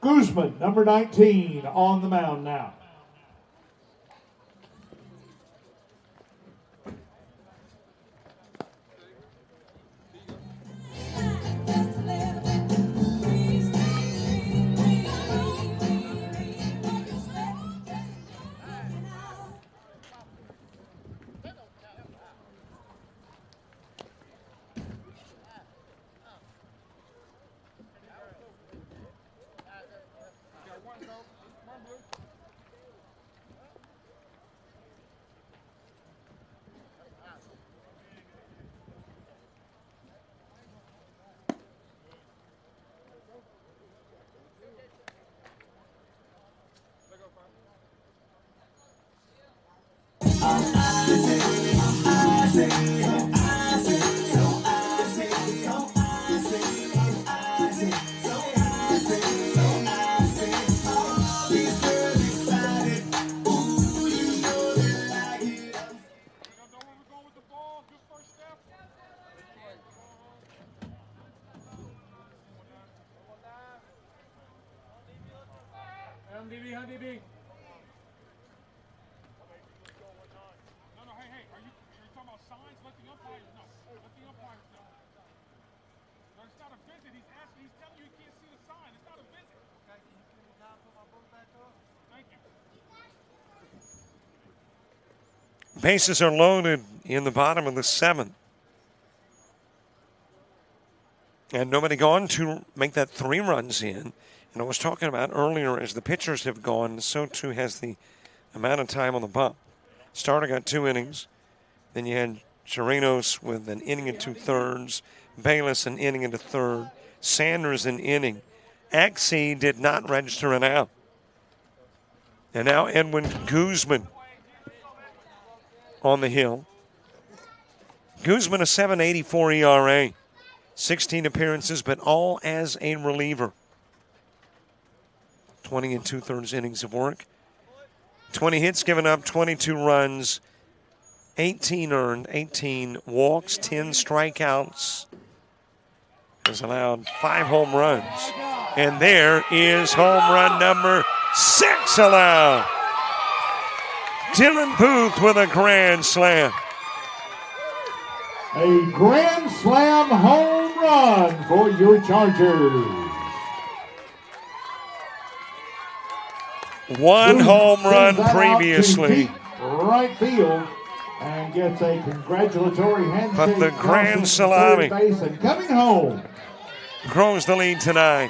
Guzman, number 19, on the mound now. Bases are loaded in the bottom of the 7th. And nobody gone to make that 3 runs in. And I was talking about earlier, as the pitchers have gone, so too has the amount of time on the bump. Starter got 2 innings. Then you had Chirinos with an inning and 2/3. Bayless an inning and a 1/3. Sanders an inning. Axie did not register an out. And now Edwin Guzman on the hill. Guzman a 7.84 ERA. 16 appearances, but all as a reliever. 20 and 2/3 innings of work. 20 hits given up, 22 runs, 18 earned, 18 walks, 10 strikeouts. Has allowed 5 home runs. And there is home run number 6 allowed. Dylan Booth with a grand slam. A grand slam home run for your Chargers. One Booth home run sends that out to previously. deep right field and gets a congratulatory handshake. But the grand crossing salami. third base and coming home. Grows the lead tonight.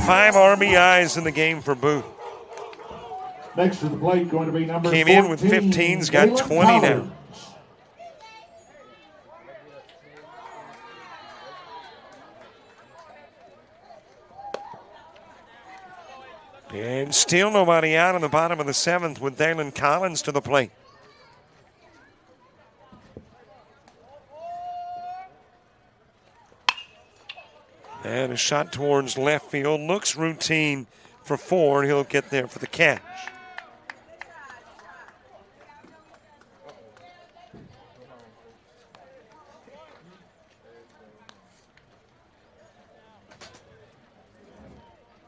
Five RBIs in the game for Booth. Next to the plate going to be number Came 14, in with 15's, got Waylon 20 now. Collins. And still nobody out in the bottom of the 7th with Dalen Collins to the plate. And a shot towards left field. Looks routine for 4, and he'll get there for the catch.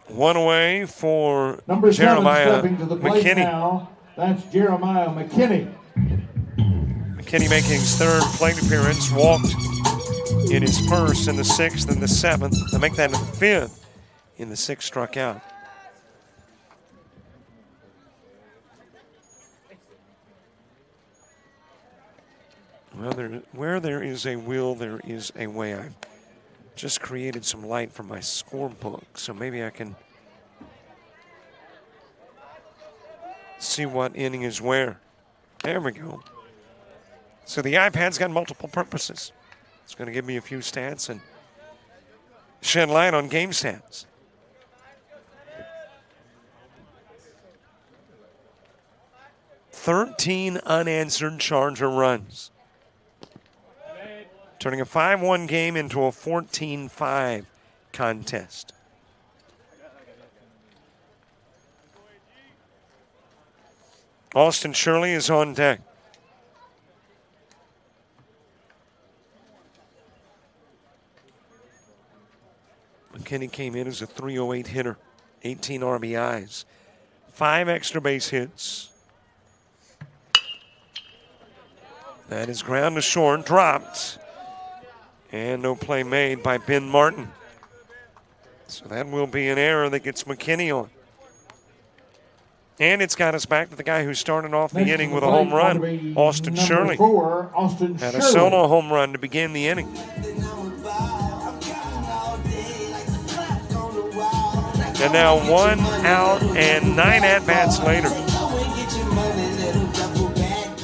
One away for Number 7 Jeremiah stepping to the plate McKinney. now. That's Jeremiah McKinney. McKinney making his 3rd plate appearance. Walked in his 1st, in the 6th, and the 7th. To make that in the 5th. In the 6th, struck out. Well, where there is a will, there is a way. I've just created some light for my scorebook, so maybe I can see what inning is where. There we go. So the iPad's got multiple purposes. It's going to give me a few stats and shed light on game stats. "13 unanswered Charger runs, turning a 5-1 game into a 14-5 contest. Austin Shirley is on deck. McKinney came in as a .308 hitter, 18 RBIs, 5 extra base hits. That is ground to short, dropped. And no play made by Ben Martin. So that will be an error that gets McKinney on. And it's got us back to the guy who started off the inning with a home run, Austin Shirley. 4, Austin Had Shirley. a solo home run to begin the inning. And now 1 out and 9 at-bats later.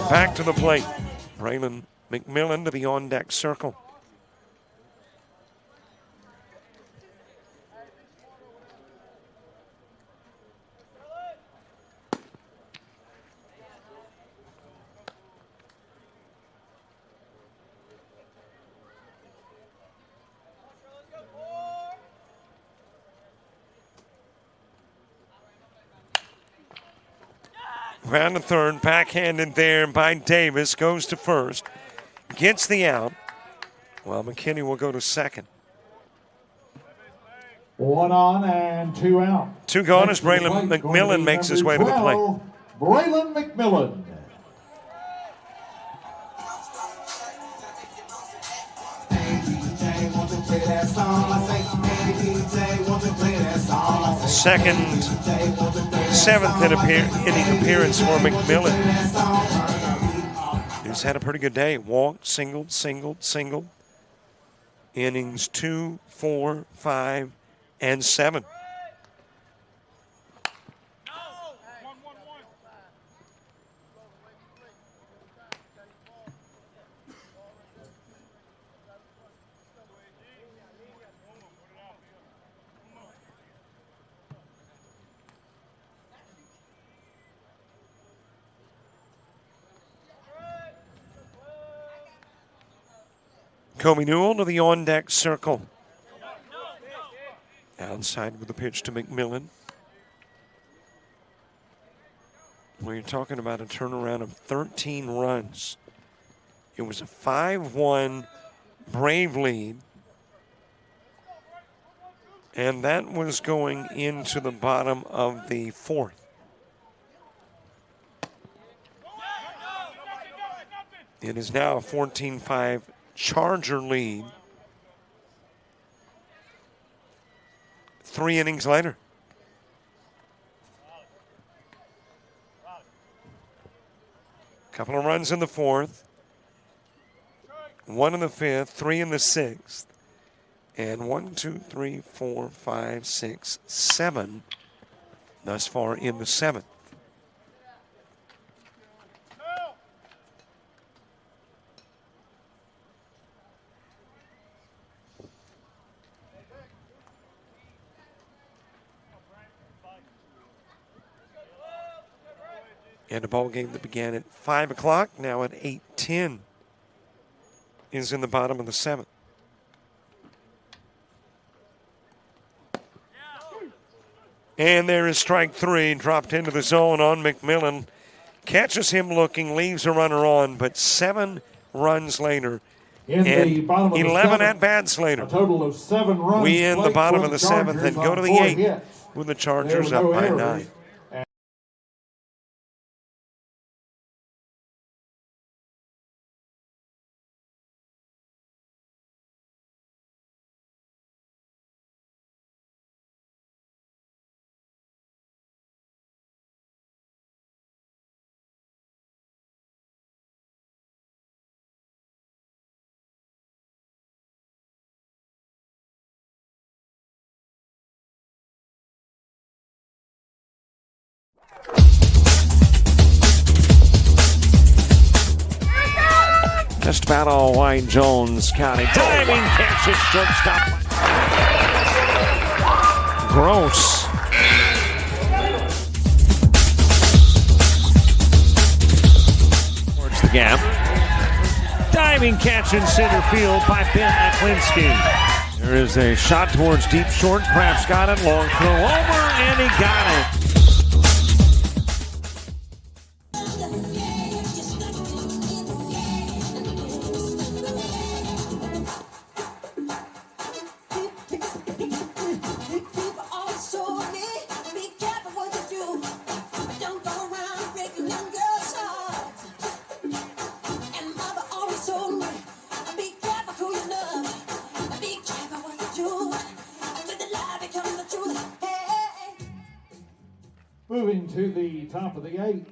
Back to the plate. Braylon McMillan to the on-deck circle. Round to third, backhanded there by Davis, goes to first, gets the out, while McKinney will go to second. 1 on and 2 out. 2 gone Next as to the Braylon plate, going to McMillan be makes his number way to the 12, plate. Braylon McMillan. Second, 7th inning appearance for McMillan. He's had a pretty good day. Walked, singled, singled, singled. Innings 2, 4, 5, and 7. Kobe Newell to the on-deck circle. Outside with the pitch to McMillan. Well, you're talking about a turnaround of 13 runs. It was a 5-1 Brave lead. And that was going into the bottom of the fourth. It is now a 14-5 Charger lead. 3 innings later. Couple of runs in the fourth. 1 in the fifth, 3 in the sixth. And 1, 2, 3, 4, 5, 6, 7 thus far in the seventh. And a ball game that began at 5 o'clock, now at 8:10, is in the bottom of the seventh. And there is strike 3, dropped into the zone on McMillan. Catches him looking, leaves a runner on, but 7 runs later. In the bottom of 11 the at-bats later. A total of 7 runs. We end the bottom of the Chargers seventh and on go to the 4 eighth hits. with the Chargers There were up no by errors. 9. Just about all Wayne Jones County. Diving catch at shortstop. Gross. Towards the gap. Diving catch in center field by Ben Aklinski. There is a shot towards deep short. Kraft's got it. Long throw over, and he got it. Moving to the top of the 8th,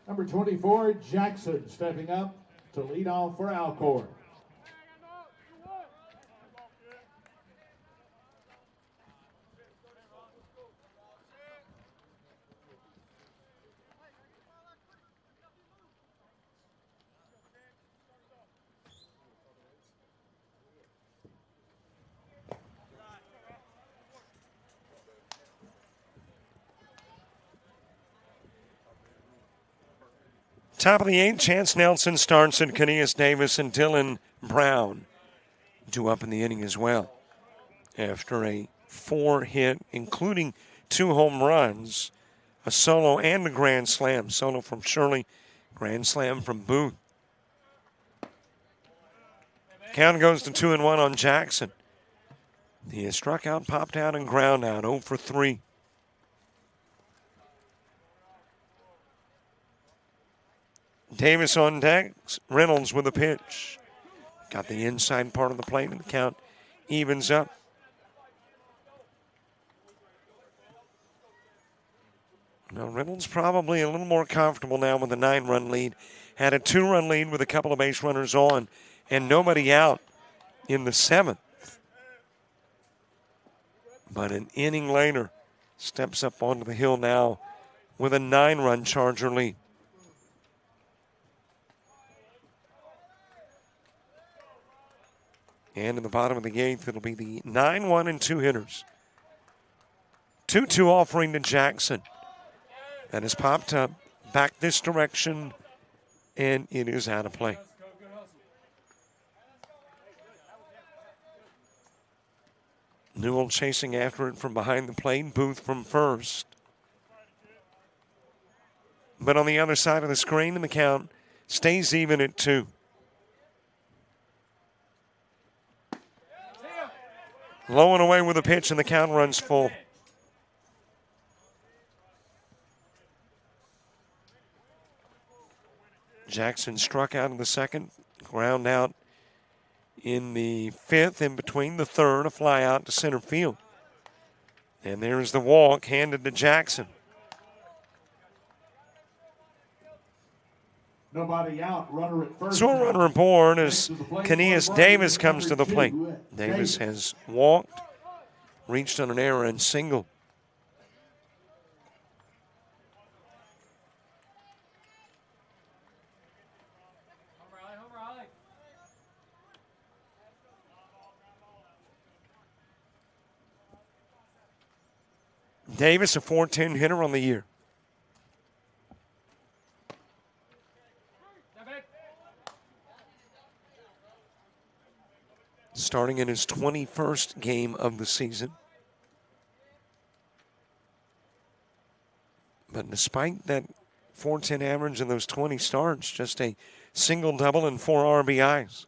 number 24, Jackson, stepping up to lead off for Alcorn. Top of the 8th, Chance Nelson starts and Caneas Davis and Dylan Brown due up in the inning as well. After a 4-hit, including 2 home runs, a solo and a grand slam. Solo from Shirley, grand slam from Booth. Count goes to 2-1 on Jackson. He has struck out, popped out, and ground out, 0 for 3. Davis on deck, Reynolds with a pitch. Got the inside part of the plate and the count evens up. Now Reynolds probably a little more comfortable now with a 9-run lead. Had a 2-run lead with a couple of base runners on and nobody out in the 7th. But an inning later, steps up onto the hill now with a 9-run Charger lead. And in the bottom of the 8th, it'll be the 9-1 and 2 hitters. 2-2 offering to Jackson. That is popped up, back this direction, and it is out of play. Newell chasing after it from behind the plate. Booth from first. But on the other side of the screen, and the count stays even at 2. Low and away with a pitch, and the count runs full. Jackson struck out in the second, ground out in the 5th, in between the 3rd, a fly out to center field. And there's the walk handed to Jackson. Nobody out, runner at first. So a runner aboard as Keneas Davis comes to the plate. Davis has walked, reached on an error, and singled. Davis, a .410 hitter on the year. Starting in his 21st game of the season. But despite that .410 average and those 20 starts, just a single, double, and 4 RBIs.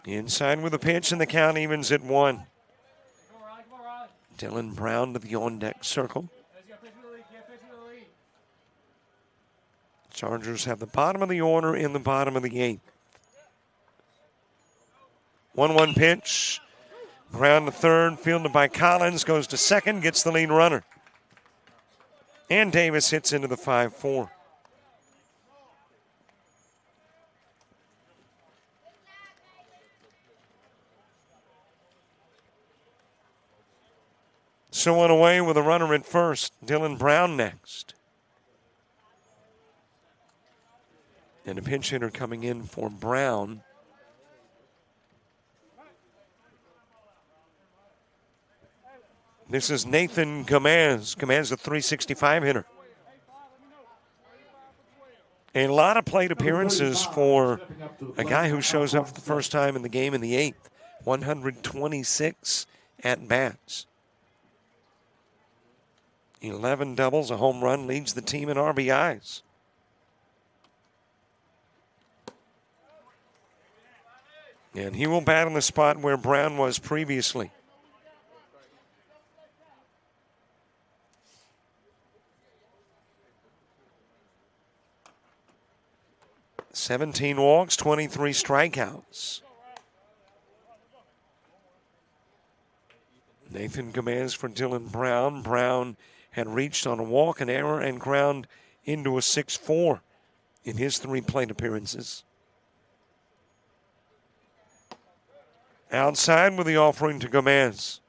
Inside with a pitch, and the count evens at 1. Dylan Brown to the on-deck circle. Chargers have the bottom of the order in the bottom of the 8th. 1-1 pitch. Ground to third, fielded by Collins, goes to second, gets the lead runner. And Davis hits into the 5-4. So one away with a runner at first. Dylan Brown next. And a pinch hitter coming in for Brown. This is Nathan Gomez. Gomez, a .365 hitter. A lot of plate appearances for a guy who shows up for the first time in the game in the 8th. 126 at-bats. 11 doubles, a home run, leads the team in RBIs. And he will bat in the spot where Brown was previously. "17 walks, 23 strikeouts. Nathan Gomez for Dylan Brown. Brown had reached on a walk, an error, and ground into a 6-4 in his 3 plate appearances. Outside with the offering to Gomez.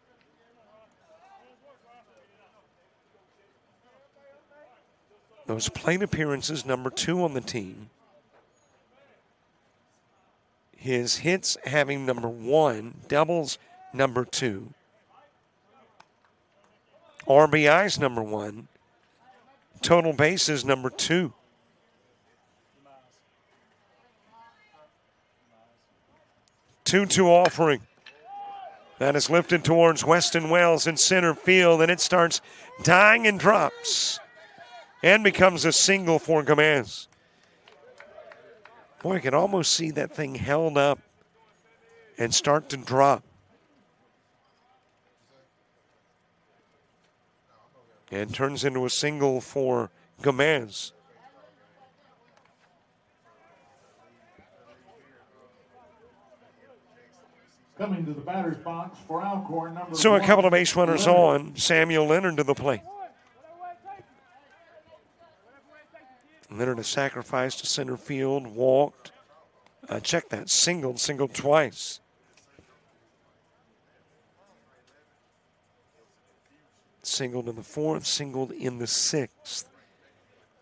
Those plate appearances, number 2 on the team. His hits having number 1, doubles number 2. RBIs number 1. Total bases number 2. Two-two offering. That is lifted towards Weston Wells in center field, and it starts dying and drops. And becomes a single for Gomez. Boy, I can almost see that thing held up and start to drop. And turns into a single for Gomez. Coming to the batter's box for Alcorn, number So a 1, couple of base runners Leonard. on. Samuel Leonard to the plate. Leonard a sacrifice to center field, walked. Check that, singled twice. Singled in the 4th, singled in the 6th.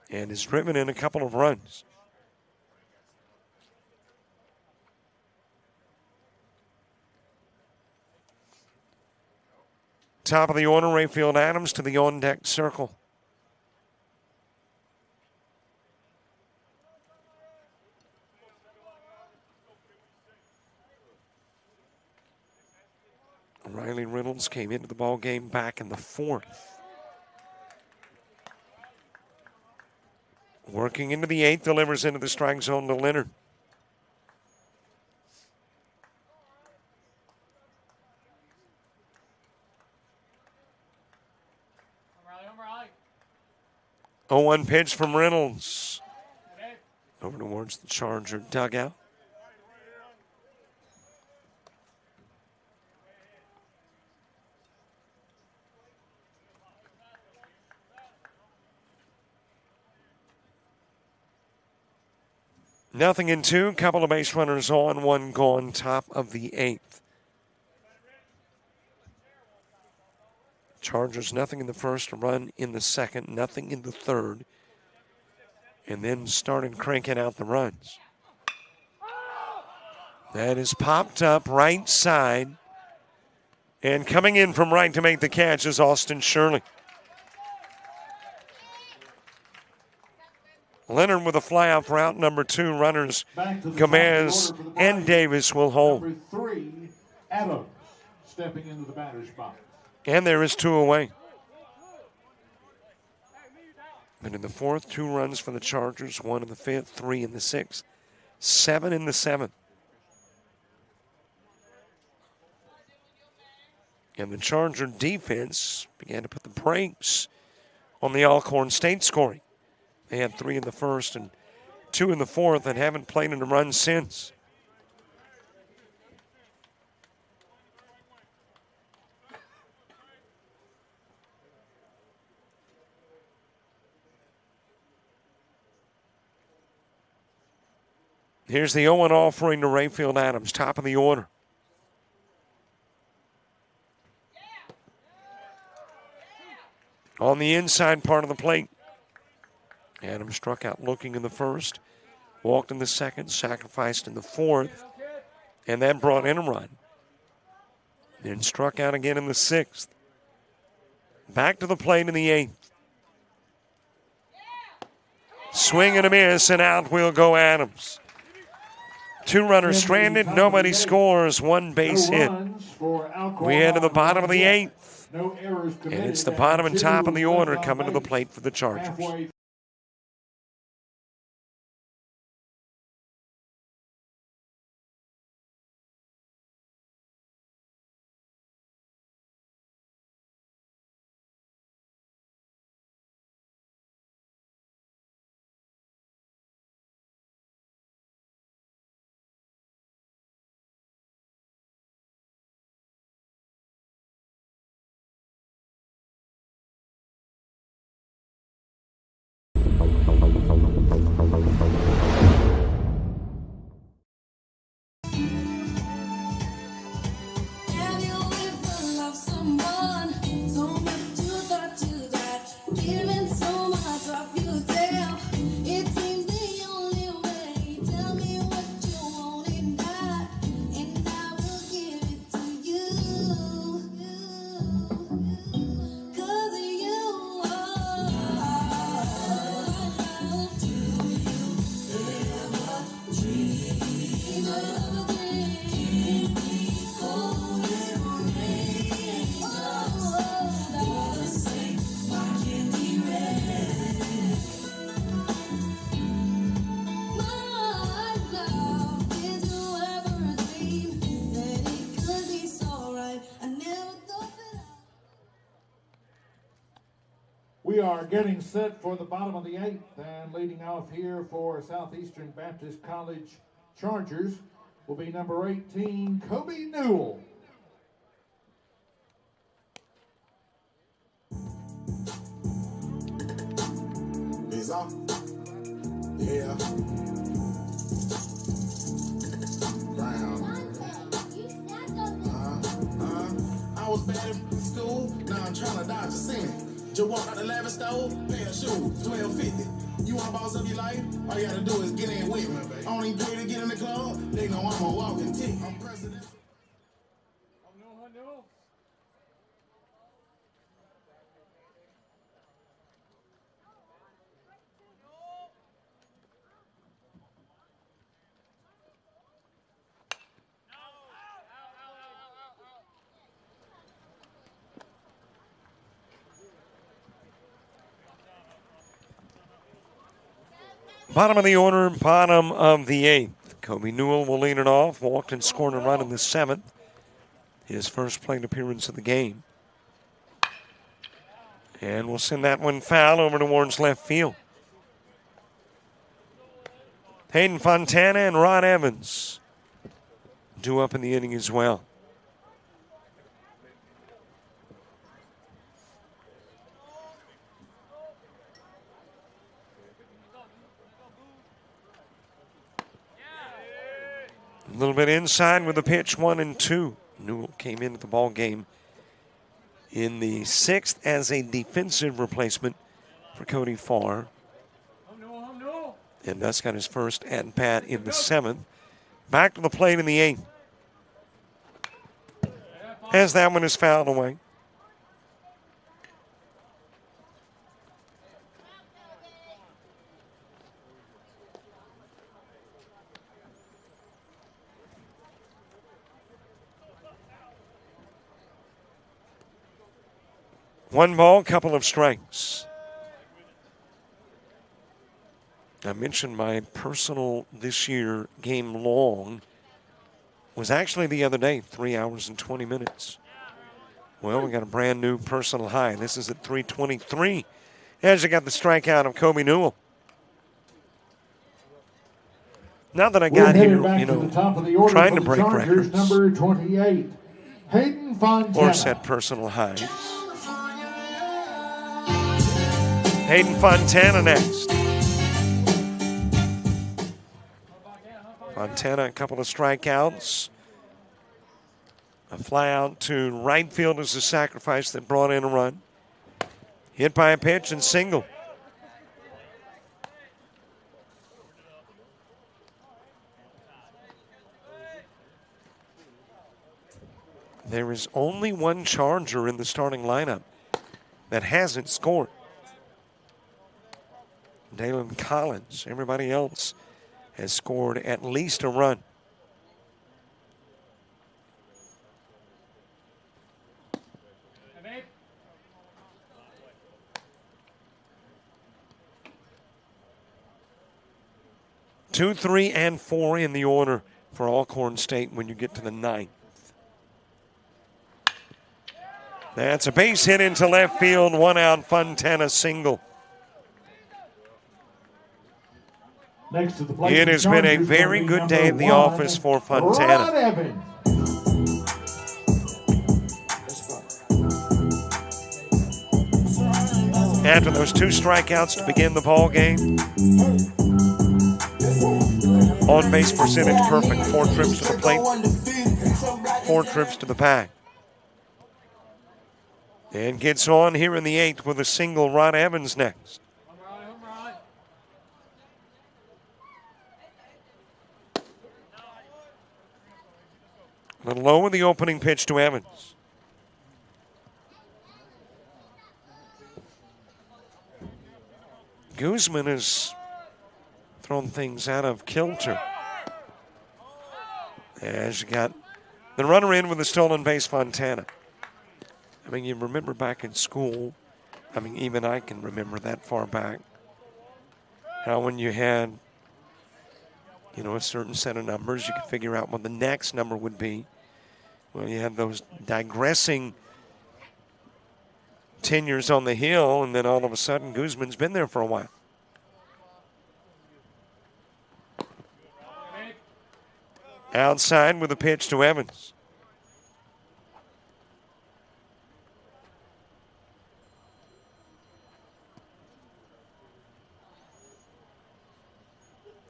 And has driven in a couple of runs. Top of the order, Rayfield Adams to the on-deck circle. Riley Reynolds came into the ball game back in the 4th. Working into the 8th, delivers into the strike zone to Leonard. Oh, 1 pitch from Reynolds. Over towards the Charger dugout. Nothing in 2, couple of base runners on, 1 gone, top of the 8th. Chargers nothing in the 1st, a run in the 2nd, nothing in the 3rd. And then started cranking out the runs. That is popped up right side. And coming in from right to make the catch is Austin Shirley. Leonard with a fly-out for out number 2. Runners Gomez and Davis will hold. Number 3, Adams, stepping into the batter's box. And there is 2 away. But in the 4th, 2 runs for the Chargers, 1 in the 5th, 3 in the 6th, 7 in the 7th. And the Charger defense began to put the brakes on the Alcorn State scoring. They had 3 in the 1st and 2 in the 4th and haven't played in a run since. Here's the 0-1 offering to Rayfield Adams, top of the order. On the inside part of the plate. Adams struck out looking in the 1st, walked in the 2nd, sacrificed in the 4th, and that brought in a run. Then struck out again in the 6th. Back to the plate in the 8th. Swing and a miss, and out will go Adams. 2 runners stranded, nobody scores, 1 base hit. We head to the bottom of the 8th. And it's the bottom and top of the order coming to the plate for the Chargers. We are getting set for the bottom of the 8th, and leading off here for Southeastern Baptist College Chargers will be number 18, Kobe Newell. Is off. Yeah. I was bad in school, now I'm trying to dodge a sin. Just walk out the lavish stove, pair of shoes, $12.50. You want boss of your life? All you gotta do is get in with me. I don't even pay to get in the club, they know I'm a walking tick. I'm president. Bottom of the order, bottom of the 8th. Kobe Newell will lead it off. Walked and scored a run in the 7th. His first plate appearance of the game. And we'll send that one foul over towards left field. Hayden Fontana and Rod Evans due up in the inning as well. A little bit inside with the pitch, 1-2. Newell came into the ball game in the 6th as a defensive replacement for Cody Farr. And thus got his first at-bat in the 7th. Back to the plate in the 8th. As that one is fouled away. One ball, couple of strikes. I mentioned my personal this year game long was actually the other day, 3 hours and 20 minutes. Well, we got a brand new personal high. This is at 3:23 as you got the strikeout of Kobe Newell. Now that I got here, trying to break records. Number 28, Hayden Fontana. Or set personal highs. Hayden Fontana next. Fontana, a couple of strikeouts. A fly out to right field as a sacrifice that brought in a run. Hit by a pitch and single. There is only one Charger in the starting lineup that hasn't scored. Dalen Collins. Everybody else has scored at least a run. Two, 3, and 4 in the order for Alcorn State when you get to the 9th. That's a base hit into left field. 1 out, Fontana single. Next to the plate, it has been a very good day at the office for Fontana. After those 2 strikeouts to begin the ball game, on base percentage perfect. 4 trips to the plate, 4 trips to the bag. And gets on here in the 8th with a single. Rod Evans next. A little low with the opening pitch to Evans. Guzman has thrown things out of kilter. As you got the runner in with a stolen base, Fontana. I mean, you remember back in school, I mean, even I can remember that far back, how when you had, a certain set of numbers, you could figure out what the next number would be. Well, you had those digressing tenures on the hill, and then all of a sudden, Guzman's been there for a while. Outside with a pitch to Evans.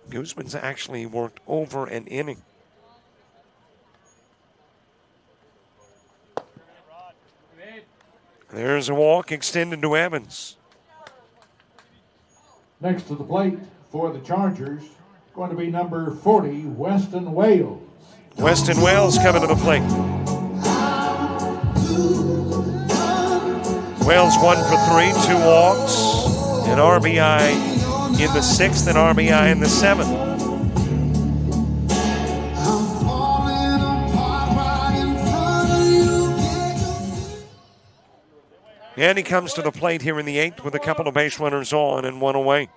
Guzman's actually worked over an inning. There's a walk extended to Evans. Next to the plate for the Chargers, going to be number 40, Weston Wales. Weston Wales coming to the plate. Wales 1 for 3, 2 walks, an RBI in the 6th and RBI in the 7th. And he comes to the plate here in the 8th with a couple of base runners on and 1 away.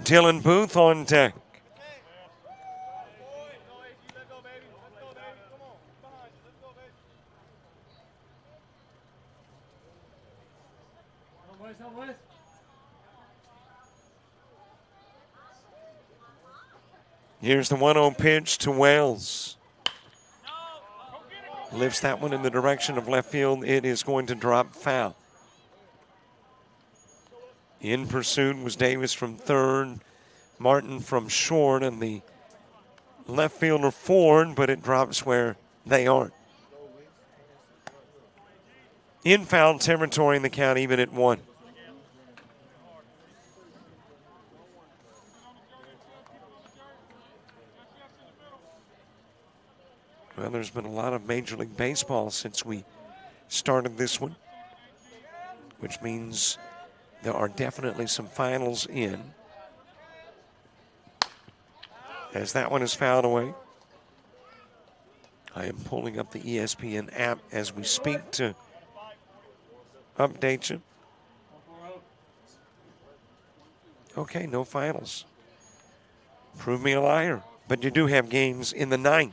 Dylan Booth on deck. Here's the 1-0 pitch to Wells. Lifts that one in the direction of left field. It is going to drop foul. In pursuit was Davis from third, Martin from short, and the left fielder Ford, but it drops where they aren't. In foul territory in the count, even at 1. Well, there's been a lot of Major League Baseball since we started this one, which means there are definitely some finals in. As that one is fouled away. I am pulling up the ESPN app as we speak to update you. Okay, no finals. Prove me a liar. But you do have games in the 9th.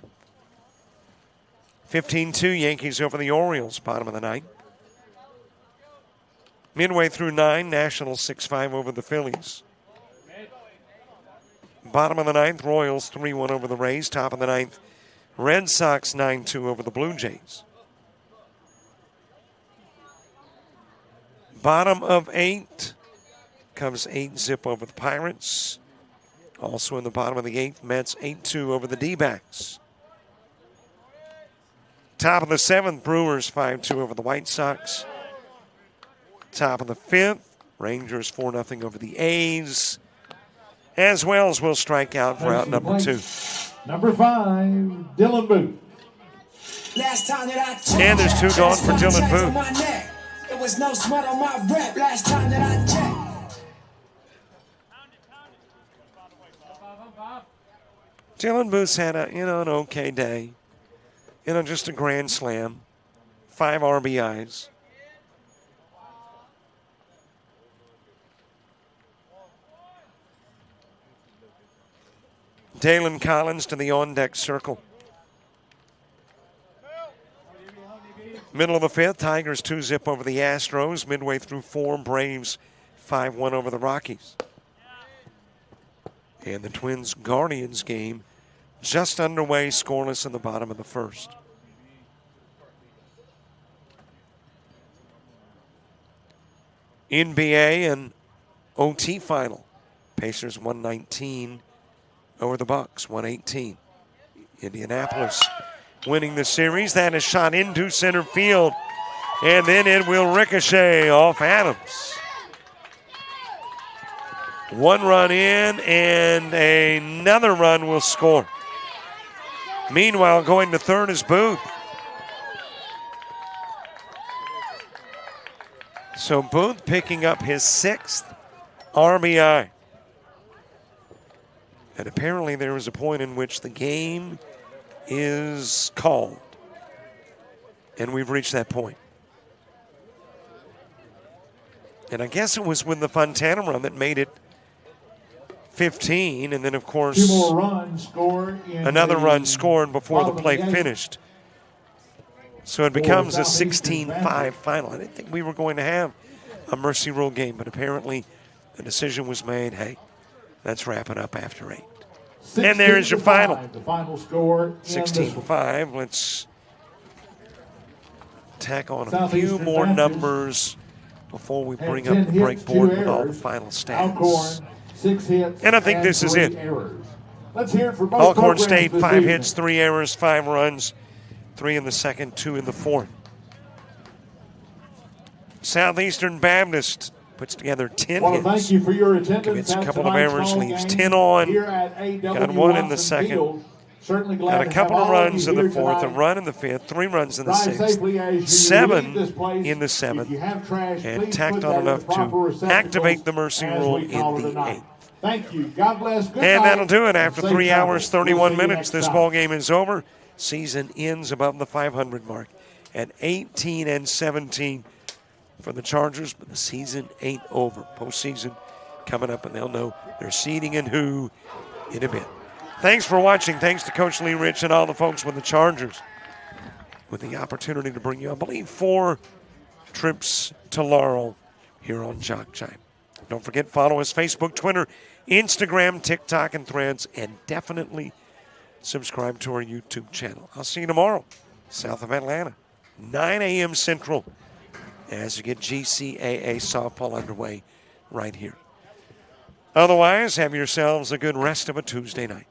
15-2 Yankees over the Orioles, bottom of the 9th. Midway through 9, Nationals 6-5 over the Phillies. Bottom of the 9th, Royals 3-1 over the Rays. Top of the 9th, Red Sox 9-2 over the Blue Jays. Bottom of 8, Cubs 8-zip over the Pirates. Also in the bottom of the 8th, Mets 8-2 over the D-backs. Top of the 7th, Brewers 5-2 over the White Sox. Top of the 5th, Rangers 4-0 over the A's. As Wells will strike out for out number 2. Number 5, Dylan Booth. Last time that I checked, and there's 2 gone for Dylan Booth. It was no smut on my rep last time that I checked. Dylan Booth's had an okay day. Just a grand slam. 5 RBIs. Dalen Collins to the on-deck circle. Middle of the 5th, Tigers 2-zip over the Astros. Midway through 4, Braves 5-1 over the Rockies. And the Twins-Guardians game just underway, scoreless in the bottom of the 1st. NBA and OT final. Pacers 119 over the Bucks, 118. Indianapolis winning the series. That is shot into center field. And then it will ricochet off Adams. 1 run in, and another run will score. Meanwhile, going to third is Booth. So Booth picking up his 6th RBI. And apparently there was a point in which the game is called. And we've reached that point. And I guess it was with the Fontana run that made it 15. And then, of course, 2 more runs scored. Another run scored before the play finished. So it becomes a 16-5 final. I didn't think we were going to have a mercy rule game, but apparently the decision was made, hey, let's wrap it up after 8. And there is your final. The final score 16-5. Let's tack on a few more numbers before we bring up the break board with all the final stats. Alcorn, 6 hits, and I think this is it. Let's hear it for both Alcorn State, 5 evening. hits, 3 errors, 5 runs, 3 in the 2nd, 2 in the 4th. Southeastern Baptist puts together 10 hits. Thank you for your attendance. Commits a couple of errors, leaves 10 on. Got 1 in the 2nd. Got a couple of runs in the 4th, a run in the 5th, 3 runs in the 6th, 7 in the 7th, and tacked on enough to activate the mercy rule in the 8th. Thank you. God bless. Good and night. that'll do it. After Safe 3 hours, travels. 31 We'll see you minutes, next this time. ball game is over. Season ends above the 500 mark at 18-17 for the Chargers, but the season ain't over. Postseason coming up, and they'll know their seeding and who in a bit. Thanks for watching. Thanks to Coach Lee Rich and all the folks with the Chargers with the opportunity to bring you, I believe, 4 trips to Laurel here on JockJive. Don't forget, follow us Facebook, Twitter, Instagram, TikTok, and Threads, and definitely subscribe to our YouTube channel. I'll see you tomorrow, south of Atlanta, 9 a.m. Central, as you get GCAA softball underway right here. Otherwise, have yourselves a good rest of a Tuesday night.